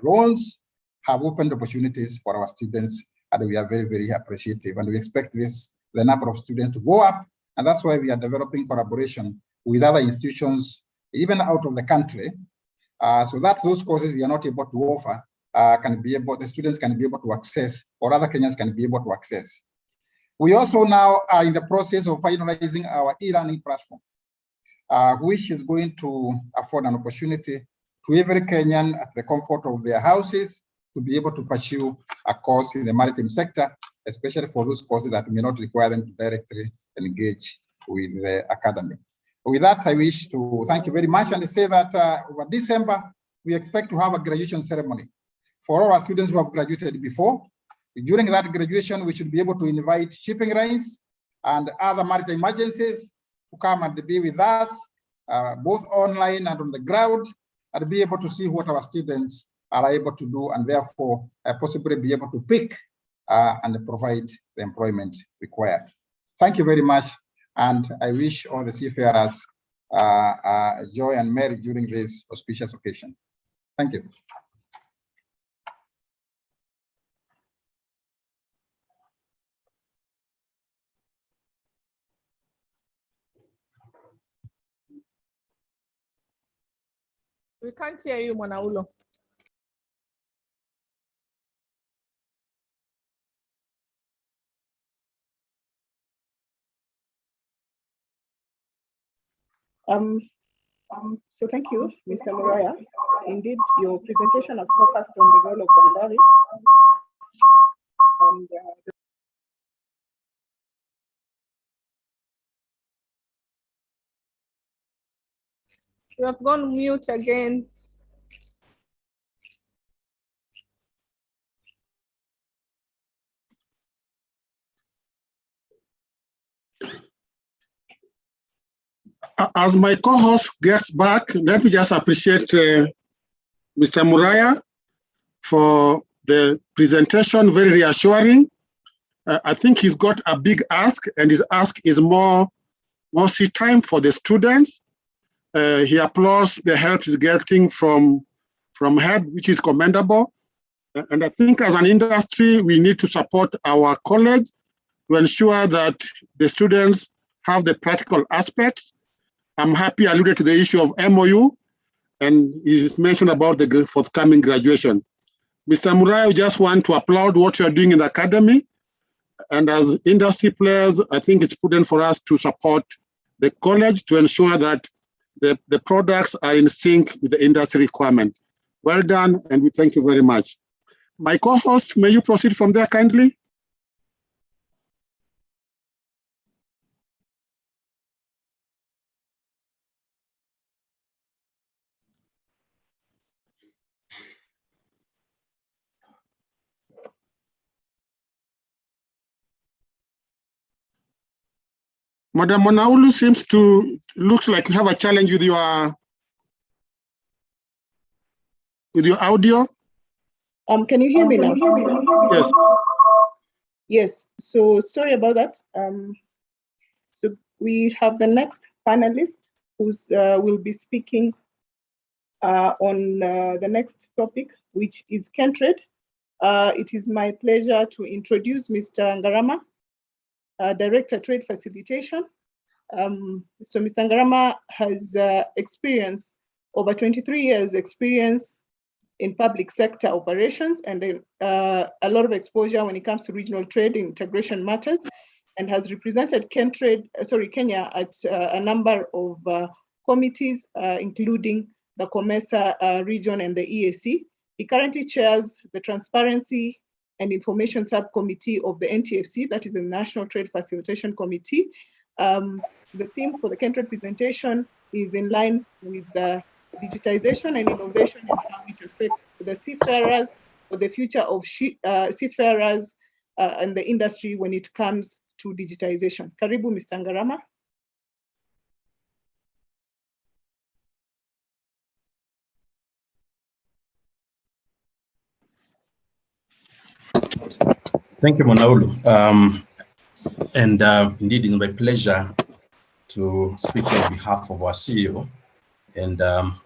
S13: loans have opened opportunities for our students, and we are very, very appreciative. And we expect the number of students to go up, and that's why we are developing collaboration with other institutions, even out of the country, so that those courses we are not able to offer the students can be able to access, or other Kenyans can be able to access. We also now are in the process of finalizing our e-learning platform, which is going to afford an opportunity to every Kenyan at the comfort of their houses to be able to pursue a course in the maritime sector especially for those courses that may not require them to directly engage with the academy. With that, I wish to thank you very much and say that over December, we expect to have a graduation ceremony for all our students who have graduated before. During that graduation, we should be able to invite shipping lines and other maritime agencies to come and be with us, both online and on the ground, and be able to see what our students are able to do, and therefore possibly be able to pick and provide the employment required. Thank you very much, and I wish all the seafarers joy and merit during this auspicious occasion. Thank you.
S9: We can't hear you, Monaulo.
S12: So thank you, Mr. Muraya. Indeed, your presentation has focused on the role of Bandari. And,
S9: You have gone mute again.
S2: As my co-host gets back, let me just appreciate Mr. Muraya for the presentation, very reassuring. I think he's got a big ask, and his ask is more sea time for the students. He applauds the help he's getting from HEAD, which is commendable. And I think as an industry, we need to support our college to ensure that the students have the practical aspects. I'm happy I alluded to the issue of MOU, and he's mentioned about the forthcoming graduation. Mr. Muraya, we just want to applaud what you're doing in the academy. And as industry players, I think it's prudent for us to support the college to ensure that the products are in sync with the industry requirement. Well done, and we thank you very much. My co-host, may you proceed from there kindly? Madam Monaulu looks like you have a challenge with your audio.
S12: Can you hear me now?
S2: Yes.
S12: Yes, so sorry about that. So we have the next panelist who will be speaking on the next topic, which is Kentrade. It is my pleasure to introduce Mr. Ngarama, Director Trade Facilitation. So Mr. Ngarama has experience, over 23 years experience in public sector operations, and a lot of exposure when it comes to regional trade integration matters, and has represented Kenya at a number of committees, including the COMESA region and the EAC. He currently chairs the Transparency and Information Subcommittee of the NTFC, that is the National Trade Facilitation Committee. The theme for the Kentrade presentation is in line with the digitization and innovation and how it affects the seafarers, or the future of seafarers and the industry when it comes to digitization. Karibu, Mr. Ngarama.
S11: Thank you, Monaulu. Indeed, it's my pleasure to speak on behalf of our CEO and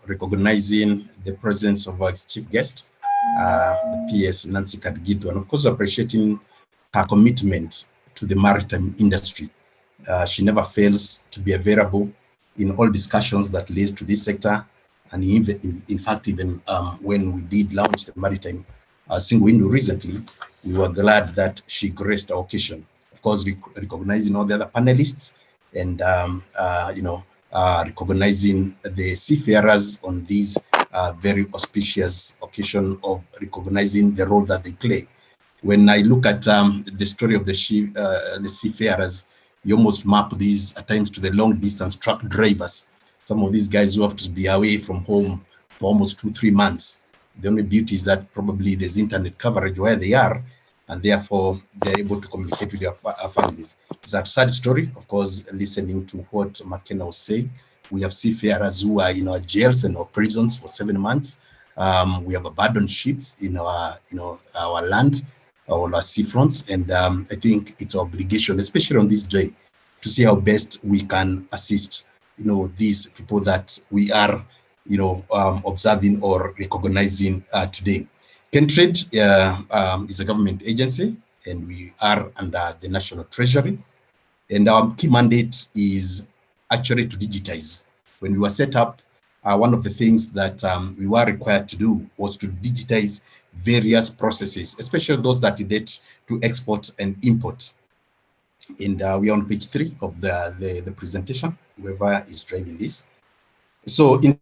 S11: recognizing the presence of our chief guest, the PS Nancy Kadgito, and of course appreciating her commitment to the maritime industry. She never fails to be available in all discussions that lead to this sector, and even, in fact, even when we did launch the maritime single window recently, we were glad that she graced our occasion. Of course, recognizing all the other panelists and recognizing the seafarers on this very auspicious occasion of recognizing the role that they play When I look at the story of the seafarers, you almost map these at times to the long distance truck drivers. Some of these guys who have to be away from home for almost 2-3 months. The only beauty is that probably there's internet coverage where they are, and therefore they're able to communicate with their families. It's a sad story, of course, listening to what McKenna was saying. We have seafarers who are in our jails and our prisons for 7 months. We have abandoned ships in our land, on our seafronts, and I think it's our obligation, especially on this day, to see how best we can assist, these people that we are, observing or recognizing today. Kentrade is a government agency, and we are under the National Treasury, and our key mandate is actually to digitize. When we were set up, one of the things that we were required to do was to digitize various processes, especially those that relate to export and import. And we are on page 3 of the presentation, whoever is driving this. So in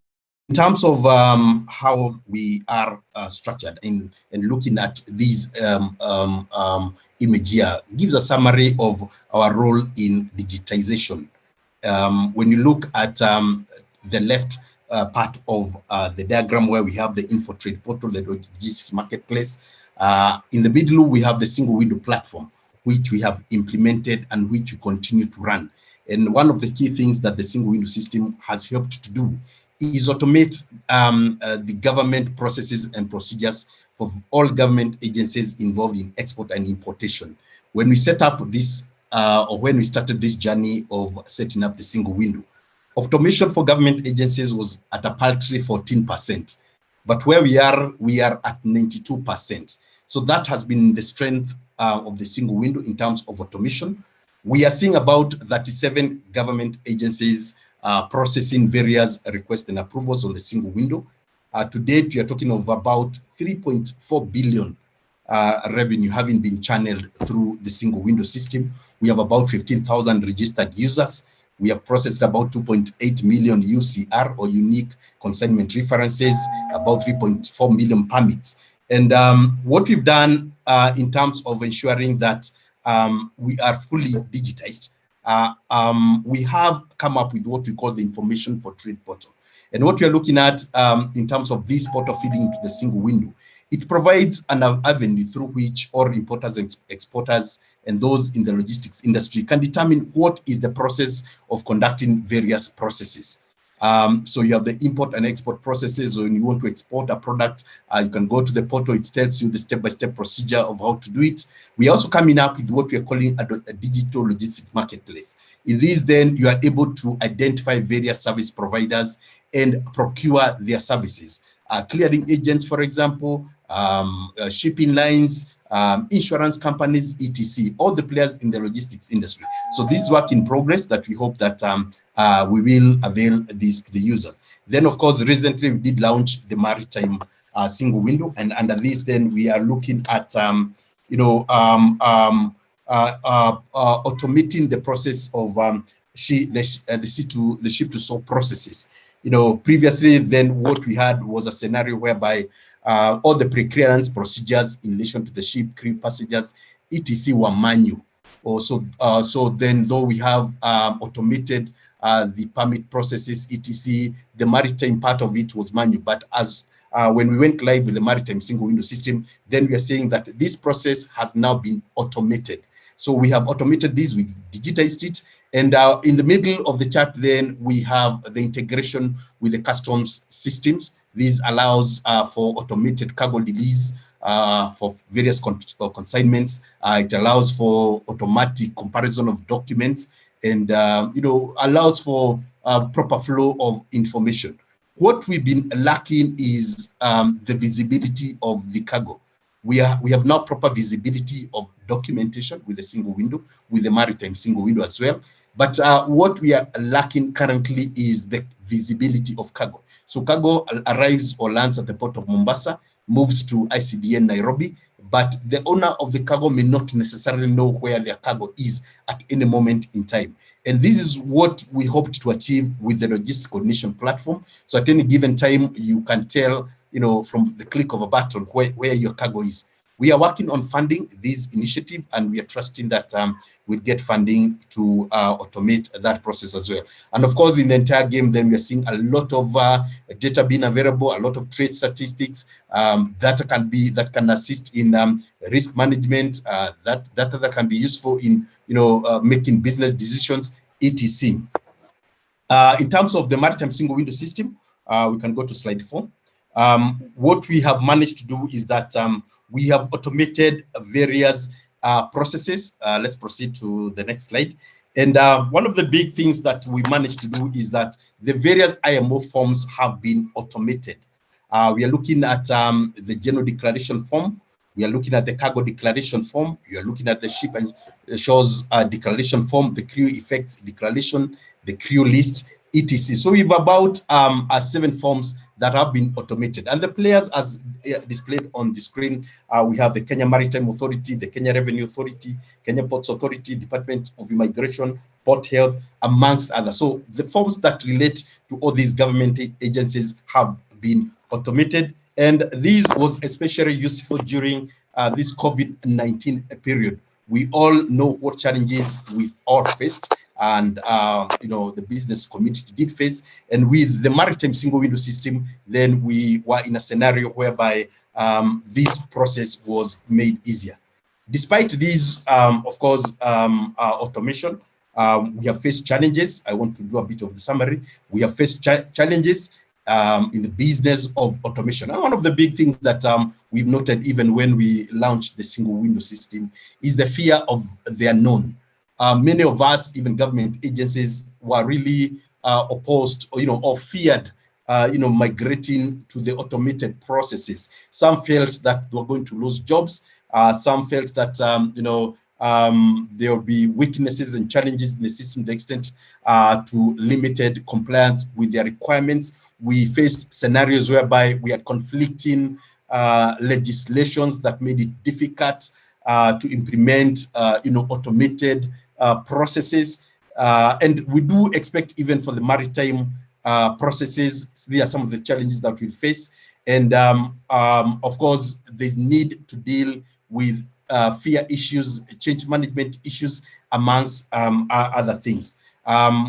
S11: terms of how we are structured and looking at these image here, gives a summary of our role in digitization. When you look at the left part of the diagram where we have the InfoTrade portal, the logistics marketplace. In the middle, we have the single window platform, which we have implemented and which we continue to run. And one of the key things that the single window system has helped to do is automate the government processes and procedures for all government agencies involved in export and importation. When we set up this, or when we started this journey of setting up the single window, automation for government agencies was at a paltry 14%, but where we are at 92%. So that has been the strength of the single window in terms of automation. We are seeing about 37 government agencies processing various requests and approvals on the single window. To date, we are talking of about 3.4 billion revenue having been channeled through the single window system. We have about 15,000 registered users. We have processed about 2.8 million UCR, or unique consignment references, about 3.4 million permits. And what we've done in terms of ensuring that we are fully digitized, we have come up with what we call the Information for Trade portal. And what we are looking at in terms of this portal feeding into the single window, it provides an avenue through which all importers and exporters and those in the logistics industry can determine what is the process of conducting various processes. So you have the import and export processes. When you want to export a product, you can go to the portal. It tells you the step-by-step procedure of how to do it. We are also coming up with what we are calling a digital logistics marketplace. In this, then, you are able to identify various service providers and procure their services. Clearing agents, for example, shipping lines, insurance companies, etc., all the players in the logistics industry. So this is work in progress that we hope that we will avail these to the users. Then, of course, recently we did launch the Maritime single window, and under this, then we are looking at automating the process of the ship to shore processes. Previously, then what we had was a scenario whereby all the pre-clearance procedures in relation to the ship, crew, passengers, etc. were manual. So then, though we have automated the permit processes, etc., the maritime part of it was manual. But as when we went live with the Maritime single window system, then we are saying that this process has now been automated. So we have automated this, we've digitized it. And in the middle of the chart, then we have the integration with the customs systems. This allows for automated cargo release for various consignments. It allows for automatic comparison of documents, and allows for proper flow of information. What we've been lacking is the visibility of the cargo. We have now proper visibility of documentation with a single window, with the Maritime single window as well. But what we are lacking currently is the visibility of cargo. So cargo arrives or lands at the port of Mombasa, moves to ICDN Nairobi, but the owner of the cargo may not necessarily know where their cargo is at any moment in time. And this is what we hoped to achieve with the logistics coordination platform. So at any given time, you can tell, from the click of a button where your cargo is. We are working on funding this initiative, and we are trusting that we'll get funding to automate that process as well. And of course, in the entire game, then we are seeing a lot of data being available, a lot of trade statistics that can assist in risk management, that data that can be useful in making business decisions, etc. In terms of the maritime single window system, we can go to slide 4. What we have managed to do is that we have automated various processes. Let's proceed to the next slide. And one of the big things that we managed to do is that the various IMO forms have been automated. We are looking at the general declaration form. We are looking at the cargo declaration form. We are looking at the ship and shores declaration form, the crew effects declaration, the crew list, etc. So we have about 7 forms that have been automated. And the players, as displayed on the screen, we have the Kenya Maritime Authority, the Kenya Revenue Authority, Kenya Ports Authority, Department of Immigration, Port Health, amongst others. So the forms that relate to all these government agencies have been automated. And this was especially useful during this COVID-19 period. We all know what challenges we all faced, and the business community did face. And with the maritime single window system, then we were in a scenario whereby this process was made easier. Despite these, of course, automation, we have faced challenges. I want to do a bit of the summary. We have faced challenges in the business of automation. And one of the big things that we've noted even when we launched the single window system is the fear of the unknown. Many of us, even government agencies, were really opposed or feared migrating to the automated processes. Some felt that they were going to lose jobs. Some felt that there will be weaknesses and challenges in the system to the extent to limited compliance with their requirements. We faced scenarios whereby we had conflicting legislations that made it difficult to implement automated processes. And we do expect even for the maritime processes, these are some of the challenges that we'll face. And of course, there's need to deal with fear issues, change management issues, amongst other things.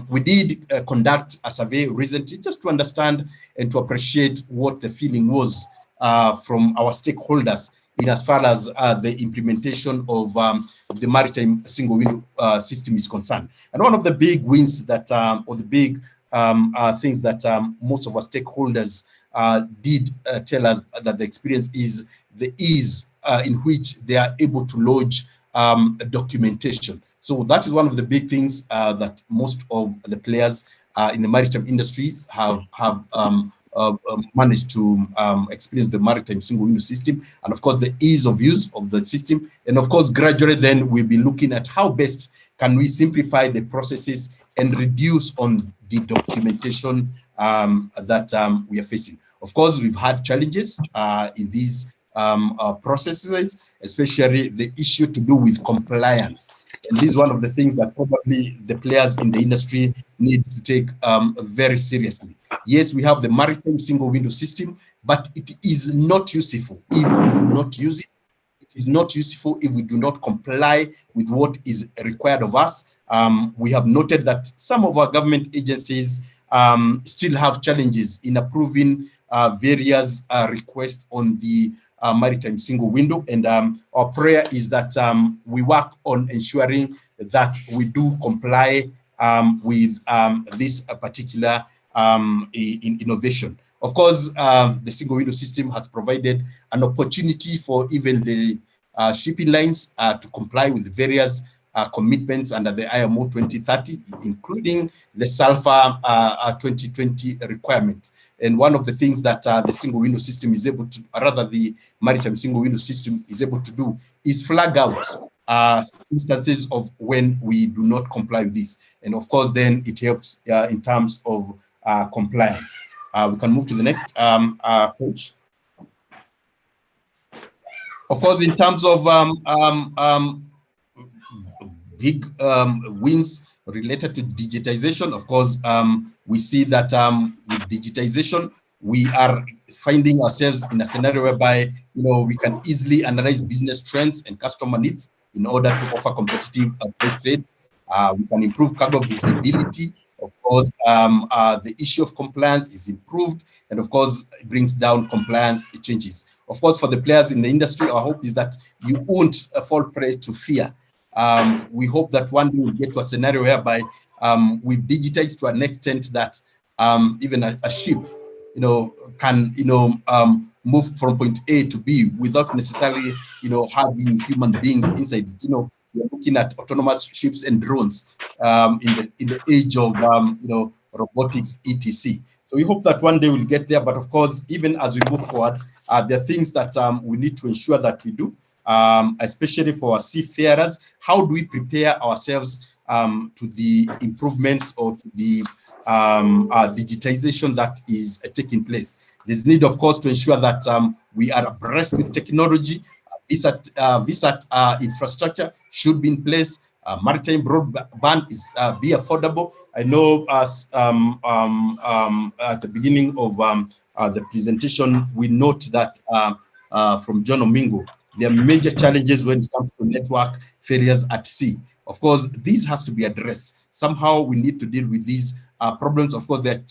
S11: We did conduct a survey recently just to understand and to appreciate what the feeling was from our stakeholders in as far as the implementation of the maritime single window system is concerned. And one of the big wins that, or the big things that most of our stakeholders did tell us that the experience is the ease in which they are able to lodge documentation. So that is one of the big things that most of the players in the maritime industries have managed to experience the maritime single window system, and of course the ease of use of the system. And of course, gradually then we'll be looking at how best can we simplify the processes and reduce on the documentation that we are facing. Of course, we've had challenges in these processes, especially the issue to do with compliance. And this is one of the things that probably the players in the industry need to take very seriously. Yes, we have the maritime single window system, but it is not useful if we do not use it. It is not useful if we do not comply with what is required of us. We have noted that some of our government agencies still have challenges in approving various requests on the maritime single window, and our prayer is that we work on ensuring that we do comply with this particular innovation. Of course, the single window system has provided an opportunity for even the shipping lines to comply with various commitments under the IMO 2030, including the sulfur 2020 requirement. And one of the things that the single window system is able to, or rather the maritime single window system is able to do, is flag out instances of when we do not comply with this. And of course, then it helps in terms of compliance. We can move to the next page. Of course, in terms of big wins related to digitization, of course, we see that with digitization, we are finding ourselves in a scenario whereby, we can easily analyze business trends and customer needs in order to offer competitive trade. We can improve cargo visibility. Of course, the issue of compliance is improved, and of course, it brings down compliance changes. Of course, for the players in the industry, our hope is that you won't fall prey to fear. We hope that one day we'll get to a scenario whereby we've digitized to an extent that even a ship, can, move from point A to B without necessarily, having human beings inside it. We're looking at autonomous ships and drones in the age of, robotics, etc. So we hope that one day we'll get there. But of course, even as we move forward, there are things that we need to ensure that we do, especially for our seafarers. How do we prepare ourselves to the improvements or to the digitization that is taking place? There's need, of course, to ensure that we are abreast with technology. VSAT infrastructure should be in place. Maritime broadband is be affordable. I know as at the beginning of the presentation, we note that from John Omingo, there are major challenges when it comes to network failures at sea. Of course, this has to be addressed. Somehow we need to deal with these problems. Of course, there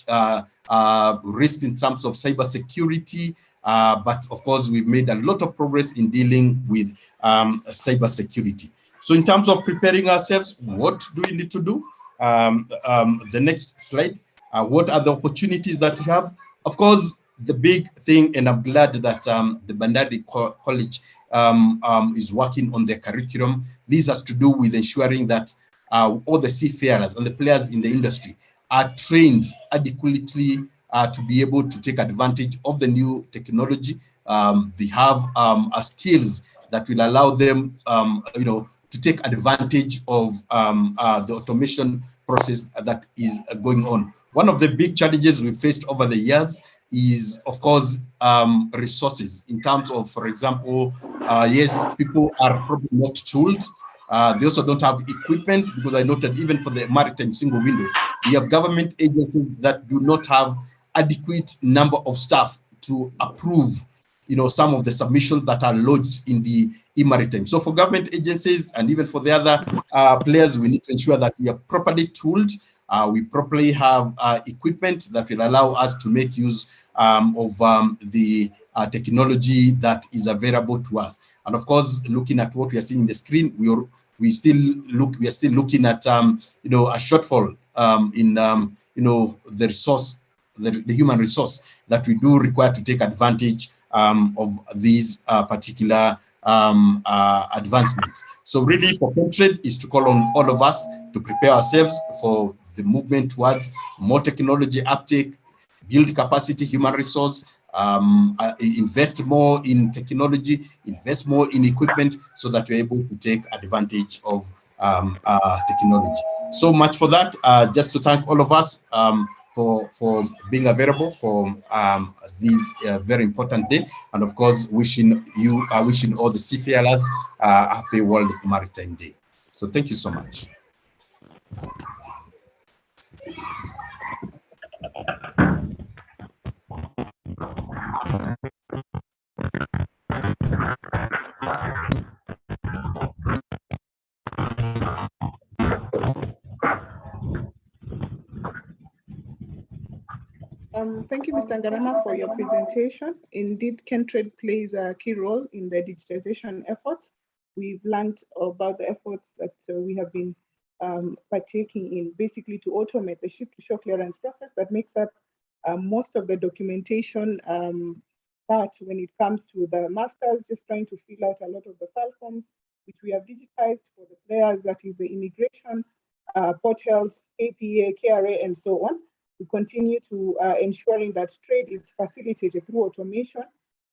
S11: are risks in terms of cybersecurity, but of course, we've made a lot of progress in dealing with cybersecurity. So in terms of preparing ourselves, what do we need to do? The next slide. What are the opportunities that we have? Of course, the big thing, and I'm glad that the Bandari College is working on their curriculum. This has to do with ensuring that all the seafarers and the players in the industry are trained adequately to be able to take advantage of the new technology. They have skills that will allow them, to take advantage of the automation process that is going on. One of the big challenges we faced over the years is, of course, resources in terms of, for example, yes, people are probably not tooled. They also don't have equipment, because I noted even for the maritime single window, we have government agencies that do not have adequate number of staff to approve, some of the submissions that are lodged in the e-maritime. So for government agencies and even for the other players, we need to ensure that we are properly tooled. We properly have equipment that will allow us to make use of the technology that is available to us. And of course, looking at what we are seeing in the screen, we are still looking at a shortfall in the resource, the human resource that we do require to take advantage of these particular advancements. So really, for Trade is to call on all of us to prepare ourselves for the movement towards more technology uptake, build capacity, human resource, invest more in technology, invest more in equipment, so that we're able to take advantage of technology. So much for that. Just to thank all of us for being available for this very important day, and of course wishing all the seafarers a happy World Maritime Day. So thank you so much.
S4: Thank you, Mr. Ngarama, for your presentation. Indeed, Kentrade plays a key role in the digitization efforts. We've learned about the efforts that we have been partaking in, basically to automate the ship-to-shore clearance process that makes up most of the documentation part when it comes to the masters, just trying to fill out a lot of the file forms, which we have digitized for the players, that is the immigration, port health, APA, KRA, and so on. We continue to ensuring that trade is facilitated through automation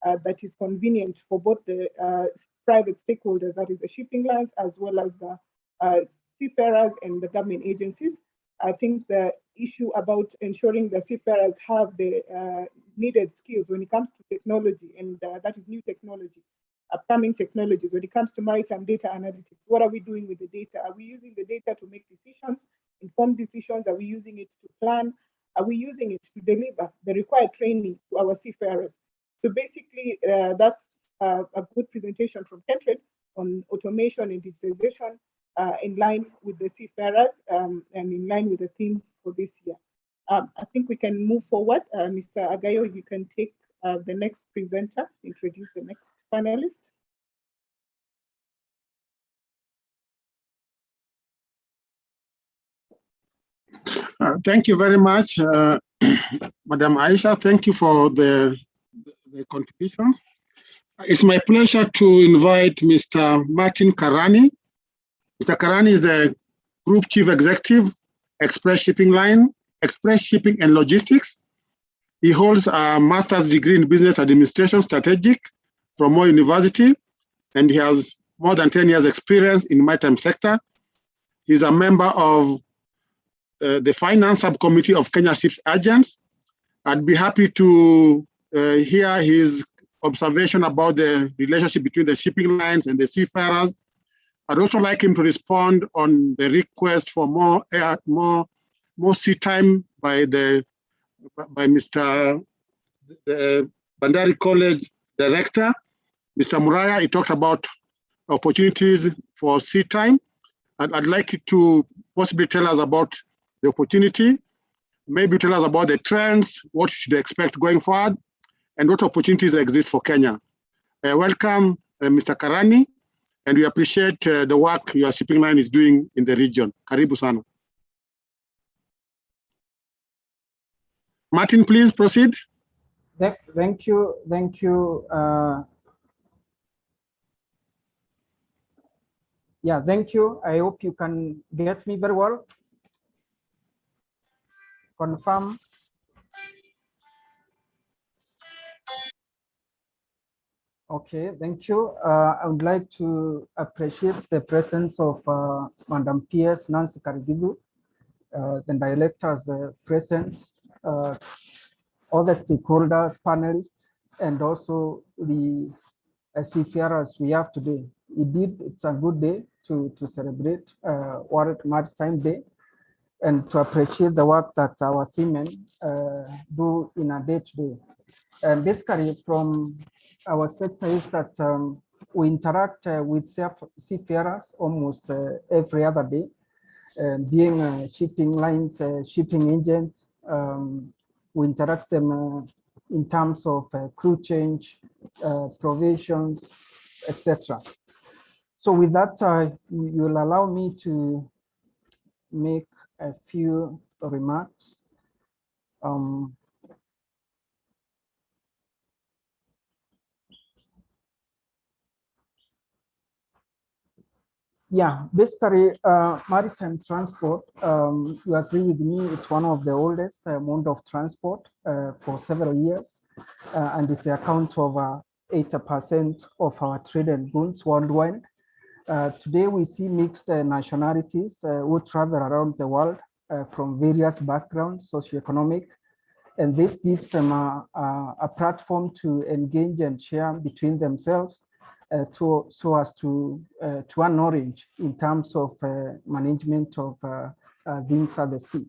S4: that is convenient for both the private stakeholders, that is the shipping lines, as well as the seafarers and the government agencies. I think the issue about ensuring the seafarers have the needed skills when it comes to technology, and that is new technology, upcoming technologies. When it comes to maritime data analytics, what are we doing with the data? Are we using the data to make decisions, informed decisions? Are we using it to plan?
S12: are we using it to deliver the required training to our seafarers? So basically, that's a good presentation from Kentrade on automation and digitization in line with the seafarers and in line with the theme for this year. I think we can move forward. Mr. Agayo, you can take the next presenter, introduce the next panelist.
S2: Thank you very much, Madam Aisha. Thank you for the contributions. It's my pleasure to invite Mr. Martin Karani. Mr. Karani is the Group Chief Executive, Express Shipping and Logistics. He holds a master's degree in Business Administration Strategic from Moore University, and he has more than 10 years experience in maritime sector. He's a member of the Finance Subcommittee of Kenya Ships Agents. I'd be happy to hear his observation about the relationship between the shipping lines and the seafarers. I'd also like him to respond on the request for more sea time by Mr. Bandari College Director, Mr. Muraya. He talked about opportunities for sea time. And I'd like you to possibly tell us about the opportunity, maybe tell us about the trends, what you should expect going forward, and what opportunities exist for Kenya. Welcome, Mr. Karani, and we appreciate the work your shipping line is doing in the region. Karibu sana. Martin, please proceed.
S14: Thank you. Yeah, thank you. I hope you can get me very well. Confirm. Okay, thank you. I would like to appreciate the presence of Madam PS Nancy Karigidu, the directors present, all the stakeholders, panelists, and also the seafarers we have today. Indeed, it's a good day to celebrate World Maritime Day and to appreciate the work that our seamen do in a day-to-day. And basically, from our sector is that we interact with seafarers almost every other day, being shipping lines, shipping agents. We interact them in terms of crew change, provisions, etc. So with that, you will allow me to make a few remarks. Yeah, basically, maritime transport, you agree with me, it's one of the oldest mode of transport for several years, and it accounts over 80% of our traded goods worldwide. Today, we see mixed nationalities who travel around the world from various backgrounds, socioeconomic, and this gives them a platform to engage and share between themselves so as to acknowledge in terms of management of things at the sea.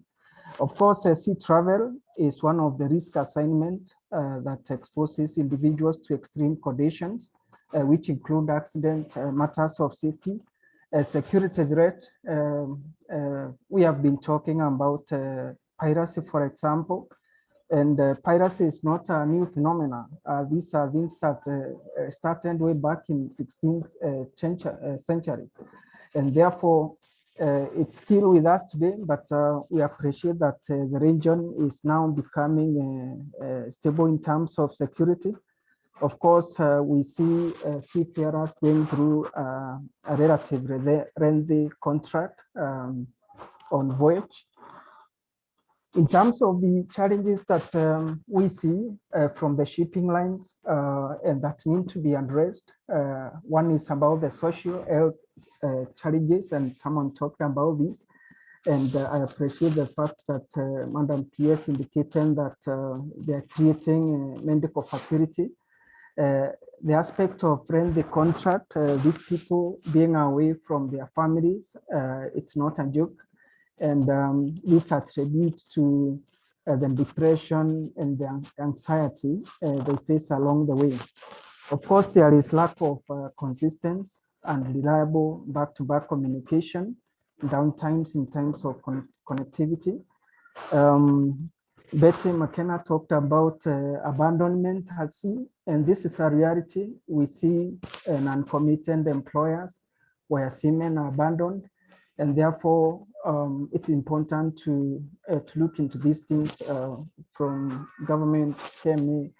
S14: Of course, sea travel is one of the risk assignment that exposes individuals to extreme conditions, which include accident, matters of safety, security threat. We have been talking about piracy, for example, and piracy is not a new phenomenon. These are things that started way back in 16th century, and therefore it's still with us today, but we appreciate that the region is now becoming stable in terms of security. Of course, we see seafarers going through a relatively lengthy contract on voyage. In terms of the challenges that we see from the shipping lines and that need to be addressed, one is about the social health challenges, and someone talked about this. And I appreciate the fact that Madam PS indicated that they are creating a medical facility. The aspect of rent the contract, these people being away from their families, it's not a joke. And this attributes to the depression and the anxiety they face along the way. Of course, there is lack of consistent and reliable back-to-back communication, downtimes in terms of connectivity. Betty McKenna talked about abandonment at sea, and this is a reality. We see uncommitted employers where seamen are abandoned, and therefore it's important to look into these things from government, KMA,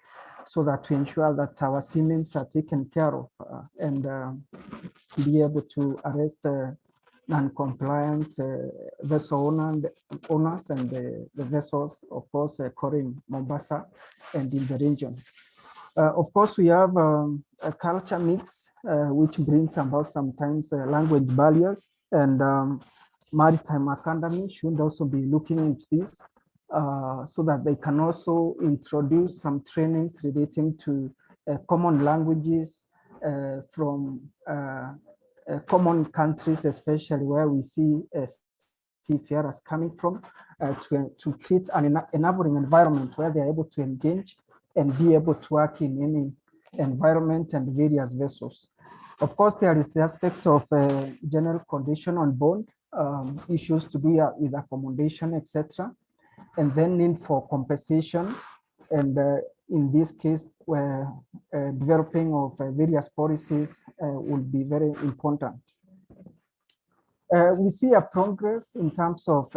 S14: so that to ensure that our seamen are taken care of and be able to arrest non-compliance vessel owners and the vessels, of course, occurring Mombasa and in the region. Of course, we have a culture mix, which brings about sometimes language barriers, and Maritime Academy should also be looking into this so that they can also introduce some trainings relating to common languages from common countries, especially where we see seafarers coming from, to create an enabling environment where they are able to engage and be able to work in any environment and various vessels. Of course, there is the aspect of general condition on board, issues to do with accommodation, etc., and then need for compensation. And in this case, where developing of various policies will be very important. We see a progress in terms of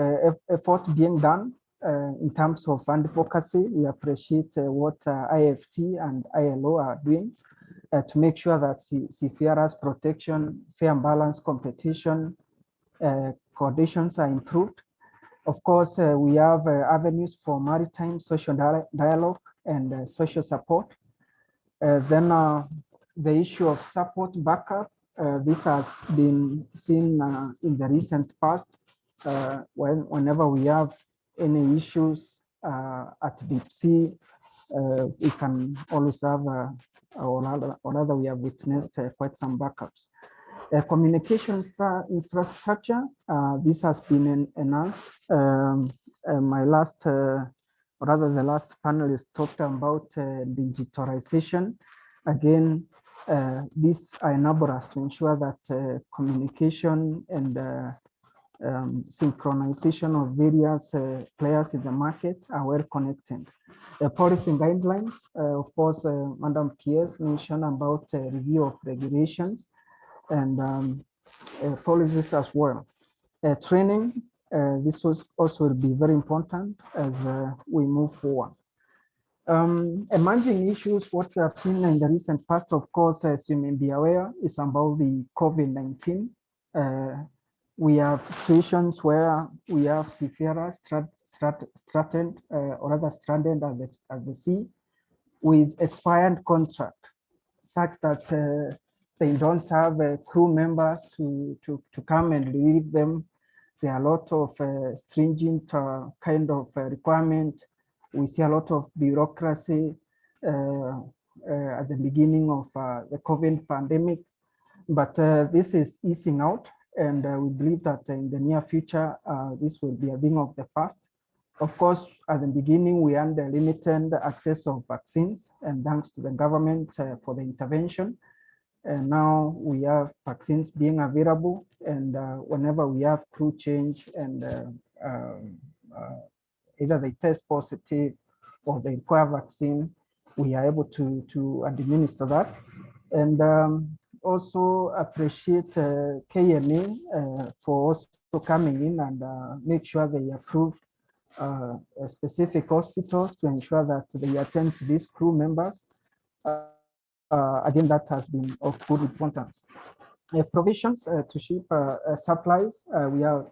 S14: effort being done in terms of advocacy. We appreciate what IFT and ILO are doing to make sure that seafarers protection, fair and balanced competition conditions are improved. Of course, we have avenues for maritime social dialogue and social support. Then the issue of support backup, this has been seen in the recent past whenever we have any issues at deep sea, we can always have, or rather we have witnessed quite some backups. Communication infrastructure, this has been enhanced. My last, or rather the last panelist talked about digitalization. Again, these enable us to ensure that communication and synchronization of various players in the market are well connected. Policy guidelines, of course, Madam PS mentioned about review of regulations and policies as well. Training, this was also will be very important as we move forward. Emerging issues, what we have seen in the recent past, of course, as you may be aware, is about the COVID-19. We have situations where we have seafarers stranded or rather stranded at the sea with expired contract, such that they don't have crew members to come and relieve them. There are a lot of stringent kind of requirement. We see a lot of bureaucracy at the beginning of the COVID pandemic, but this is easing out, and we believe that in the near future, this will be a thing of the past. Of course, at the beginning, we had the limited access of vaccines, and thanks to the government for the intervention. And now we have vaccines being available, and whenever we have crew change and either they test positive or they require vaccine, we are able to administer that. And also appreciate KMA for also coming in and make sure they approve specific hospitals to ensure that they attend to these crew members. Again, that has been of good importance. Provisions to ship supplies, we are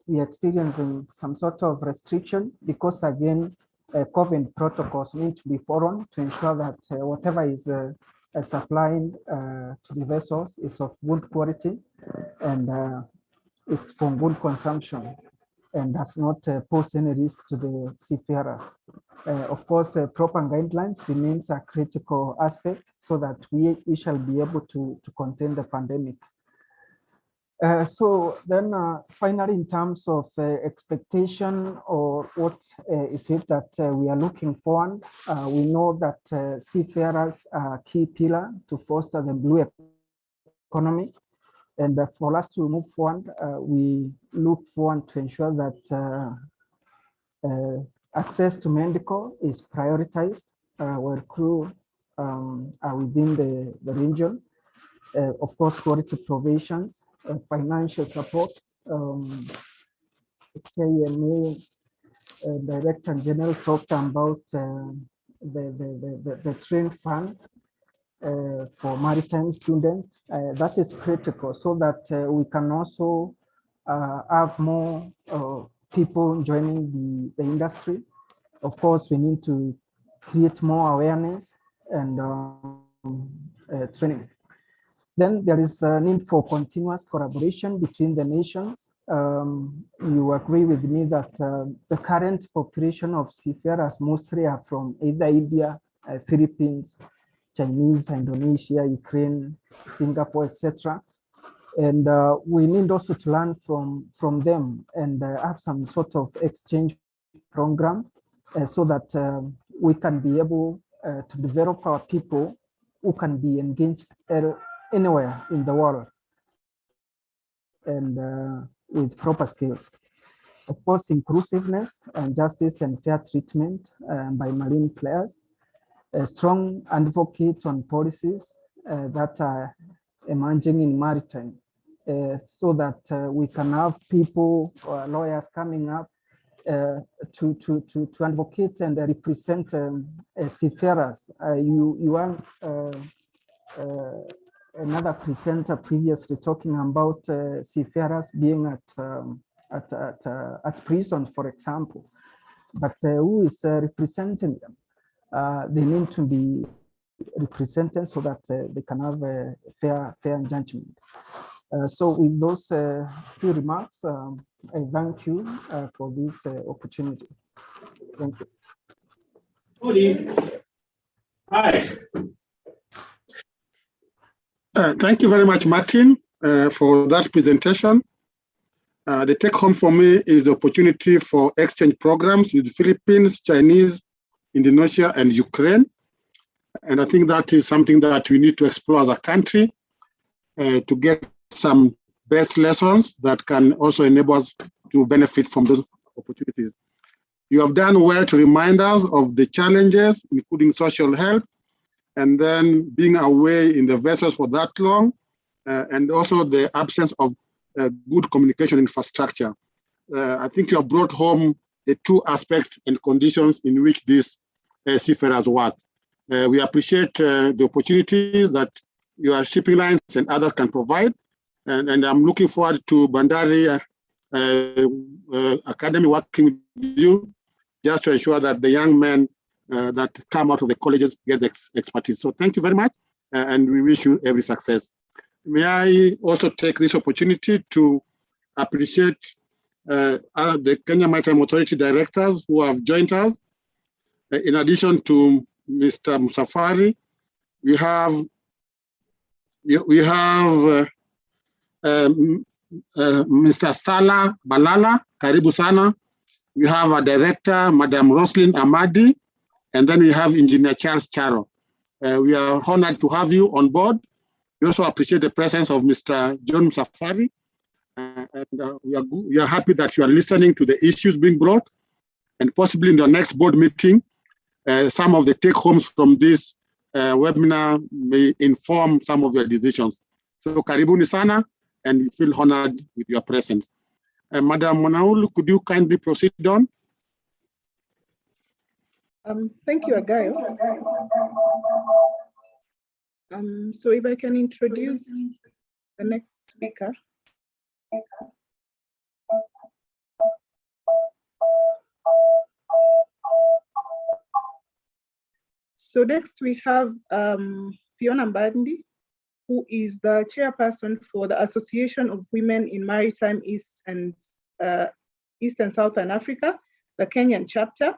S14: experiencing some sort of restriction because, again, COVID protocols need to be followed to ensure that whatever is supplied to the vessels is of good quality and it's for good consumption and does not pose any risk to the seafarers. Of course, proper guidelines remains a critical aspect so that we shall be able to contain the pandemic. So then finally, in terms of expectation or what is it that we are looking for, we know that seafarers are a key pillar to foster the blue economy. And for us to move forward, we look forward to ensure that access to medical is prioritized where crew are within the region. Of course, quality provisions, financial support. KMA Director General talked about the train fund for maritime students. That is critical so that we can also have more people joining the industry. Of course, we need to create more awareness and training. Then there is a need for continuous collaboration between the nations. You agree with me that the current population of seafarers mostly are from either India, Philippines, Chinese, Indonesia, Ukraine, Singapore, etc. And we need also to learn from them and have some sort of exchange program so that we can be able to develop our people who can be engaged anywhere in the world and with proper skills. Of course, inclusiveness and justice and fair treatment by marine players, a strong advocate on policies that are emerging in maritime so that we can have people, lawyers coming up to advocate and represent seafarers. You are another presenter previously talking about seafarers being at prison, for example, but who is representing them? They need to be represented so that they can have a fair judgment. So with those few remarks, I thank you for this opportunity. Thank you.
S2: Hi. Thank you very much, Martin, for that presentation. The take home for me is the opportunity for exchange programs with Philippines, Chinese, Indonesia, and Ukraine. And I think that is something that we need to explore as a country to get some best lessons that can also enable us to benefit from those opportunities. You have done well to remind us of the challenges, including social health, and then being away in the vessels for that long, and also the absence of good communication infrastructure. I think you have brought home the two aspects and conditions in which these seafarers work. We appreciate the opportunities that your shipping lines and others can provide, and I'm looking forward to Bandari Academy working with you just to ensure that the young men that come out of the colleges get the expertise. So thank you very much, and we wish you every success. May I also take this opportunity to appreciate the Kenya Maritime Authority directors who have joined us. In addition to Mr. Musafari, we have Mr. Sala Balala, Karibu Sana. We have a director, Madam Roslyn Amadi, and then we have Engineer Charles Charo. We are honored to have you on board. We also appreciate the presence of Mr. John Musafari, and we are happy that you are listening to the issues being brought, and possibly in the next board meeting, some of the take-homes from this webinar may inform some of your decisions. So karibuni sana, and we feel honored with your presence. Madam Mwanaulu, could you kindly proceed on?
S12: Thank you, Agayo. So if I can introduce the next speaker. So next we have Fiona Mbandi, who is the chairperson for the Association of Women in Maritime East and Southern Africa, the Kenyan chapter.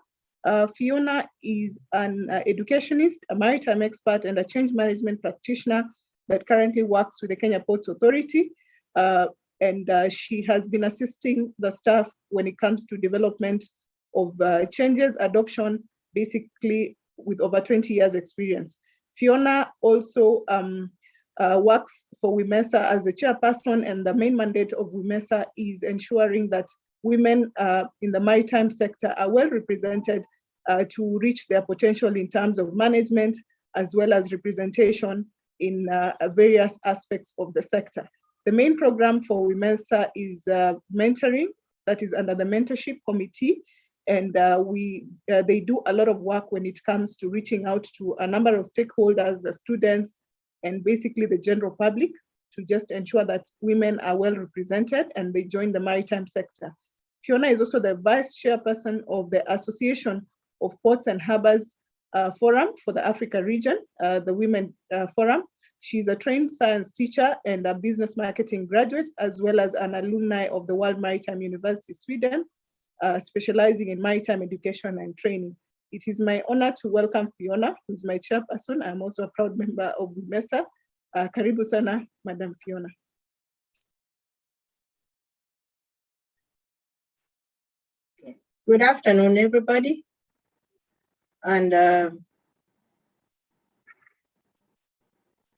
S12: Fiona is an educationist, a maritime expert, and a change management practitioner that currently works with the Kenya Ports Authority. and she has been assisting the staff when it comes to development of changes, adoption, basically with over 20 years experience. Fiona also works for WIMESA as the chairperson, and the main mandate of WIMESA is ensuring that women in the maritime sector are well represented to reach their potential in terms of management, as well as representation in various aspects of the sector. The main program for WIMESA is mentoring, that is under the mentorship committee. And they do a lot of work when it comes to reaching out to a number of stakeholders, the students, and basically the general public, to just ensure that women are well represented and they join the maritime sector. Fiona is also the vice chairperson of the Association of Ports and Harbors Forum for the Africa region, the Women Forum. She's a trained science teacher and a business marketing graduate, as well as an alumni of the World Maritime University, Sweden, specializing in maritime education and training. It is my honor to welcome Fiona, who is my chairperson. I'm also a proud member of WIMESA. Karibu sana, Madam Fiona.
S15: Good afternoon, everybody. And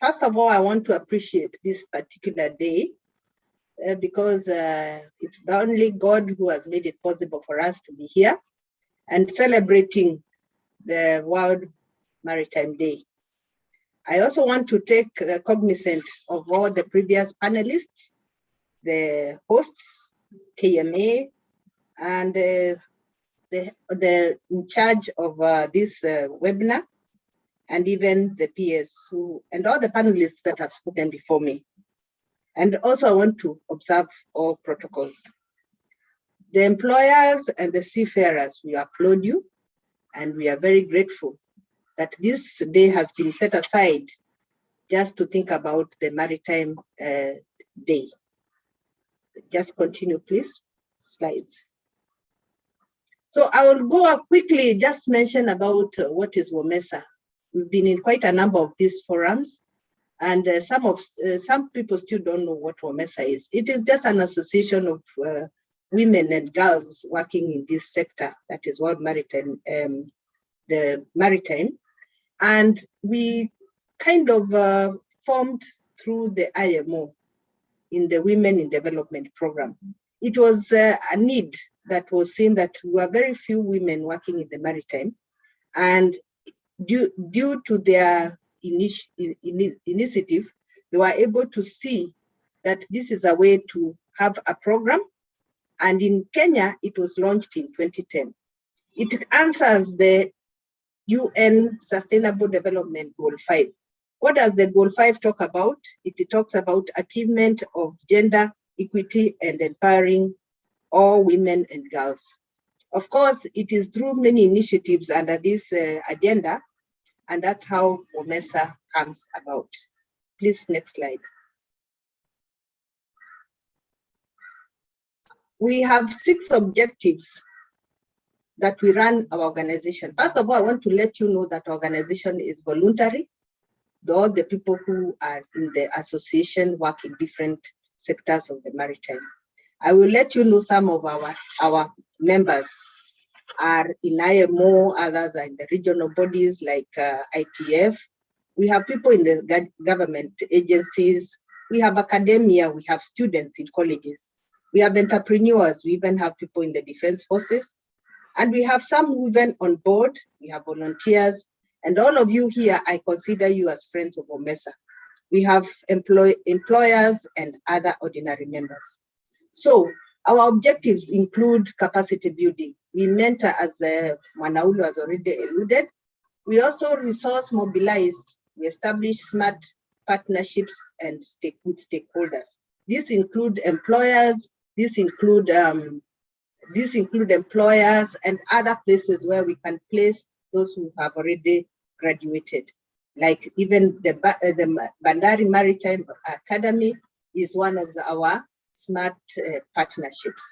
S15: first of all, I want to appreciate this particular day because it's only God who has made it possible for us to be here and celebrating the World Maritime Day. I also want to take cognizance of all the previous panelists, the hosts, KMA, and the in charge of this webinar, and even the PS and all the panelists that have spoken before me. And also I want to observe all protocols. The employers and the seafarers, we applaud you, and we are very grateful that this day has been set aside just to think about the Maritime Day. Just continue, please. Slides. So I will go up quickly, just mention about what is WIMESA. We've been in quite a number of these forums, and some people still don't know what WIMESA is. It is just an association of women and girls working in this sector, that is World Maritime, the Maritime. And we kind of formed through the IMO in the Women in Development program. It was a need that was seen that there were very few women working in the maritime, and due to their initiative, they were able to see that this is a way to have a program. And in Kenya, it was launched in 2010. It answers the UN Sustainable Development Goal 5. What does the Goal 5 talk about? It talks about achievement of gender equity and empowering all women and girls. Of course, it is through many initiatives under this agenda, and that's how WIMESA comes about. Please, next slide. We have 6 objectives that we run our organization. First of all, I want to let you know that our organization is voluntary. All the people who are in the association work in different sectors of the maritime. I will let you know some of our members are in IMO, others are in the regional bodies like ITF. We have people in the government agencies. We have academia, we have students in colleges. We have entrepreneurs, we even have people in the defense forces. And we have some women on board, we have volunteers, and all of you here, I consider you as friends of WIMESA. We have employers and other ordinary members. So our objectives include capacity building. We mentor, as Mwanaulu has already alluded. We also resource mobilize. We establish smart partnerships and with stakeholders. These include employers. These include employers and other places where we can place those who have already graduated. Like even the Bandari Maritime Academy is one of our smart partnerships.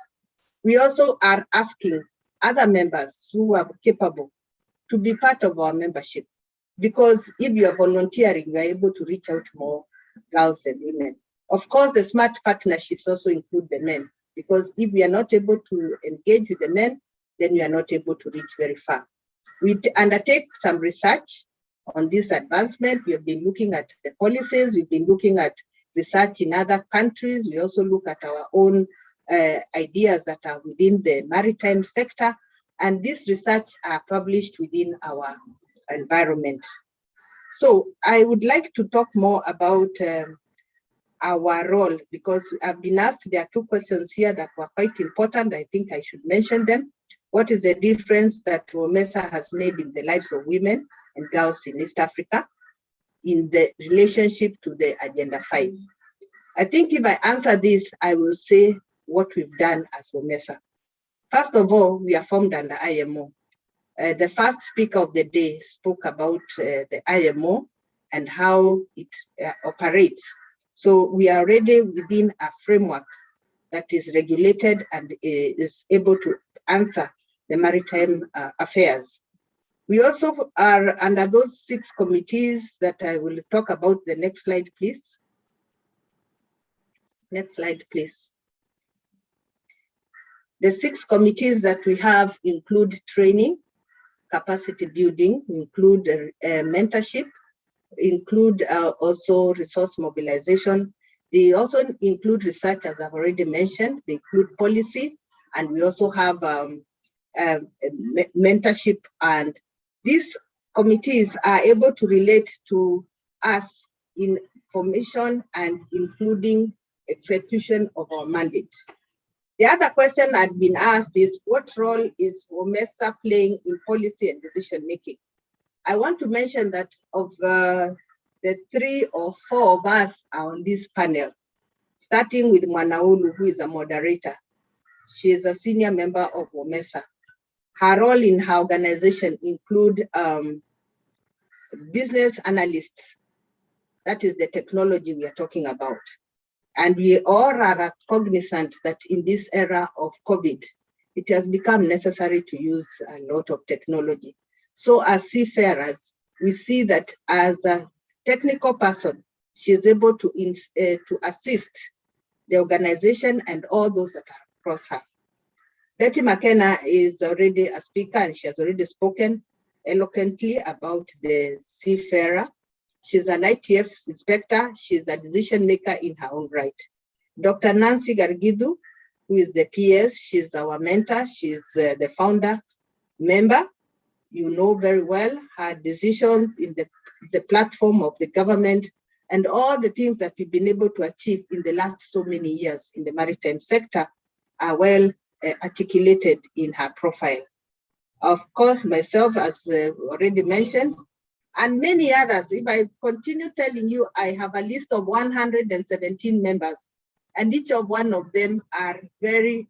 S15: We also are asking other members who are capable to be part of our membership, because if you are volunteering, you are able to reach out to more girls and women. Of course, the smart partnerships also include the men, because if we are not able to engage with the men, then we are not able to reach very far. We undertake some research on this advancement. We have been looking at the policies. We've been looking at research in other countries. We also look at our own ideas that are within the maritime sector. And this research are published within our environment. So I would like to talk more about our role, because I've been asked, there are two questions here that were quite important. I think I should mention them. What is the difference that WOMESA has made in the lives of women and girls in East Africa in the relationship to the Agenda 5? I think if I answer this, I will say what we've done as WOMESA. First of all, we are formed under IMO. The first speaker of the day spoke about the IMO and how it operates. So we are already within a framework that is regulated and is able to answer the maritime affairs. We also are under those 6 committees that I will talk about. The next slide, please. Next slide, please. The 6 committees that we have include training, capacity building, include mentorship, include also resource mobilization. They also include research, as I've already mentioned. They include policy, and we also have mentorship. And these committees are able to relate to us in formation and including execution of our mandate. The other question I've been asked is, what role is WOMESA playing in policy and decision making? I want to mention that of the 3 or 4 of us are on this panel, starting with Mwanaulu, who is a moderator. She is a senior member of WOMESA. Her role in her organization include business analysts. That is the technology we are talking about. And we all are cognizant that in this era of COVID, it has become necessary to use a lot of technology. So as seafarers, we see that as a technical person, she is able to assist the organization and all those that are across her. Betty McKenna is already a speaker, and she has already spoken eloquently about the seafarer. She's an ITF inspector. She's a decision maker in her own right. Dr. Nancy Gargidu, who is the PS, she's our mentor. She's the founder member. You know very well her decisions in the platform of the government and all the things that we've been able to achieve in the last so many years in the maritime sector are well articulated in her profile. Of course, myself, as already mentioned, and many others. If I continue telling you, I have a list of 117 members, and each of one of them are very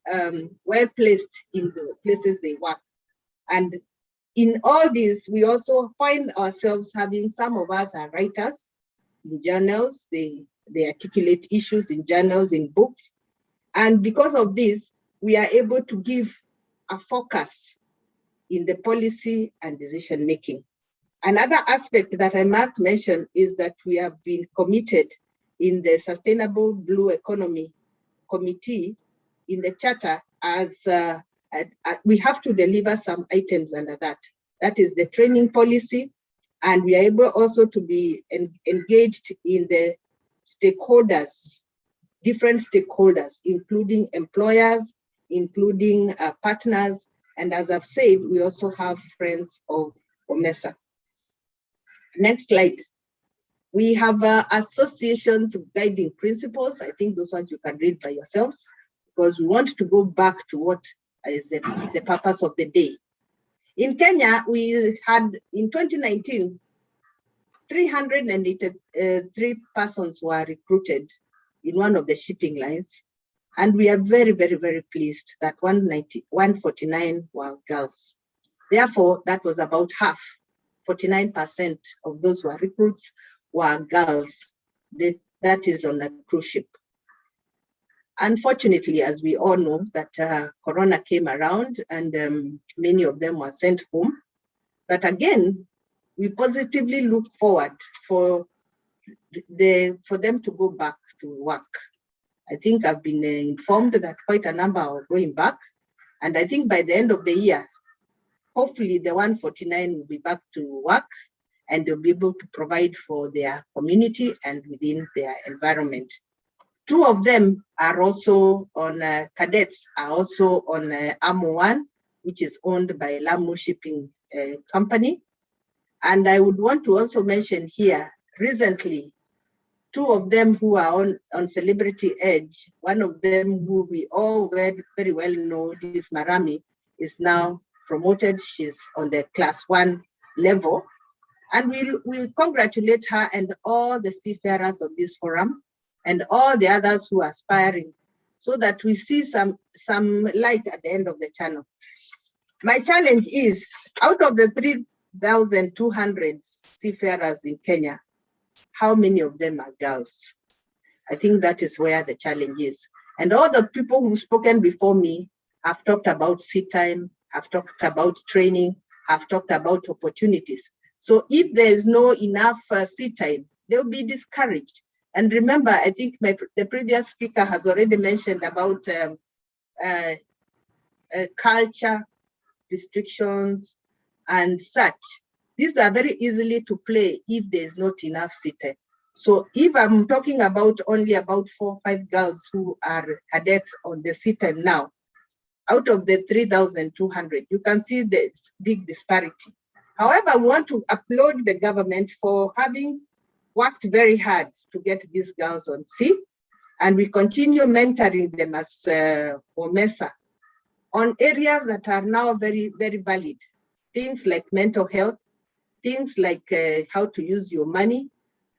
S15: well placed in the places they work. And in all this, we also find ourselves having, some of us are writers in journals, they articulate issues in journals, in books. And because of this, we are able to give a focus in the policy and decision making. Another aspect that I must mention is that we have been committed in the Sustainable Blue Economy Committee in the charter as we have to deliver some items under that. That is the training policy, and we are able also to be engaged in the stakeholders, different stakeholders, including employers, including partners, and as I've said, we also have friends of WOMESA. Next slide. We have associations guiding principles. I think those ones you can read by yourselves, because we want to go back to what is the purpose of the day. In Kenya, we had, in 2019, 383 persons were recruited in one of the shipping lines. And we are very, very, very pleased that 149 were girls. Therefore, that was about half. 49% of those who are recruits were girls. That is on a cruise ship. Unfortunately, as we all know, that Corona came around and many of them were sent home. But again, we positively look forward for them to go back to work. I think I've been informed that quite a number are going back. And I think by the end of the year, hopefully the 149 will be back to work and they'll be able to provide for their community and within their environment. 2 of them are also on, cadets are also on AMO 1, which is owned by Lamu Shipping Company. And I would want to also mention here, recently, 2 of them who are on Celebrity Edge, one of them who we all very well know, this Marami, is now promoted. She's on the class 1 level. And we'll congratulate her and all the seafarers of this forum and all the others who are aspiring so that we see some light at the end of the channel. My challenge is, out of the 3,200 seafarers in Kenya, how many of them are girls? I think that is where the challenge is. And all the people who've spoken before me have talked about sea time, have talked about training, have talked about opportunities. So if there is no enough sea time, they'll be discouraged. And remember, I think the previous speaker has already mentioned about culture, restrictions, and such. These are very easily to play if there's not enough sea time. So if I'm talking about only about 4 or 5 girls who are cadets on the sea time now, out of the 3,200, you can see this big disparity. However, we want to applaud the government for having worked very hard to get these girls on sea, and we continue mentoring them as WOMESA on areas that are now very, very valid. Things like mental health, things like how to use your money,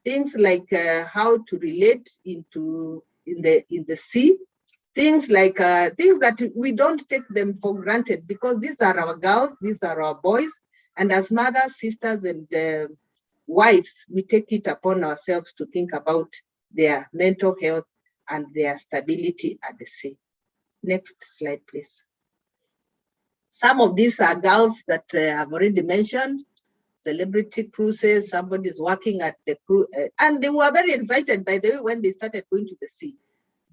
S15: things like how to relate in the sea, things like things that we don't take them for granted because these are our girls, these are our boys, and as mothers, sisters, and wives, we take it upon ourselves to think about their mental health and their stability at the sea. Next slide, please. Some of these are girls that I've already mentioned. Celebrity cruises, somebody's working at the cruise, and they were very excited, by the way, when they started going to the sea.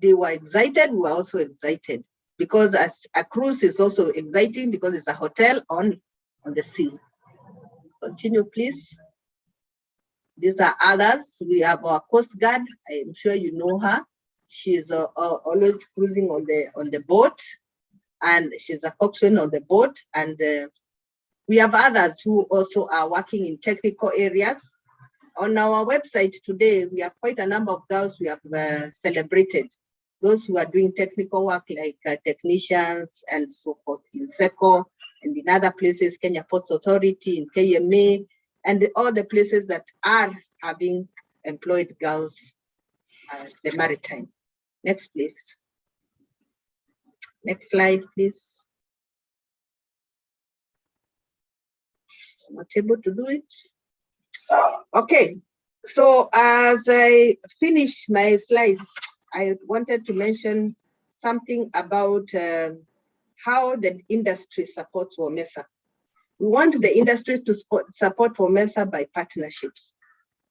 S15: They were excited, we were also excited, because as a cruise is also exciting because it's a hotel on the sea. Continue, please. These are others. We have our Coast Guard. I am sure you know her. She's always cruising on the boat, and she's a coxswain on the boat. And we have others who also are working in technical areas. On our website today, we have quite a number of girls we have celebrated. Those who are doing technical work like technicians and so forth in SECO and in other places, Kenya Ports Authority, in KMA, and all the places that are having employed girls at the Maritime. Next, please. Next slide, please. I'm not able to do it. Okay, so as I finish my slides, I wanted to mention something about how the industry supports WOMESA. We want the industry to support WOMESA by partnerships.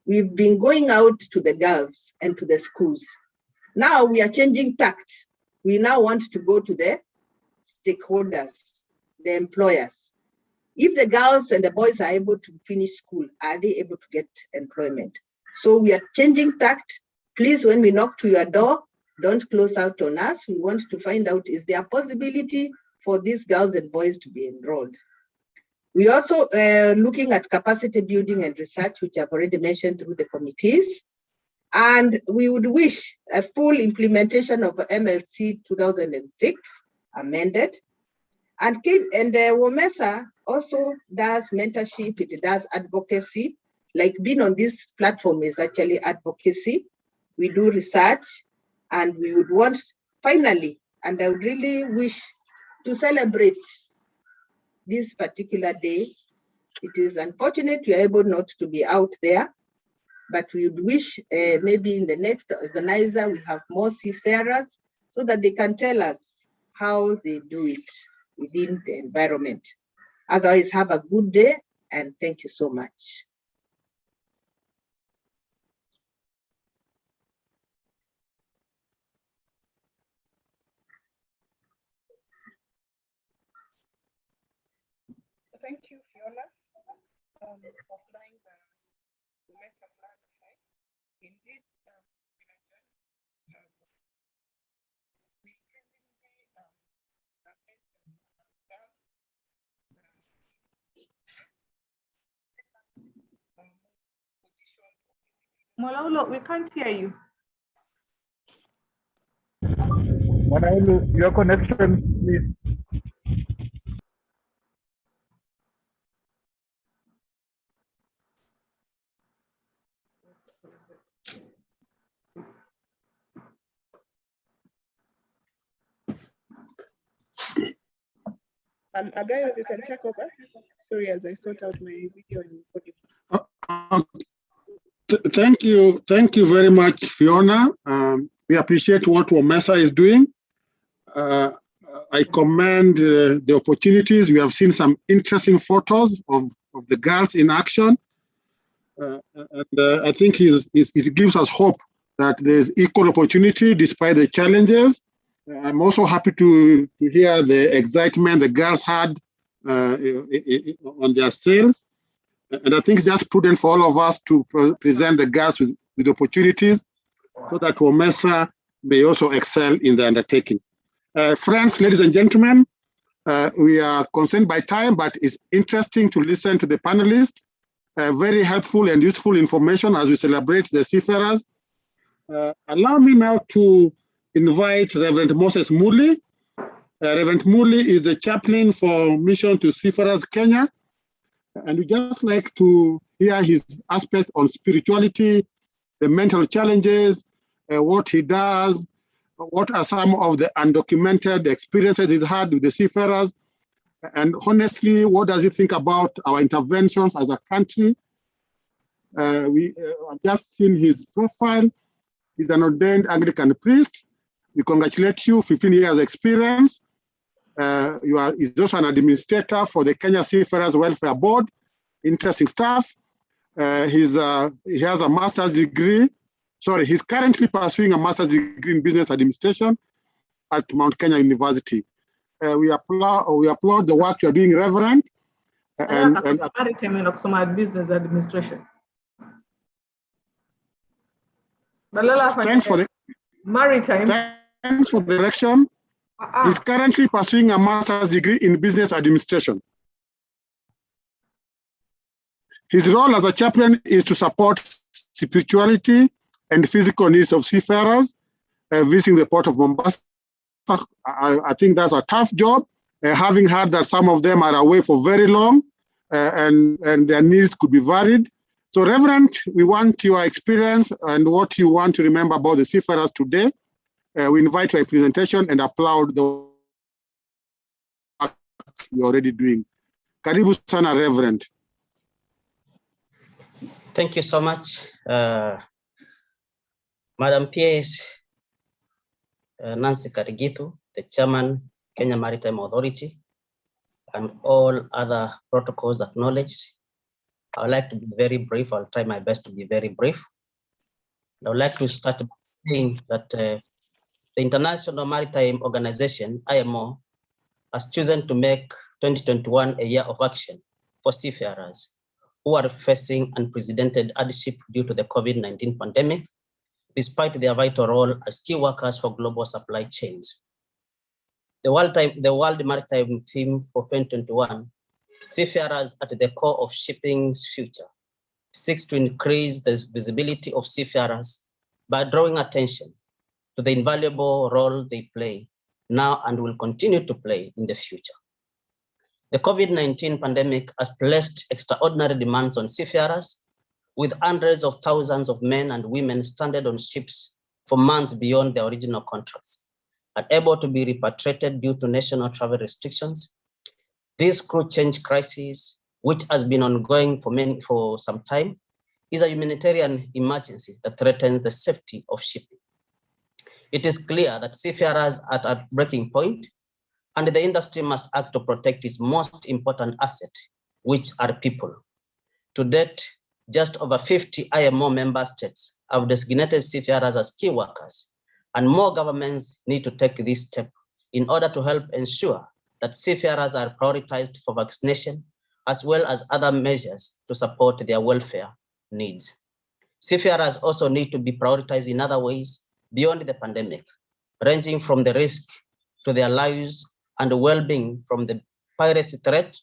S15: We've been going out to the girls and to the schools. Now we are changing tact. We now want to go to the stakeholders, the employers. If the girls and the boys are able to finish school, are they able to get employment? So we are changing tact. Please, when we knock to your door, don't close out on us. We want to find out, is there a possibility for these girls and boys to be enrolled? We also looking at capacity building and research, which I've already mentioned through the committees. And we would wish a full implementation of MLC 2006 amended. And WOMESA also does mentorship, it does advocacy. Like being on this platform is actually advocacy. We do research, and we would want, finally, and I would really wish to celebrate this particular day. It is unfortunate we are able not to be out there, but we would wish maybe in the next organizer we have more seafarers so that they can tell us how they do it within the environment. Otherwise, have a good day, and thank you so much.
S12: Thank you, Fiona, for flying the meta flag. Indeed,
S9: Molaulo, we can't hear you.
S16: Your connection, please.
S12: Agayo, you can take over. Sorry, as I sort out my video and audio.
S2: Thank you very much, Fiona. We appreciate what WOMESA is doing. I commend the opportunities. We have seen some interesting photos of the girls in action. I think it gives us hope that there's equal opportunity despite the challenges. I'm also happy to hear the excitement the girls had on their sales. And I think it's just prudent for all of us to present the girls with opportunities so that WOMESA may also excel in the undertaking. Friends, ladies and gentlemen, we are concerned by time, but it's interesting to listen to the panelists. Very helpful and useful information as we celebrate the Seafarers. Allow me now to invite Reverend Moses Muli. Reverend Muli is the chaplain for Mission to Seafarers Kenya. And we just like to hear his aspect on spirituality, the mental challenges, what he does, what are some of the undocumented experiences he's had with the seafarers, and honestly, what does he think about our interventions as a country? We have just seen his profile. He's an ordained Anglican priest. We congratulate you, 15 years experience. He's also an administrator for the Kenya Seafarers Welfare Board. Interesting stuff. He has a master's degree. Sorry, he's currently pursuing a master's degree in business administration at Mount Kenya University. We applaud the work you're doing, Reverend. And
S9: Maritime and business administration.
S2: Thanks for the
S9: Maritime.
S2: Thanks for the direction. He's currently pursuing a master's degree in business administration. His role as a chaplain is to support spirituality and physical needs of seafarers visiting the port of Mombasa. I think that's a tough job, having heard that some of them are away for very long and their needs could be varied. So, Reverend, we want your experience and what you want to remember about the seafarers today. We invite your presentation and applaud the work you're already doing. Karibu sana, Reverend.
S1: Thank you so much, Madam PS Nancy Karigitu, the Chairman, Kenya Maritime Authority, and all other protocols acknowledged. I would like to be very brief. I'll try my best to be very brief. I would like to start by saying that the International Maritime Organization, IMO, has chosen to make 2021 a year of action for seafarers who are facing unprecedented hardship due to the COVID-19 pandemic, despite their vital role as key workers for global supply chains. The World Maritime theme for 2021, Seafarers at the Core of Shipping's Future, seeks to increase the visibility of seafarers by drawing attention to the invaluable role they play now and will continue to play in the future. The COVID-19 pandemic has placed extraordinary demands on seafarers, with hundreds of thousands of men and women stranded on ships for months beyond their original contracts, unable to be repatriated due to national travel restrictions. This crew change crisis, which has been ongoing for some time, is a humanitarian emergency that threatens the safety of shipping. It is clear that seafarers are at a breaking point, and the industry must act to protect its most important asset, which are people. To date, just over 50 IMO member states have designated seafarers as key workers, and more governments need to take this step in order to help ensure that seafarers are prioritized for vaccination, as well as other measures to support their welfare needs. Seafarers also need to be prioritized in other ways beyond the pandemic, ranging from the risk to their lives and well-being from the piracy threat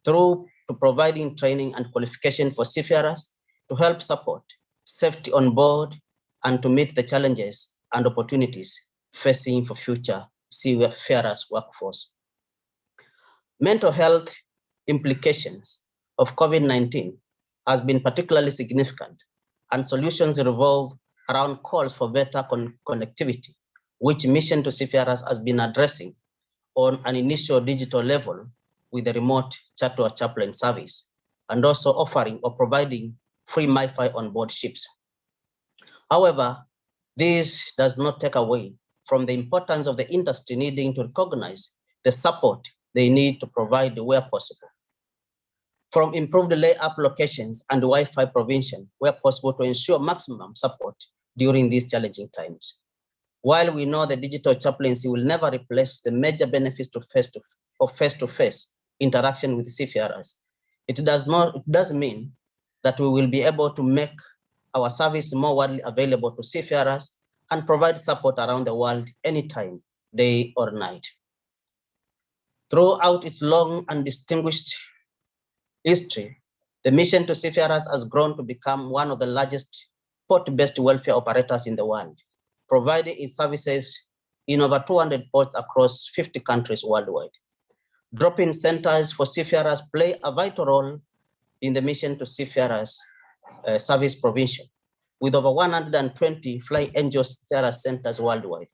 S1: through to providing training and qualification for seafarers to help support safety on board and to meet the challenges and opportunities facing for future seafarers workforce. Mental health implications of COVID-19 has been particularly significant, and solutions revolve around calls for better connectivity, which Mission to Seafarers has been addressing on an initial digital level with the remote chat-to-chaplain service, and also offering or providing free Wi-Fi on board ships. However, this does not take away from the importance of the industry needing to recognize the support they need to provide where possible. From improved layup locations and Wi-Fi provision where possible to ensure maximum support during these challenging times. While we know the digital chaplaincy will never replace the major benefits to face-to-face interaction with seafarers, it does mean that we will be able to make our service more widely available to seafarers and provide support around the world anytime, day or night. Throughout its long and distinguished history, the Mission to Seafarers has grown to become one of the largest port-based welfare operators in the world, providing its services in over 200 ports across 50 countries worldwide. Drop-in centers for seafarers play a vital role in the Mission to Seafarers service provision, with over 120 Fly Angel Seafarer centers worldwide.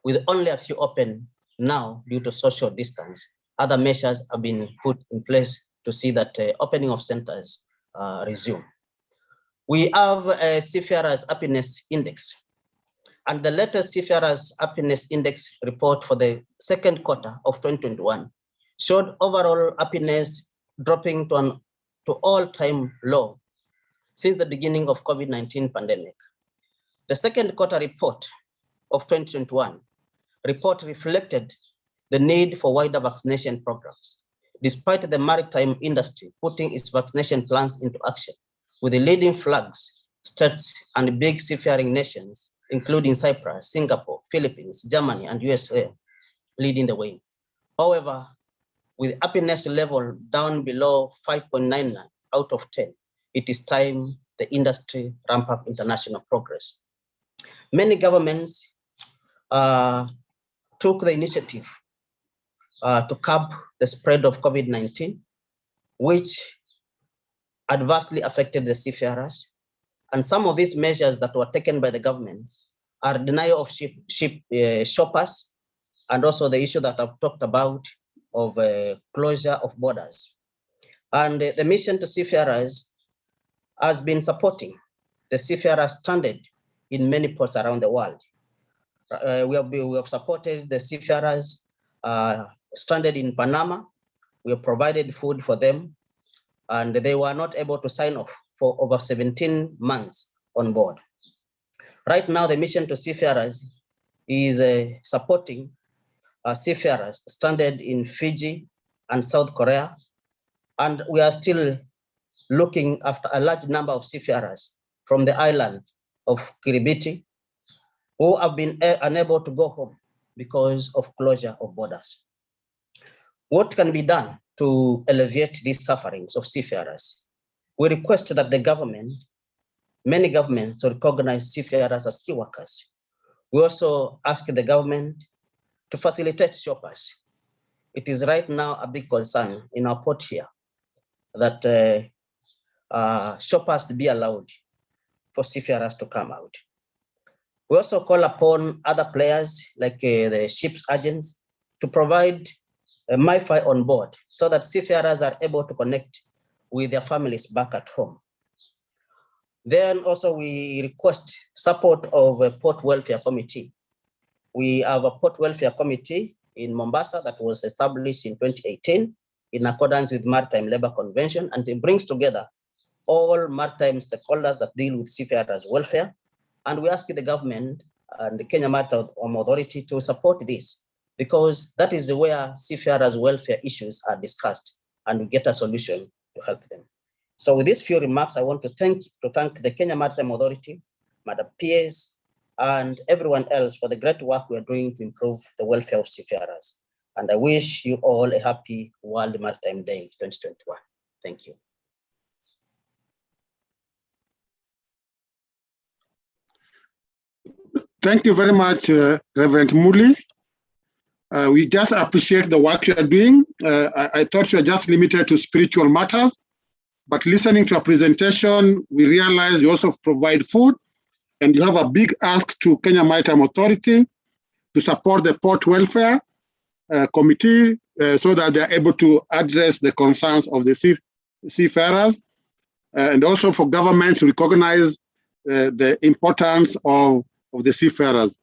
S1: With only a few open now due to social distance, other measures have been put in place to see that opening of centers resume. We have a Seafarers Happiness Index, and the latest Seafarers Happiness Index report for the second quarter of 2021 showed overall happiness dropping to an all-time low since the beginning of COVID-19 pandemic. The second quarter report of 2021 report reflected the need for wider vaccination programs, despite the maritime industry putting its vaccination plans into action, with the leading flags, states, and big seafaring nations, including Cyprus, Singapore, Philippines, Germany, and USA, leading the way. However, with happiness level down below 5.99 out of 10, it is time the industry ramp up international progress. Many governments took the initiative to curb the spread of COVID-19, which adversely affected the seafarers. And some of these measures that were taken by the government are denial of ship shoppers, and also the issue that I've talked about of closure of borders. And the Mission to Seafarers has been supporting the seafarers stranded in many ports around the world. We have supported the seafarers stranded in Panama. We have provided food for them, and they were not able to sign off for over 17 months on board. Right now, the Mission to Seafarers is supporting seafarers stranded in Fiji and South Korea, and we are still looking after a large number of seafarers from the island of Kiribati who have been unable to go home because of closure of borders. What can be done to alleviate these sufferings of seafarers? We request that the government, many governments, to recognize seafarers as key workers. We also ask the government to facilitate shoppers. It is right now a big concern in our port here that shoppers to be allowed for seafarers to come out. We also call upon other players like the ship's agents to provide Wi-Fi on board so that seafarers are able to connect with their families back at home. Then also we request support of a port welfare committee. We have a port welfare committee in Mombasa that was established in 2018 in accordance with Maritime Labor Convention, and it brings together all maritime stakeholders that deal with seafarers' welfare. And we ask the government and the Kenya Maritime Authority to support this, because that is where seafarers' welfare issues are discussed. and we get a solution to help them. So with these few remarks, I want to thank the Kenya Maritime Authority, Madam PS, and everyone else for the great work we are doing to improve the welfare of seafarers. And I wish you all a happy World Maritime Day 2021. Thank you.
S2: Thank you very much, Reverend Muli. We just appreciate the work you are doing. I thought you were just limited to spiritual matters, but listening to your presentation, we realize you also provide food, and you have a big ask to Kenya Maritime Authority to support the port welfare committee so that they're able to address the concerns of the seafarers, and also for government to recognize the importance of the seafarers.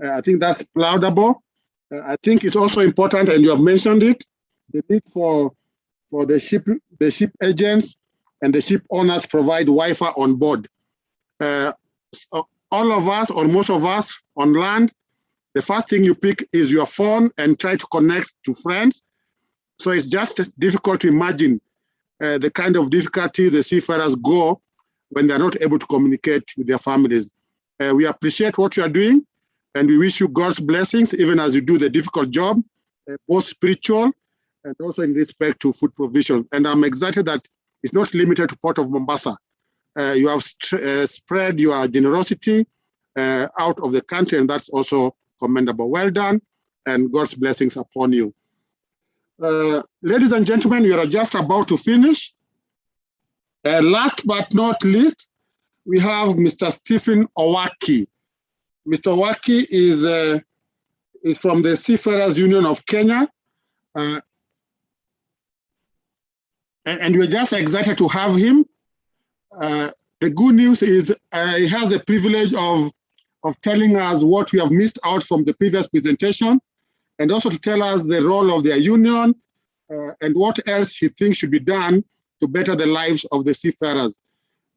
S2: I think that's laudable. I think it's also important, and you have mentioned it, the need for the ship agents and the ship owners provide Wi-Fi on board. So all of us, or most of us on land, the first thing you pick is your phone and try to connect to friends. So it's just difficult to imagine the kind of difficulty the seafarers go when they're not able to communicate with their families. We appreciate what you are doing, and we wish you God's blessings even as you do the difficult job, both spiritual and also in respect to food provision. And I'm excited that it's not limited to Port of Mombasa. You have spread your generosity out of the country, and that's also commendable. Well done, and God's blessings upon you. Ladies and gentlemen, we are just about to finish. Last but not least, we have Mr. Stephen Owaki. Mr. Owaki is from the Seafarers Union of Kenya. And we're just excited to have him. The good news is he has the privilege of telling us what we have missed out from the previous presentation, and also to tell us the role of their union and what else he thinks should be done to better the lives of the seafarers.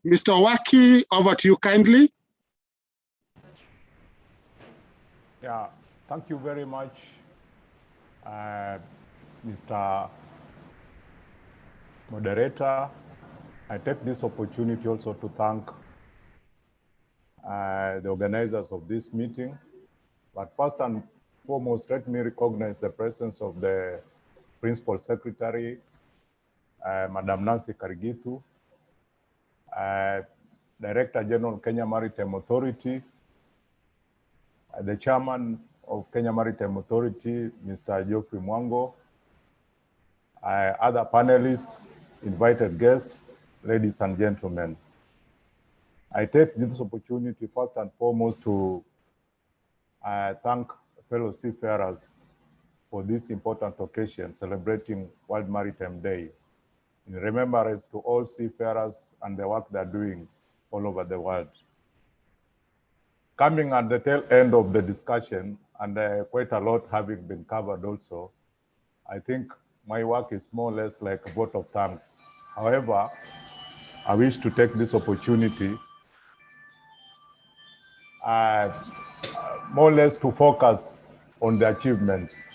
S2: Mr. Owaki, over to you kindly.
S16: Yeah, thank you very much, Mr. Moderator. I take this opportunity also to thank the organizers of this meeting. But first and foremost, let me recognize the presence of the Principal Secretary, Madam Nancy Karigithu, Director General Kenya Maritime Authority, the Chairman of Kenya Maritime Authority, Mr. Geoffrey Mwango, other panelists, invited guests, ladies and gentlemen. I take this opportunity first and foremost to thank fellow seafarers for this important occasion, celebrating World Maritime Day, in remembrance to all seafarers and the work they're doing all over the world. Coming at the tail end of the discussion, and quite a lot having been covered also, I think my work is more or less like a vote of thanks. However, I wish to take this opportunity more or less to focus on the achievements.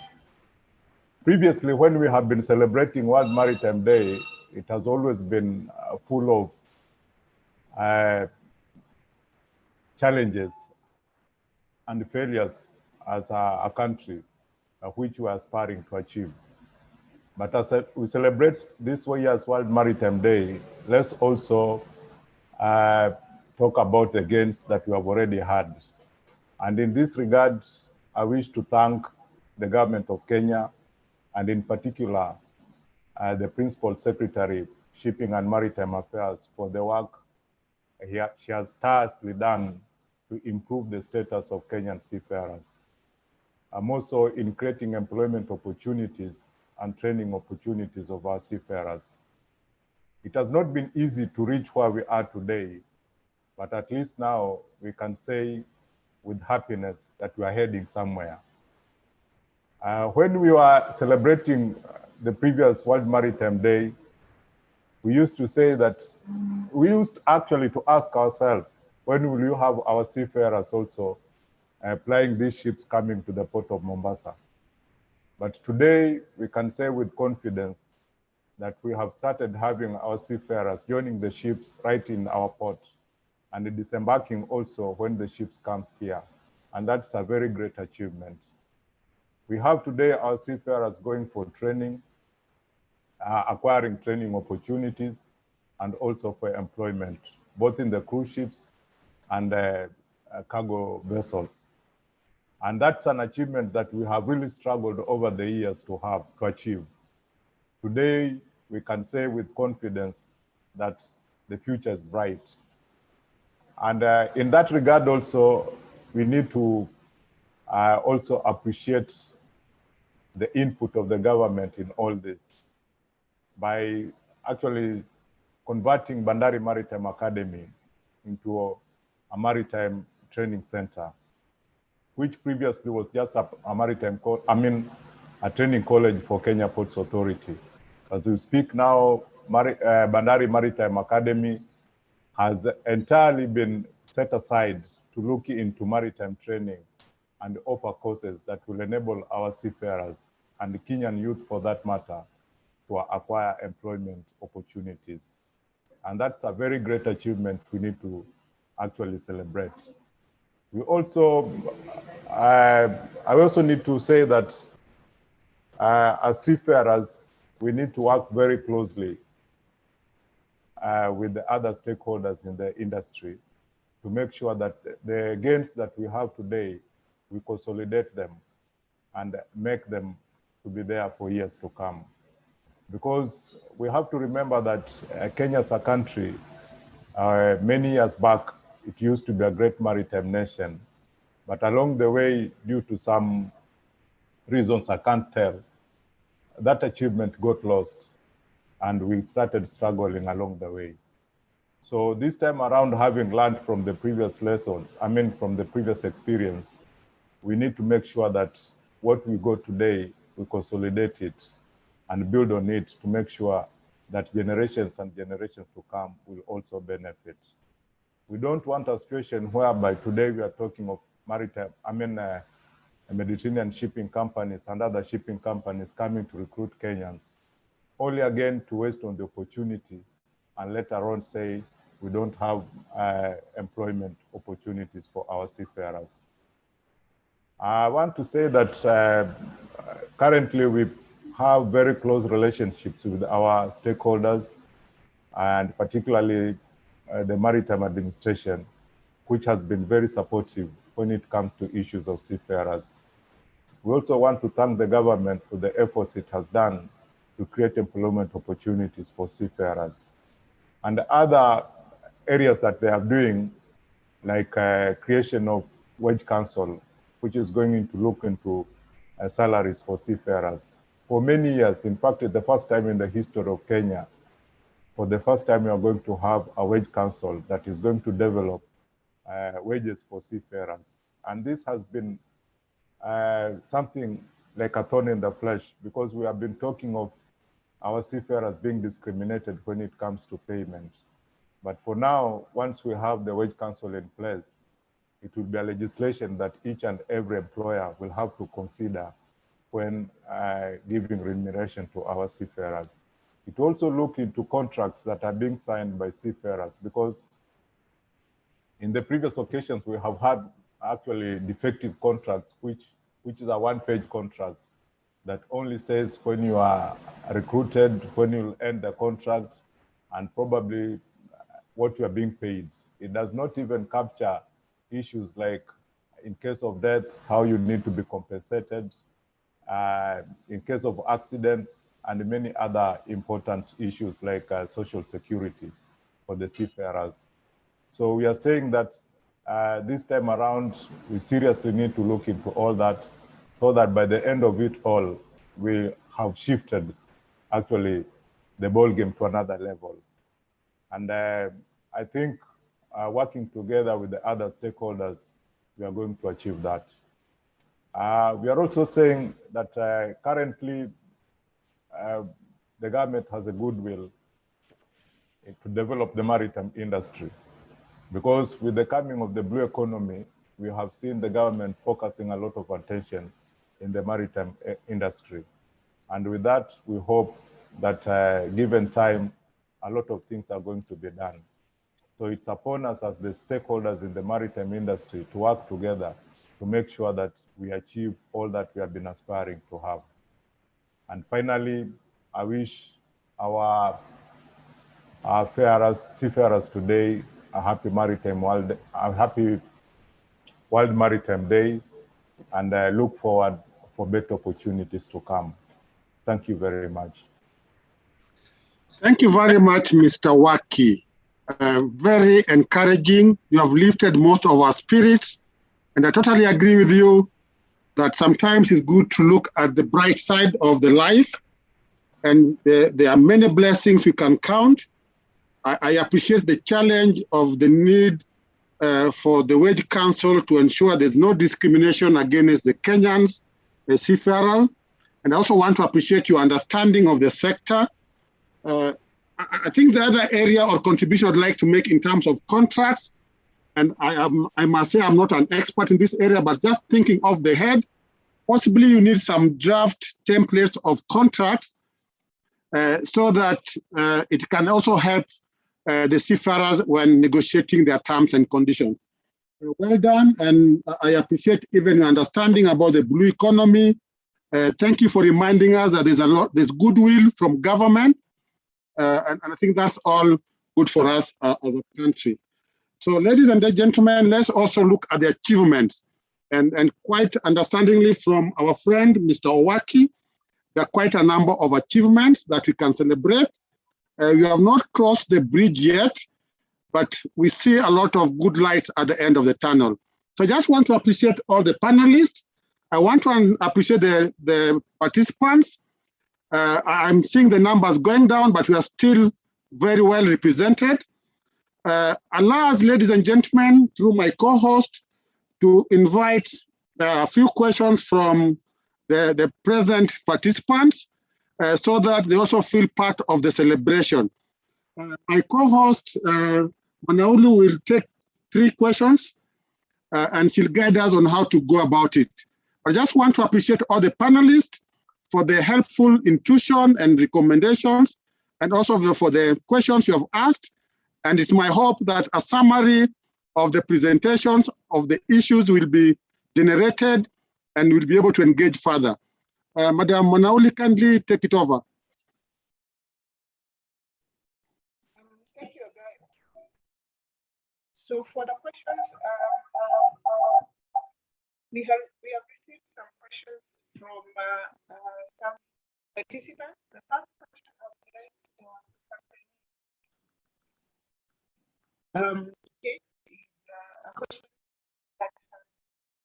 S16: Previously, when we have been celebrating World Maritime Day, it has always been full of challenges and failures as a country, which we are aspiring to achieve. But as we celebrate this year's World Maritime Day, let's also talk about the gains that we have already had. And in this regard, I wish to thank the government of Kenya, and in particular, the Principal Secretary, Shipping and Maritime Affairs, for the work she has tirelessly done to improve the status of Kenyan seafarers. I'm also in creating employment opportunities and training opportunities of our seafarers. It has not been easy to reach where we are today, but at least now we can say with happiness that we are heading somewhere. When we were celebrating the previous World Maritime Day, we used to say that we used actually to ask ourselves, when will you have our seafarers also plying these ships coming to the port of Mombasa? But today we can say with confidence that we have started having our seafarers joining the ships right in our port and disembarking also when the ships comes here. And that's a very great achievement. We have today our seafarers going for training, acquiring training opportunities, and also for employment, both in the cruise ships and cargo vessels. And that's an achievement that we have really struggled over the years to achieve. Today, we can say with confidence that the future is bright. And in that regard also, we need to also appreciate the input of the government in all this by actually converting Bandari Maritime Academy into a maritime training center, which previously was just a training college for Kenya Ports Authority. As we speak now, Bandari Maritime Academy has entirely been set aside to look into maritime training and offer courses that will enable our seafarers and the Kenyan youth, for that matter, to acquire employment opportunities. And that's a very great achievement we need to actually celebrate. We also, I also need to say that as seafarers, we need to work very closely with the other stakeholders in the industry to make sure that the gains that we have today, we consolidate them and make them to be there for years to come. Because we have to remember that Kenya is a country, many years back, it used to be a great maritime nation. But along the way, due to some reasons I can't tell, that achievement got lost and we started struggling along the way. So this time around, having learned from the previous lessons, from the previous experience, we need to make sure that what we got today, we consolidate it and build on it to make sure that generations and generations to come will also benefit. We don't want a situation whereby today we are talking of maritime, Mediterranean shipping companies and other shipping companies coming to recruit Kenyans, only again to waste on the opportunity and later on say we don't have employment opportunities for our seafarers. I want to say that currently we have very close relationships with our stakeholders and particularly the Maritime Administration, which has been very supportive when it comes to issues of seafarers. We also want to thank the government for the efforts it has done to create employment opportunities for seafarers. And other areas that they are doing, like creation of wage council, which is going to look into salaries for seafarers. For many years, in fact, the first time in the history of Kenya, for the first time we are going to have a wage council that is going to develop wages for seafarers. And this has been something like a thorn in the flesh because we have been talking of our seafarers being discriminated when it comes to payment. But for now, once we have the wage council in place, it will be a legislation that each and every employer will have to consider when giving remuneration to our seafarers. It also look into contracts that are being signed by seafarers because in the previous occasions we have had actually defective contracts, which is a one-page contract that only says when you are recruited, when you'll end the contract, and probably what you are being paid. It does not even capture issues like in case of death, how you need to be compensated, in case of accidents, and many other important issues like social security for the seafarers. So we are saying that this time around, we seriously need to look into all that so that by the end of it all, we have shifted actually the ball game to another level. And I think working together with the other stakeholders, we are going to achieve that. We are also saying that currently the government has a goodwill to develop the maritime industry. Because with the coming of the blue economy, we have seen the government focusing a lot of attention in the maritime industry. And with that, we hope that given time, a lot of things are going to be done. So it's upon us as the stakeholders in the maritime industry to work together to make sure that we achieve all that we have been aspiring to have. And finally, I wish our seafarers today a happy World Maritime Day, and I look forward for better opportunities to come. Thank you very much.
S2: Thank you very much, Mr. Waki. Very encouraging. You have lifted most of our spirits, and I totally agree with you that sometimes it's good to look at the bright side of the life, and there are many blessings we can count. I appreciate the challenge of the need for the Wage Council to ensure there's no discrimination against the Kenyans, the seafarers. And I also want to appreciate your understanding of the sector. I think the other area or contribution I'd like to make in terms of contracts, and I must say I'm not an expert in this area, but just thinking off the head, possibly you need some draft templates of contracts so that it can also help the seafarers when negotiating their terms and conditions. Well done, and I appreciate even your understanding about the blue economy. Thank you for reminding us that there's goodwill from government, and I think that's all good for us as a country. So, ladies and gentlemen, let's also look at the achievements, and quite understandingly from our friend Mr. Owaki, there are quite a number of achievements that we can celebrate. We have not crossed the bridge yet, but we see a lot of good light at the end of the tunnel. So I just want to appreciate all the panelists. I want to appreciate the participants. I'm seeing the numbers going down, but we are still very well represented. Allow us, ladies and gentlemen, through my co-host, to invite a few questions from the present participants, so that they also feel part of the celebration. My co-host, Manaulu, will take 3 questions, and she'll guide us on how to go about it. I just want to appreciate all the panelists for their helpful intuition and recommendations, and also for the questions you have asked. And it's my hope that a summary of the presentations of the issues will be generated and we'll be able to engage further. Madam Manauli, kindly take it over.
S12: Thank you, Guy. So for the questions, we have received some questions from some participants. The first question I would like to okay, is a question that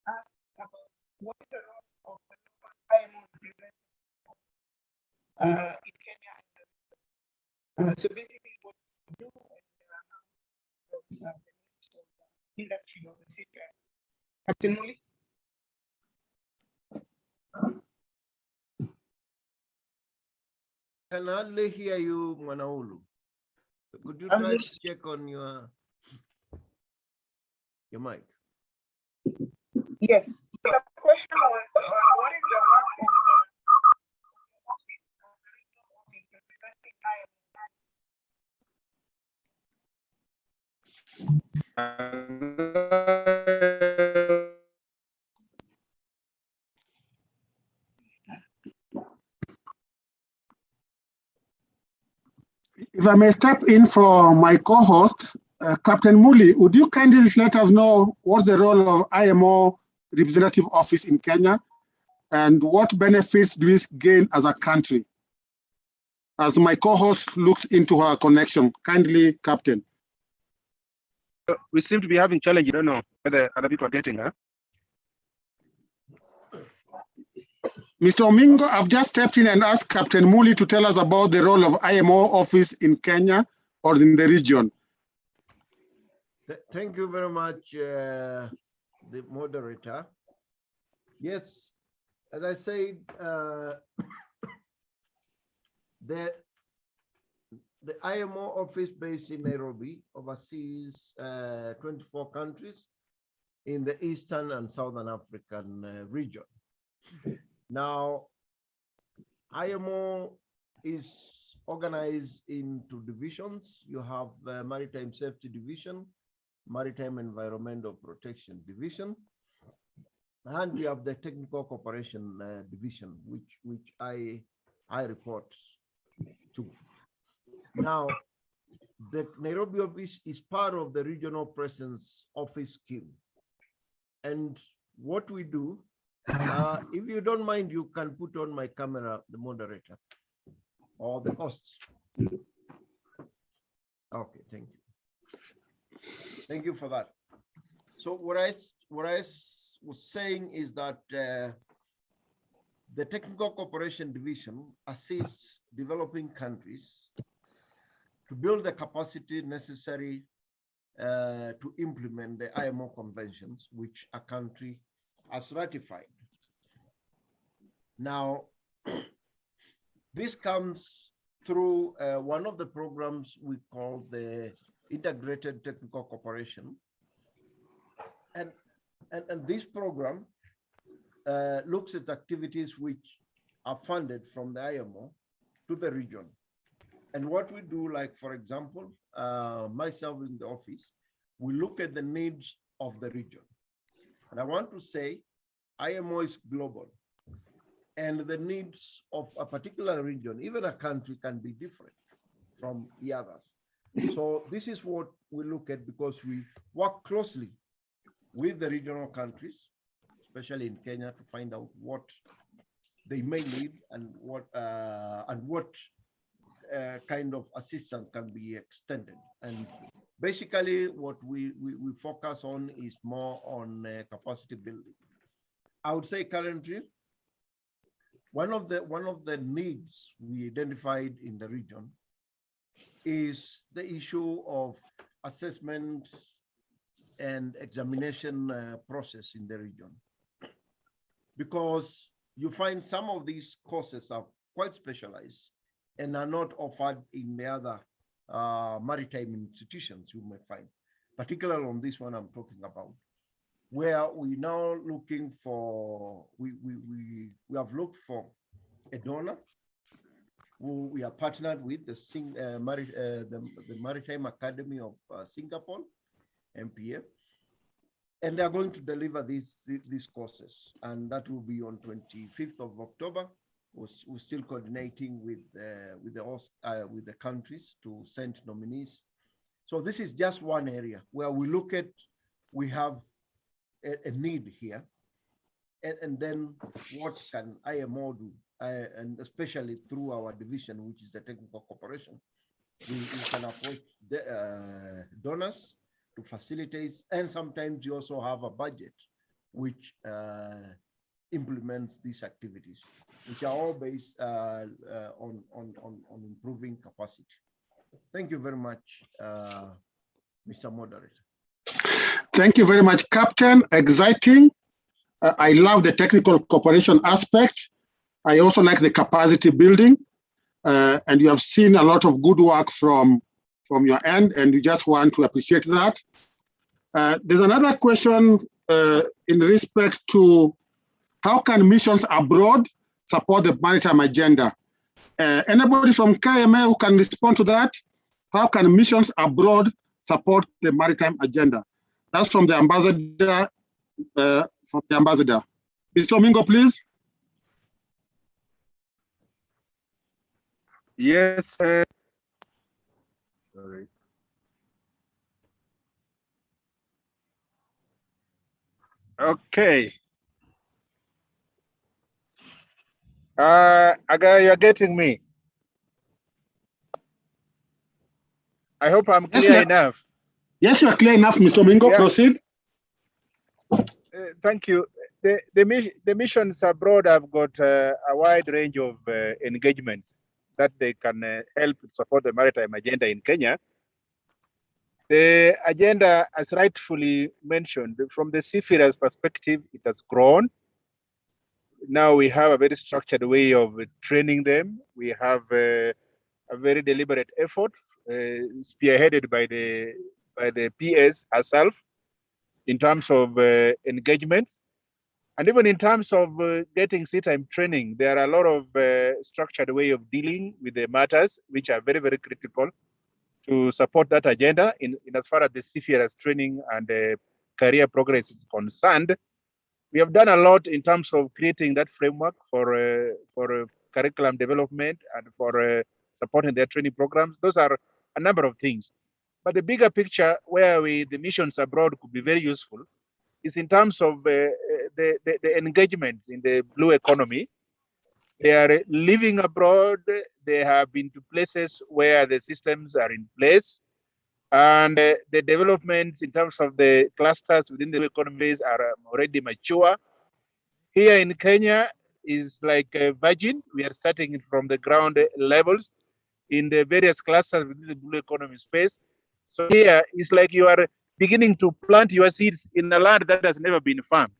S12: asks about what is the role of the IMO in Kenya. So basically, what we do and the industry of the seafaring. Captain Muli?
S5: Can hardly hear you, Manaulu. Could you try to check on your mic?
S12: Yes. So the question was, what is the work of
S2: If I may step in for my co-host, Captain Muli, would you kindly let us know what's the role of IMO representative office in Kenya, and what benefits do we gain as a country? As my co-host looked into her connection, kindly, Captain.
S17: We seem to be having challenges. I don't know whether other people are getting her.
S2: Mr. Omingo, I've just stepped in and asked Captain Muli to tell us about the role of IMO office in Kenya or in the region.
S5: Thank you very much, the moderator. Yes, as I said, the IMO office based in Nairobi oversees 24 countries in the Eastern and Southern African region. Now, IMO is organized into divisions. You have the Maritime Safety Division, Maritime Environmental Protection Division, and we have the Technical Cooperation Division, which I report to. Now, the Nairobi office is part of the Regional Presence Office scheme. And what we do, if you don't mind, you can put on my camera, the moderator, or the hosts. Okay, thank you. Thank you for that. So what I was saying is that the Technical Cooperation Division assists developing countries to build the capacity necessary to implement the IMO conventions, which a country has ratified. Now, this comes through one of the programs we call the Integrated Technical Cooperation. And this program looks at activities which are funded from the IMO to the region. And what we do, like, for example, myself in the office, we look at the needs of the region. And I want to say IMO is global. And the needs of a particular region, even a country, can be different from the others. So this is what we look at, because we work closely with the regional countries, especially in Kenya, to find out what they may need and what kind of assistance can be extended. And basically what we focus on is more on capacity building. I would say currently, one of the needs we identified in the region is the issue of assessment and examination process in the region. Because you find some of these courses are quite specialized and are not offered in the other maritime institutions you may find, particularly on this one I'm talking about, where we now looking for, we have looked for a donor who we are partnered with, the Maritime Academy of Singapore, MPF, and they are going to deliver these courses, and that will be on 25th of October. We're still coordinating with the countries to send nominees. So this is just one area where we look at, we have a need here, and then what can IMO do, and especially through our division, which is the Technical Cooperation, we can approach the donors to facilitate, and sometimes you also have a budget which implements these activities, which are all based on improving capacity. Thank you very much, Mr. Moderator.
S2: Thank you very much, Captain. Exciting. I love the technical cooperation aspect. I also like the capacity building. And you have seen a lot of good work from your end, and we just want to appreciate that. There's another question in respect to how can missions abroad support the maritime agenda? Anybody from KMA who can respond to that? How can missions abroad support the maritime agenda? That's from the ambassador. Mr. Omingo, please.
S17: Yes. Sorry. Okay. Aga, you're getting me. I hope I'm clear enough.
S2: Yes, you are clear enough, Mr. Omingo. Yeah. Proceed.
S17: Thank you. The missions abroad have got a wide range of engagements that they can help support the maritime agenda in Kenya. The agenda, as rightfully mentioned, from the seafarers' perspective, it has grown. Now we have a very structured way of training them. We have a very deliberate effort spearheaded by the PS herself in terms of engagements. And even in terms of getting Seafarers training, there are a lot of structured way of dealing with the matters, which are very, very critical to support that agenda in as far as the seafarers training and career progress is concerned. We have done a lot in terms of creating that framework for curriculum development and for supporting their training programs. Those are a number of things. But the bigger picture where the missions abroad could be very useful is in terms of the engagement in the blue economy. They are living abroad. They have been to places where the systems are in place. And the developments in terms of the clusters within the economies are already mature. Here in Kenya is like a virgin. We are starting from the ground levels in the various clusters within the blue economy space. So here it's like you are beginning to plant your seeds in a land that has never been farmed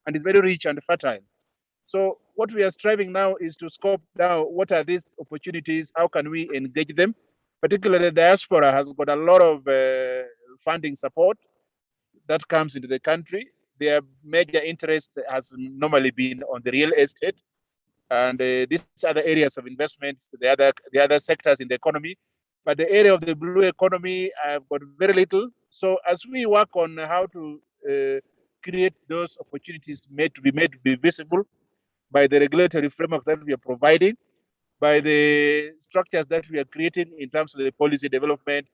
S17: and is very rich and fertile. So what we are striving now is to scope down what are these opportunities, how can we engage them? Particularly the diaspora has got a lot of funding support that comes into the country. Their major interest has normally been on the real estate and these other areas of investments, the other sectors in the economy. But the area of the blue economy, I've got very little. So as we work on how to create those opportunities to be visible by the regulatory framework that we are providing, by the structures that we are creating in terms of the policy development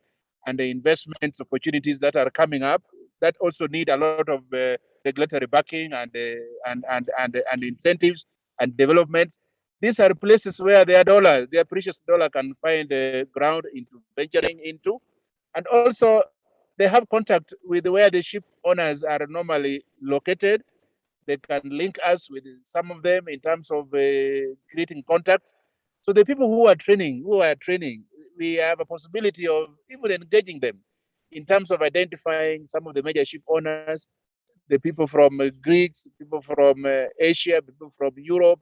S17: and the investments opportunities that are coming up, that also need a lot of regulatory backing and incentives and developments. These are places where their precious dollar can find ground into venturing into. And also they have contact with where the ship owners are normally located. They can link us with some of them in terms of creating contacts. So the people who are training, we have a possibility of even engaging them in terms of identifying some of the major ship owners, the people from Greeks, people from Asia, people from Europe,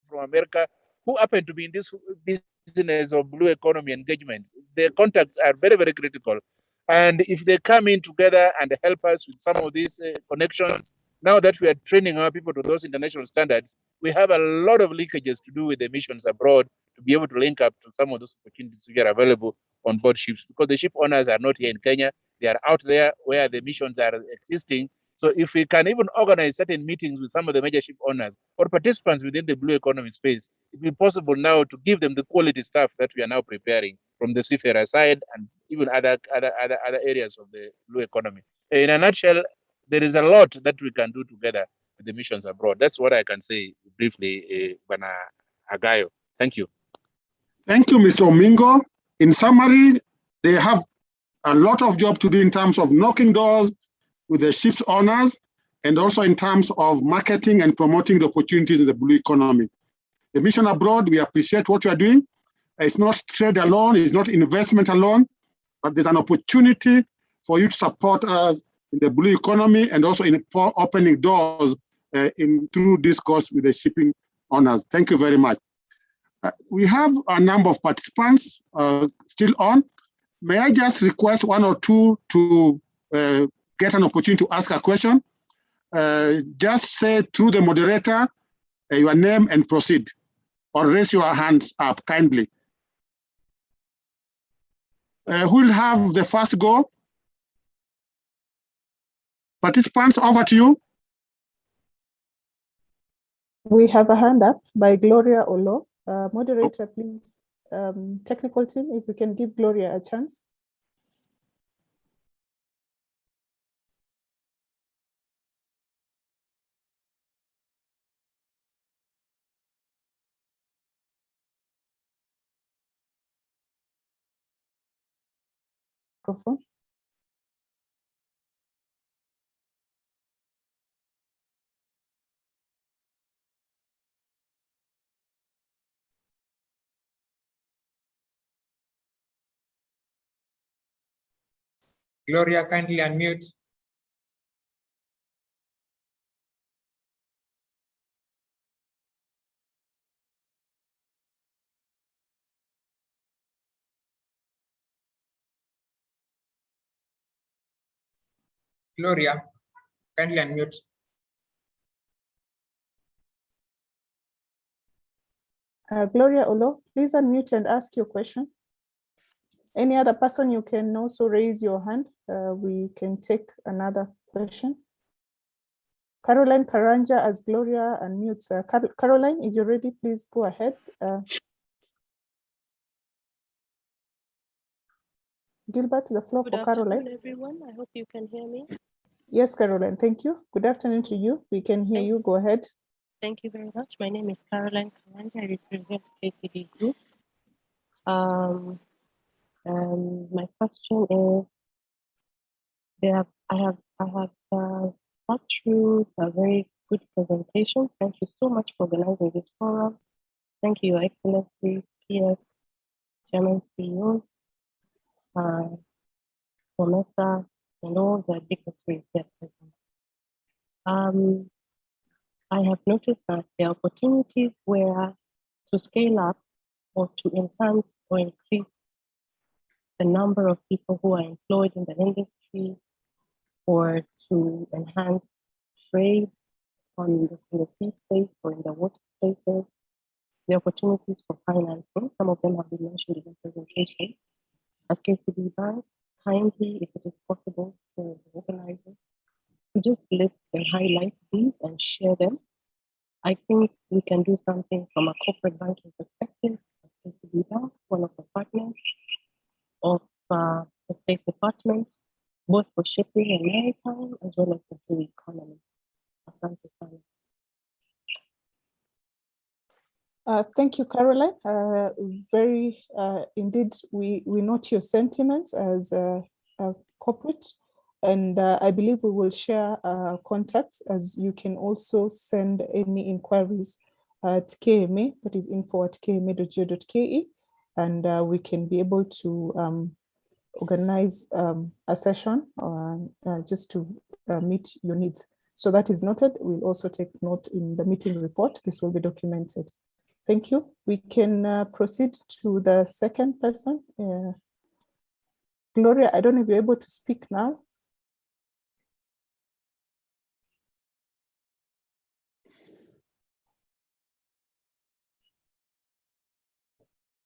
S17: from America, who happen to be in this business of blue economy engagement. Their contacts are very, very critical. And if they come in together and help us with some of these connections, now that we are training our people to those international standards, we have a lot of linkages to do with the missions abroad to be able to link up to some of those opportunities which are available on board ships, because the ship owners are not here in Kenya. They are out there where the missions are existing. So if we can even organize certain meetings with some of the major ship owners or participants within the blue economy space, it will be possible now to give them the quality stuff that we are now preparing from the seafarer side and even other areas of the blue economy. In a nutshell, there is a lot that we can do together with the missions abroad. That's what I can say briefly, Bana Agayo. Thank you.
S2: Thank you, Mr. Omingo. In summary, they have a lot of job to do in terms of knocking doors with the ship's owners and also in terms of marketing and promoting the opportunities in the blue economy. The mission abroad, we appreciate what you are doing. It's not trade alone, it's not investment alone, but there's an opportunity for you to support us in the blue economy and also in opening doors through discourse with the shipping owners. Thank you very much. We have a number of participants still on. May I just request one or two to get an opportunity to ask a question? Just say through the moderator your name and proceed, or raise your hands up kindly. Who will have the first go? Participants, over to you.
S4: We have a hand up by Gloria Olo. Moderator, please. Technical team, if we can give Gloria a chance. Microphone.
S18: Gloria, kindly unmute. Gloria, kindly unmute.
S4: Gloria Olo, please unmute and ask your question. Any other person, you can also raise your hand. We can take another question. Caroline Karanja as Gloria unmutes. Caroline, if you're ready, please go ahead. Gilbert, the floor for Caroline.
S18: Good afternoon, everyone. I hope you can hear me.
S4: Yes, Caroline, thank you. Good afternoon to you. We can hear you. Go ahead.
S18: Thank you very much. My name is Caroline Karanja. I represent KCD Group. My question is, I have got through a very good presentation. Thank you so much for organizing this forum. Thank you, Your Excellency, PS, Chairman, CEO, Promesa, and all the dignitaries that are present. I have noticed that the opportunities were to scale up or to enhance or increase the number of people who are employed in the industry, or to enhance trade in the sea space or in the water spaces, the opportunities for financing. Some of them have been mentioned in the presentation. At KCB Bank, kindly, if it is possible for the organizers, to just list and highlight these and share them. I think we can do something from a corporate banking perspective. At KCB Bank, one of the partners of the State Department, both for shipping and maritime, as well as the blue economy.
S4: Thank you, Caroline. Indeed, we note your sentiments as a corporate, and I believe we will share contacts, as you can also send any inquiries at KMA, that is info@kma.go.ke, and we can be able to organize a session just to meet your needs. So that is noted. We'll also take note in the meeting report. This will be documented. Thank you. We can proceed to the second person. Gloria, I don't know if you're able to speak now.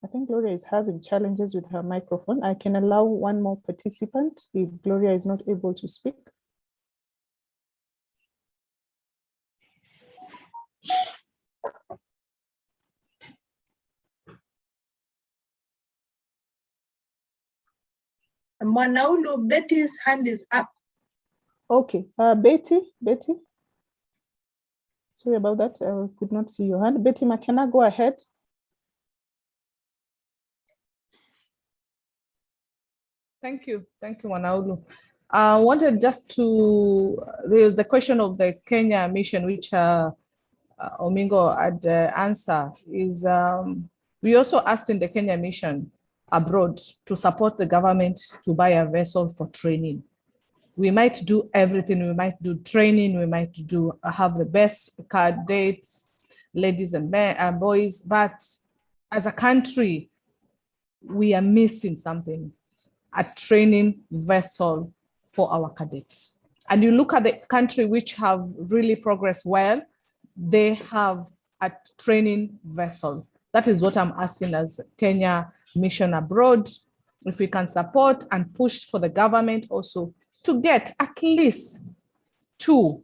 S4: I think Gloria is having challenges with her microphone. I can allow one more participant if Gloria is not able to speak.
S15: Mwanaulu, Betty's hand is up.
S4: Okay, Betty. Sorry about that. I could not see your hand. Betty McKenna, go ahead.
S9: Thank you, Mwanaulu. I wanted just to, there's the question of the Kenya mission, which Omingo had answered, is we also asked in the Kenya mission abroad to support the government to buy a vessel for training. We might do everything. We might do training. We might have the best cadets, ladies and men and boys, but as a country, we are missing something. A training vessel for our cadets. And you look at the country which have really progressed well, they have a training vessel. That is what I'm asking as Kenya mission abroad, if we can support and push for the government also to get at least 2.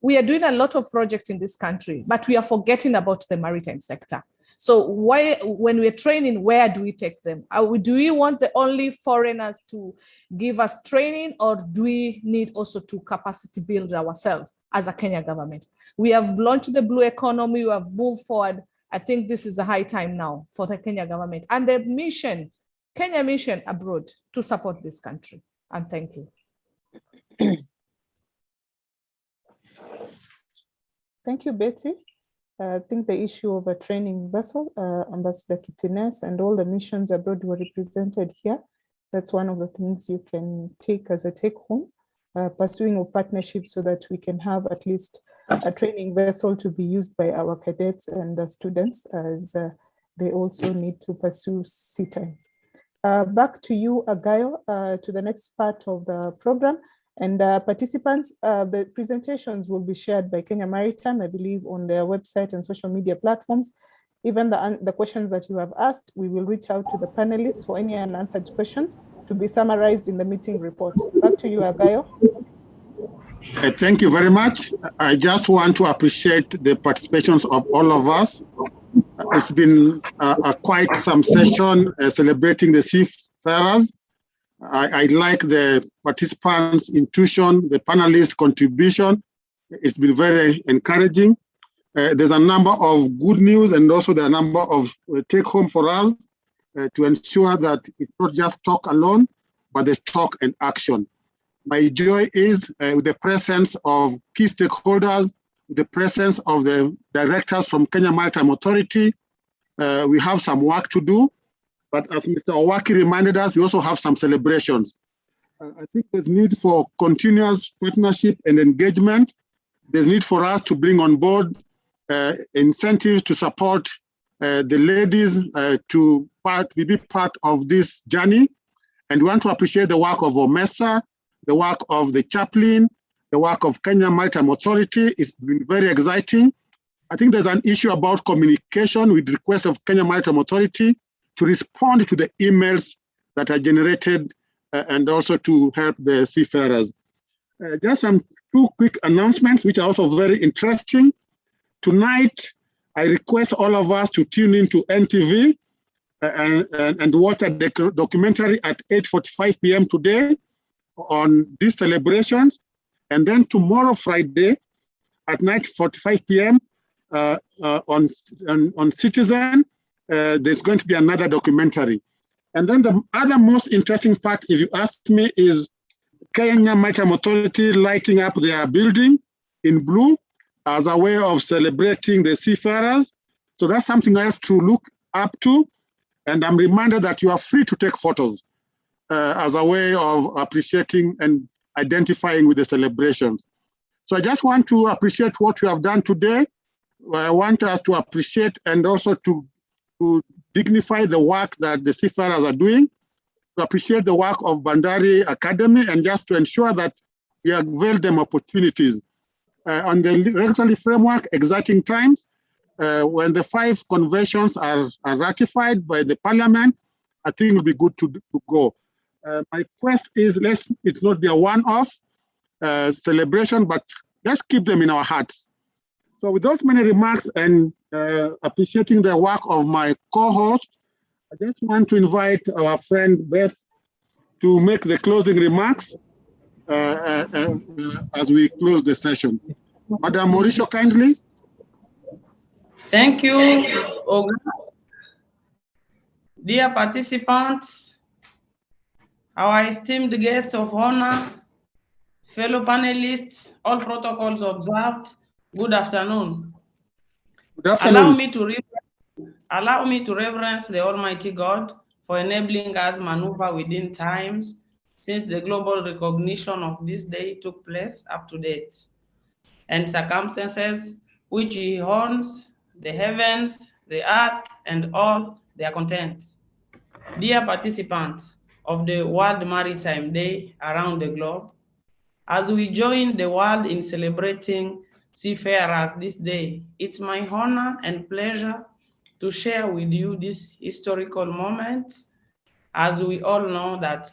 S9: We are doing a lot of projects in this country, but we are forgetting about the maritime sector. So when we're training, where do we take them? Do we want the only foreigners to give us training, or do we need also to capacity build ourselves as a Kenya government? We have launched the blue economy, we have moved forward. I think this is a high time now for the Kenya government and the mission, Kenya mission abroad, to support this country. And thank you.
S4: Thank you, Betty. I think the issue of a training vessel, Ambassador Kitines and all the missions abroad were represented here. That's one of the things you can take as a take home, pursuing a partnership so that we can have at least a training vessel to be used by our cadets and the students, as they also need to pursue sea time. Back to you, Agayo, to the next part of the program. And participants, the presentations will be shared by Kenya Maritime, I believe, on their website and social media platforms. Even the questions that you have asked, we will reach out to the panelists for any unanswered questions to be summarized in the meeting report. Back to you, Agayo.
S2: Thank you very much. I just want to appreciate the participations of all of us. It's been quite some session celebrating the seafarers. I like the participants' intuition, the panelists' contribution. It's been very encouraging. There's a number of good news and also the number of take home for us to ensure that it's not just talk alone, but there's talk and action. My joy is with the presence of key stakeholders, the presence of the directors from Kenya Maritime Authority. We have some work to do, but as Mr. Owaki reminded us, we also have some celebrations. I think there's need for continuous partnership and engagement. There's need for us to bring on board incentives to support the ladies to be part of this journey. And we want to appreciate the work of OMESA, the work of the chaplain, the work of Kenya Maritime Authority. It's been very exciting. I think there's an issue about communication with request of Kenya Maritime Authority to respond to the emails that are generated and also to help the seafarers. Just some two quick announcements, which are also very interesting. Tonight, I request all of us to tune into NTV and watch a documentary at 8:45 p.m. today on these celebrations. And then tomorrow, Friday, at 9:45 p.m. On Citizen, there's going to be another documentary. And then the other most interesting part, if you ask me, is Kenya Maritime Authority lighting up their building in blue as a way of celebrating the seafarers. So that's something else to look up to. And I'm reminded that you are free to take photos as a way of appreciating and identifying with the celebrations. So I just want to appreciate what you have done today. I want us to appreciate and also to dignify the work that the seafarers are doing, to appreciate the work of Bandari Academy, and just to ensure that we avail them opportunities. On the regulatory framework, exciting times, when the 5 conventions are ratified by the parliament, I think it will be good to go. My quest is, let it not be a one-off celebration, but let's keep them in our hearts. So with those many remarks and appreciating the work of my co-host, I just want to invite our friend Beth to make the closing remarks as we close the session. Madam Mauricio, kindly.
S19: Thank you, Oga. Dear participants, our esteemed guests of honor, fellow panelists, all protocols observed, good afternoon.
S2: Good afternoon.
S19: Allow me to reverence the Almighty God for enabling us maneuver within times since the global recognition of this day took place up to date, and circumstances which He owns, the heavens, the earth, and all their contents. Dear participants of the World Maritime Day around the globe, as we join the world in celebrating seafarers this day, it's my honor and pleasure to share with you this historical moment, as we all know that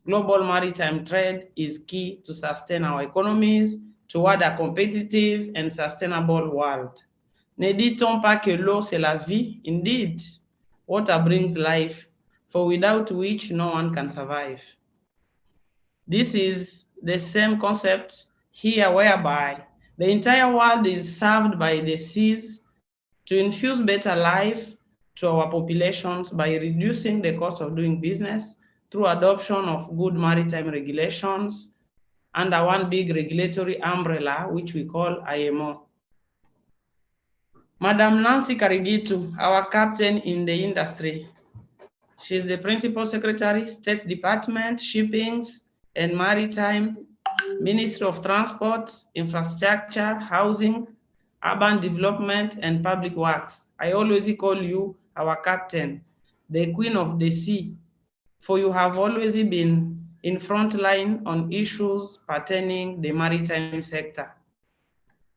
S19: global maritime trade is key to sustain our economies toward a competitive and sustainable world. Ne dit-on pas que l'eau c'est la vie? Indeed, water brings life, for without which no one can survive. This is the same concept here, whereby the entire world is served by the seas to infuse better life to our populations by reducing the cost of doing business through adoption of good maritime regulations under one big regulatory umbrella, which we call IMO. Madam Nancy Karigitu, our captain in the industry. She's the Principal Secretary, State Department, Shippings and Maritime, Ministry of Transport, Infrastructure, Housing, Urban Development, and Public Works. I always call you our captain, the Queen of the Sea, for you have always been in front line on issues pertaining the maritime sector.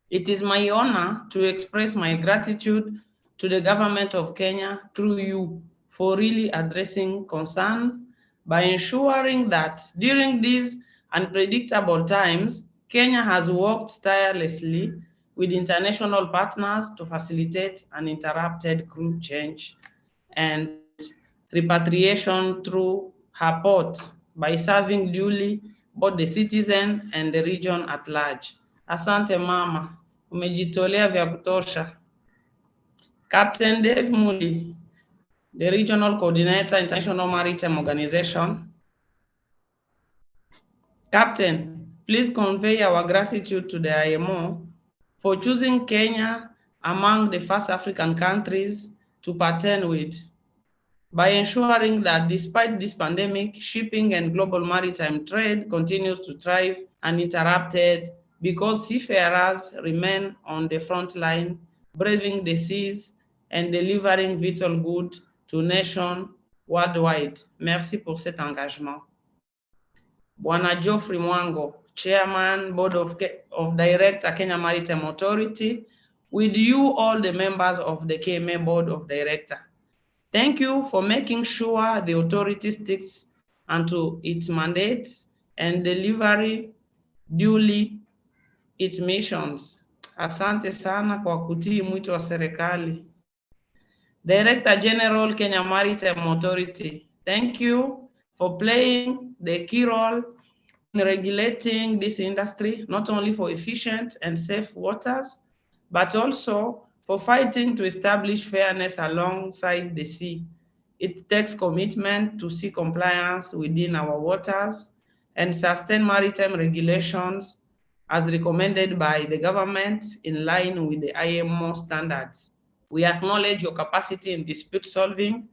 S19: It is my honor to express my gratitude to the government of Kenya through you for really addressing concern by ensuring that during these unpredictable times, Kenya has worked tirelessly with international partners to facilitate uninterrupted crew change and repatriation through her port by serving duly both the citizen and the region at large. Asante mama, umejitolea vya kutosha. Captain Dave Moody, the Regional Coordinator, International Maritime Organization. Captain, please convey our gratitude to the IMO for choosing Kenya among the first African countries to partner with, by ensuring that despite this pandemic, shipping and global maritime trade continues to thrive uninterrupted because seafarers remain on the front line, braving the seas and delivering vital goods to nations worldwide. Merci pour cet engagement. Bwana Geoffrey Mwango, Chairman, Board of Director, Kenya Maritime Authority, with you all the members of the KMA Board of Director. Thank you for making sure the authority sticks unto its mandates and delivery duly its missions. Asante sana kwa kutii mwito wa serikali. Director General, Kenya Maritime Authority, thank you for playing the key role in regulating this industry, not only for efficient and safe waters, but also for fighting to establish fairness alongside the sea. It takes commitment to sea compliance within our waters and sustain maritime regulations as recommended by the government in line with the IMO standards. We acknowledge your capacity in dispute solving,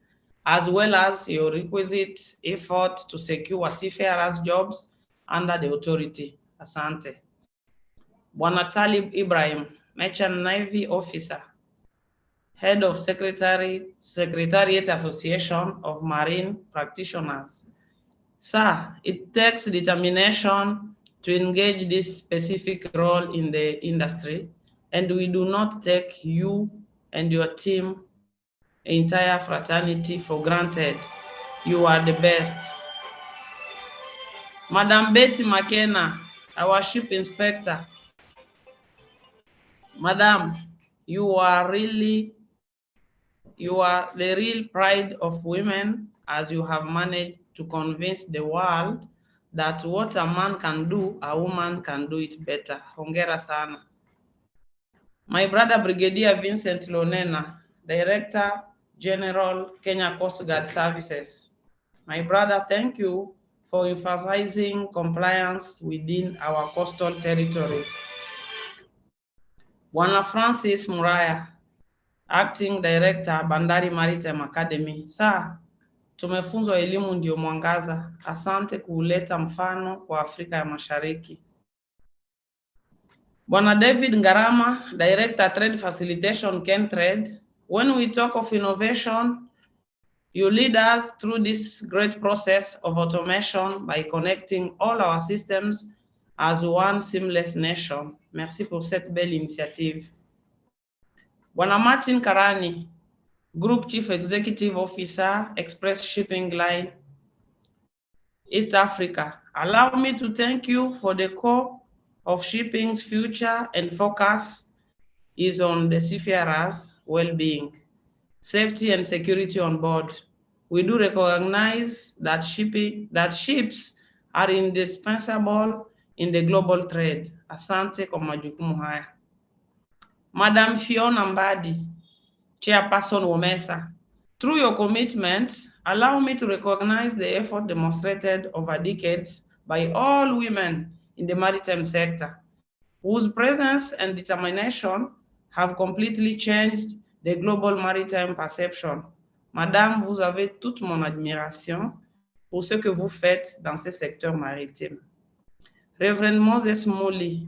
S19: as well as your requisite effort to secure seafarers' jobs under the authority. Asante. Bwana Talib Ibrahim, Merchant Navy Officer, Head of Secretariat Association of Marine Practitioners. Sir, it takes determination to engage this specific role in the industry, and we do not take you and your team, entire fraternity, for granted. You are the best. Madam Betty McKenna, our ship inspector. Madam, you are the real pride of women, as you have managed to convince the world that what a man can do, a woman can do it better. Hongera sana. My brother Brigadier Vincent Lonena, Director General, Kenya Coast Guard Services. My brother, thank you for emphasizing compliance within our coastal territory. Bwana Francis Muraya, Acting Director, Bandari Maritime Academy. Sir, tumefunzwa elimu ndio mwangaza. Asante kuleta mfano kwa Afrika ya Mashariki. Bwana David Ngarama, Director Trade Facilitation, KenTrade. When we talk of innovation, you lead us through this great process of automation by connecting all our systems as one seamless nation. Merci pour cette belle initiative. Bwana Martin Karani, Group Chief Executive Officer, Express Shipping Line, East Africa. Allow me to thank you for the core of shipping's future and focus is on the seafarers' well-being, safety and security on board. We do recognize that ships are indispensable in the global trade. Asante kwa majukumu haya. Madam Fiona Mbadi, Chairperson WOMESA, through your commitment, allow me to recognize the effort demonstrated over decades by all women in the maritime sector, whose presence and determination have completely changed the global maritime perception. Madame, vous avez toute mon admiration pour ce que vous faites dans ce secteur maritime. Reverend Moses Muli,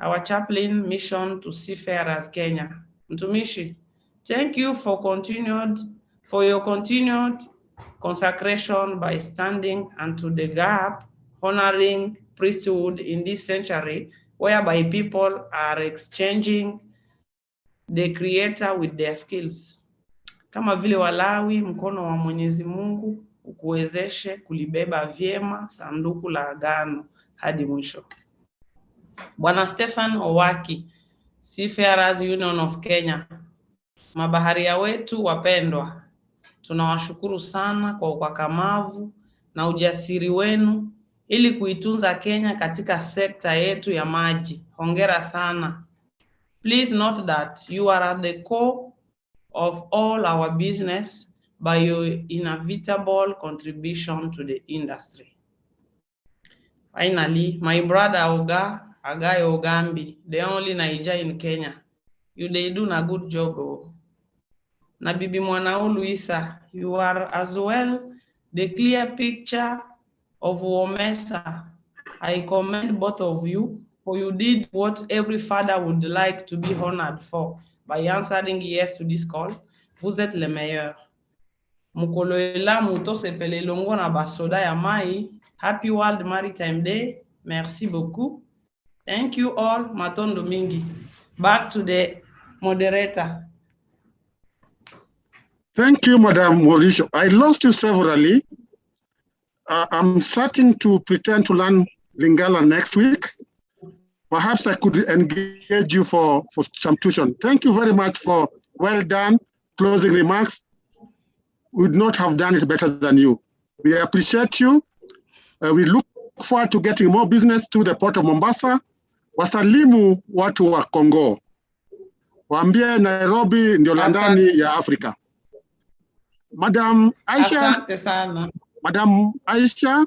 S19: our chaplain mission to Seafarers Kenya. Mtumishi, thank you for your continued consecration by standing unto the gap, honoring priesthood in this century, whereby people are exchanging the creator with their skills. Kama vile Walawi, mkono wa Mwenyezi Mungu ukuwezeshe kulibeba vyema sanduku la agano hadi mwisho. Bwana Stephen Owaki, Seafarers Union of Kenya. Mabaharia wetu wapendwa, tunawashukuru sana kwa ukakamavu na ujasiri wenu ili kuitunza Kenya katika sekta yetu ya maji. Hongera sana. Please note that you are at the core of all our business by your inevitable contribution to the industry. Finally, my brother Agai Ogambi, the only Niger in Kenya, you dey do a good job. Oh. Na Bibi Mwanaulu Isa, you are as well the clear picture of Womesa. I commend both of you, for you did what every father would like to be honored for by answering yes to this call. Vous êtes les meilleurs. Mukolo elamu tosepele longo na basoda ya mai. Happy World Maritime Day. Merci beaucoup. Thank you all. Matondo mingi. Back to the moderator.
S2: Thank you, Madam Mauricio. I lost you severally. I'm starting to pretend to learn Lingala next week. Perhaps I could engage you for some tuition. Thank you very much for well done closing remarks. We would not have done it better than you. We appreciate you. We look forward to getting more business to the port of Mombasa. Wasalimu watu wa Congo. Waambie Nairobi ndio Londoni ya Afrika. Madam Aisha, Madam Aisha,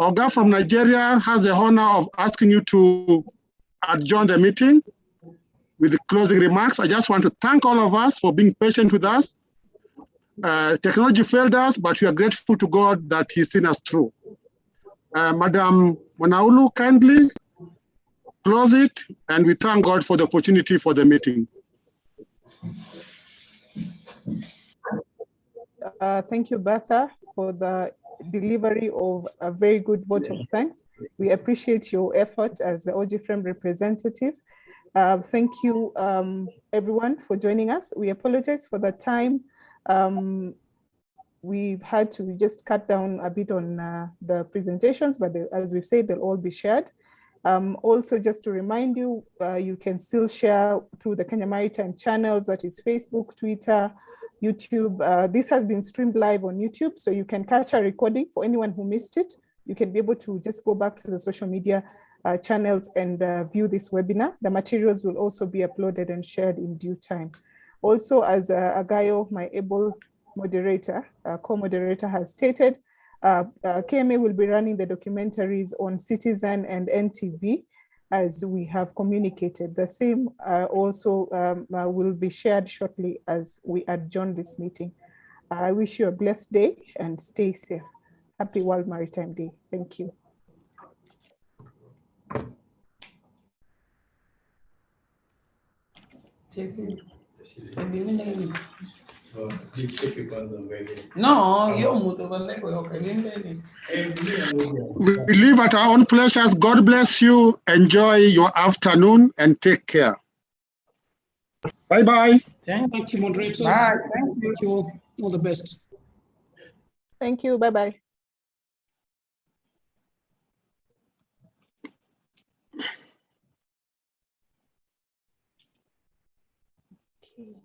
S2: Oga from Nigeria has the honor of asking you to adjourn the meeting with the closing remarks. I just want to thank all of us for being patient with us. Technology failed us, but we are grateful to God that He's seen us through. Madam Mwanaulu, kindly close it, and we thank God for the opportunity for the meeting.
S4: Thank you, Bertha, for the delivery of a very good vote of thanks. We appreciate your effort as the OGFREM representative. Thank you, everyone, for joining us. We apologize for the time. We've had to just cut down a bit on the presentations, but as we've said, they'll all be shared. Also, just to remind you, you can still share through the Kenya Maritime channels, that is Facebook, Twitter, YouTube. This has been streamed live on YouTube, so you can catch a recording. For anyone who missed it, you can be able to just go back to the social media channels and view this webinar. The materials will also be uploaded and shared in due time. Also, as Agayo, my able moderator, co-moderator, has stated, KMA will be running the documentaries on Citizen and NTV, as we have communicated. The same also will be shared shortly as we adjourn this meeting. I wish you a blessed day and stay safe. Happy World Maritime Day. Thank you.
S19: No, yo muto okay.
S2: We live at our own pleasures. God bless you. Enjoy your afternoon and take care. Bye-bye.
S10: Thank you, moderators.
S19: Bye.
S10: Thank you. All the best.
S4: Thank you. Bye-bye. Okay.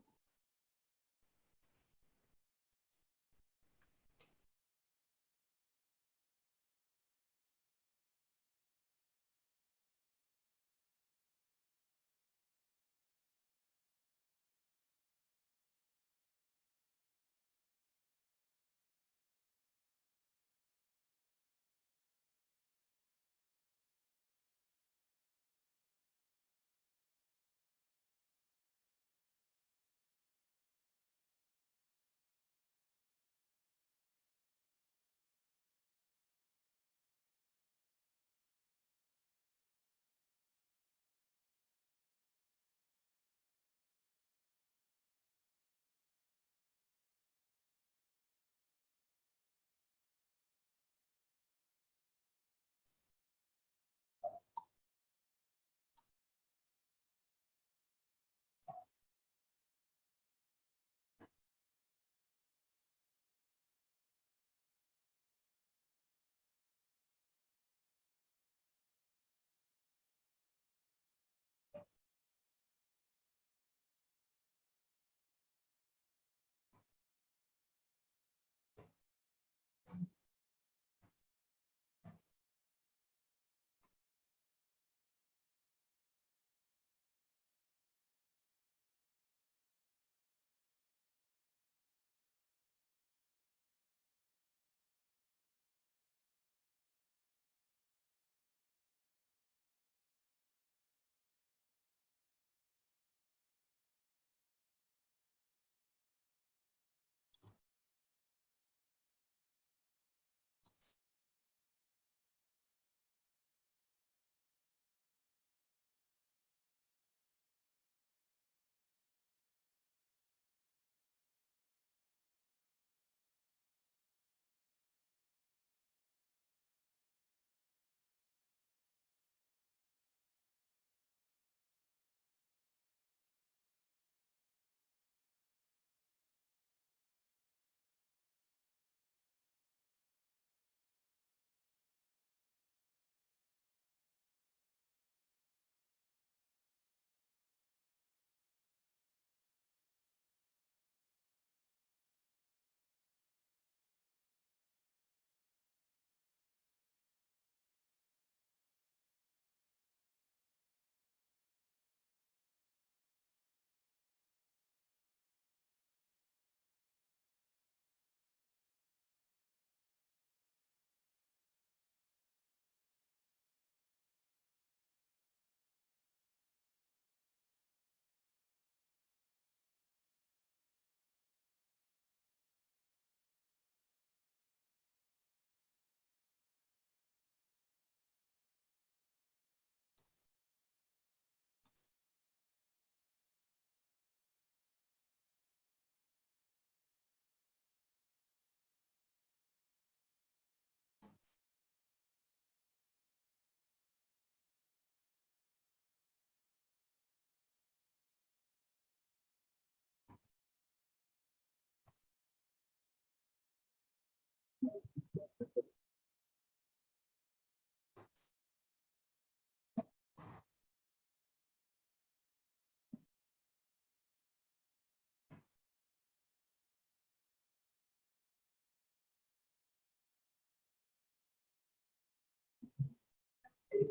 S20: Take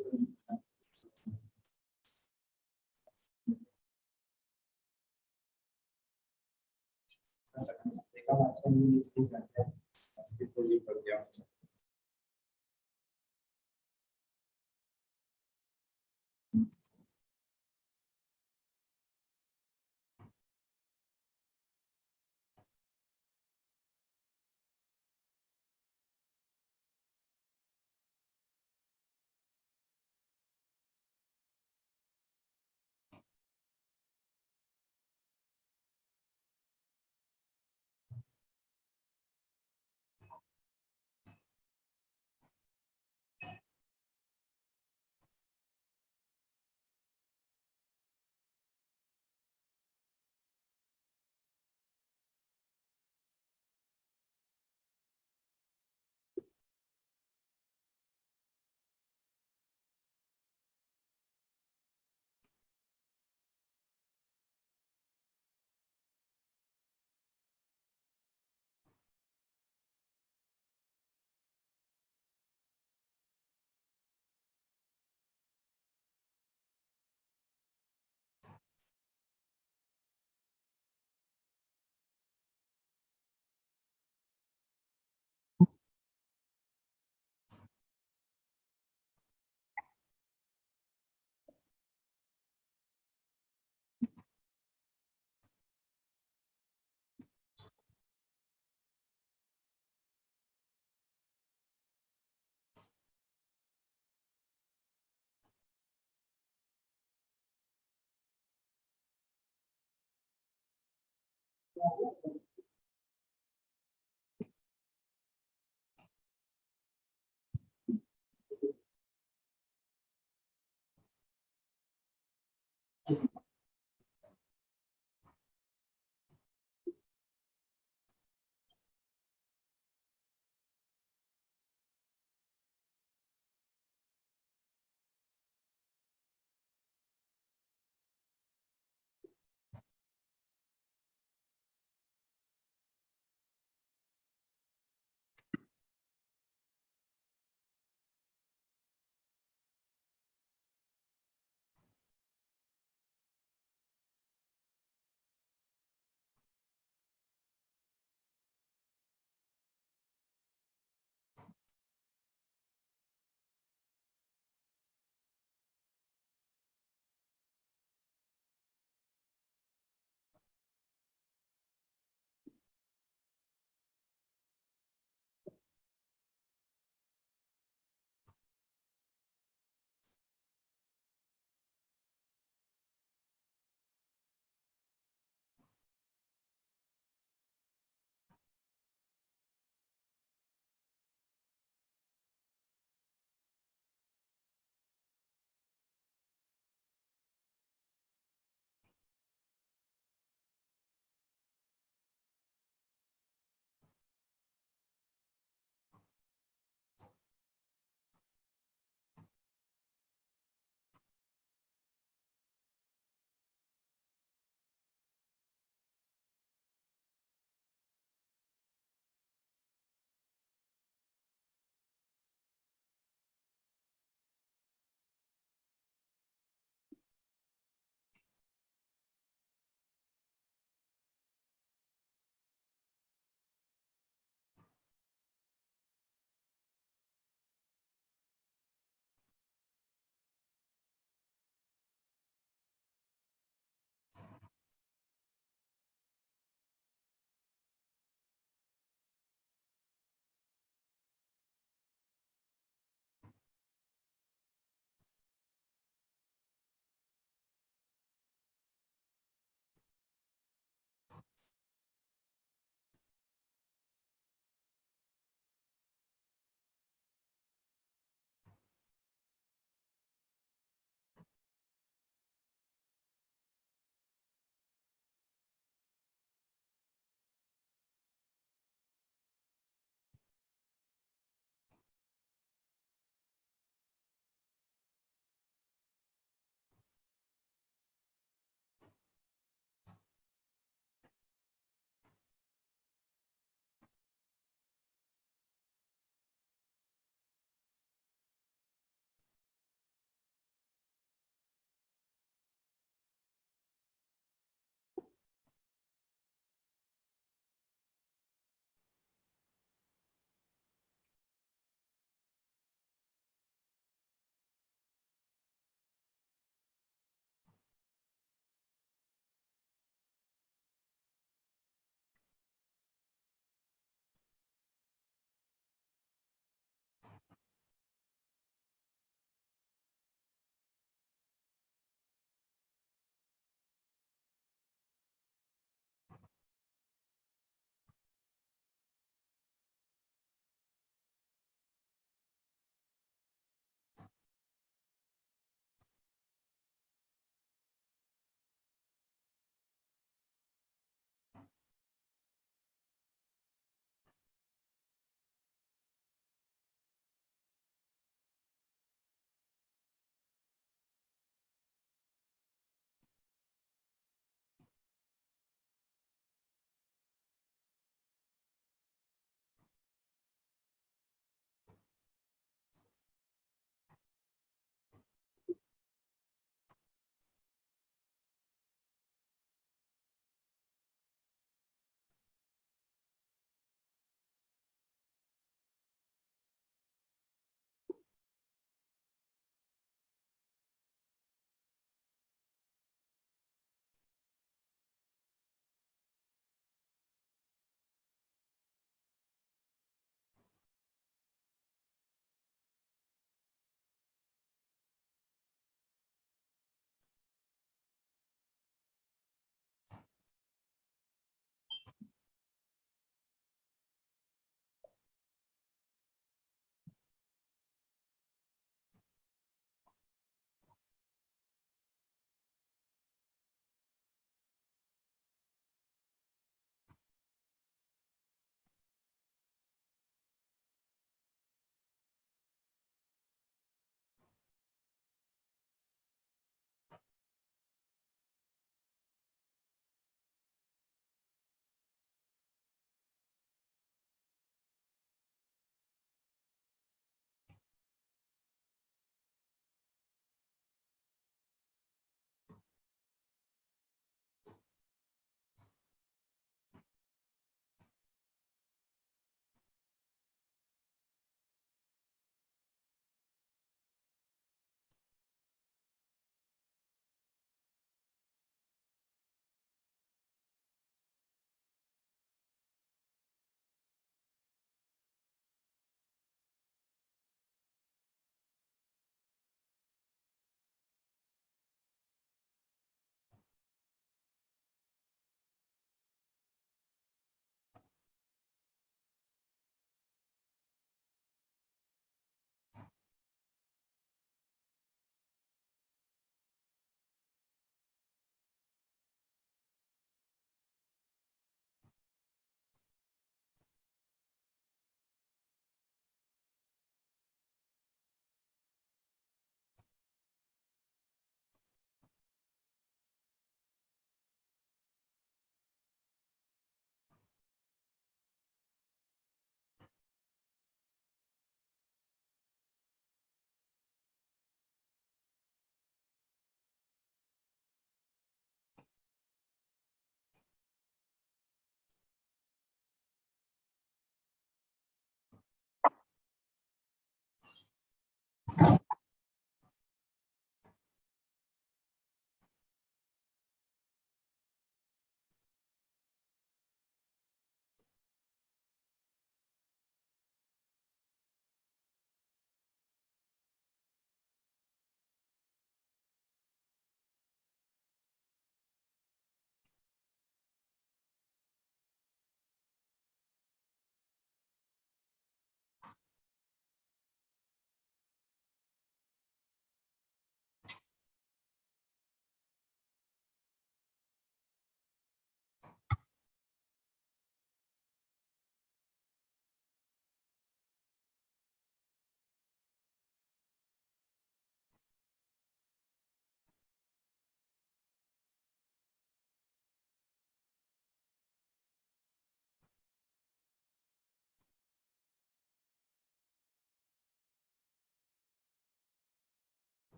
S20: about 10 minutes here and then as people leave from the altar.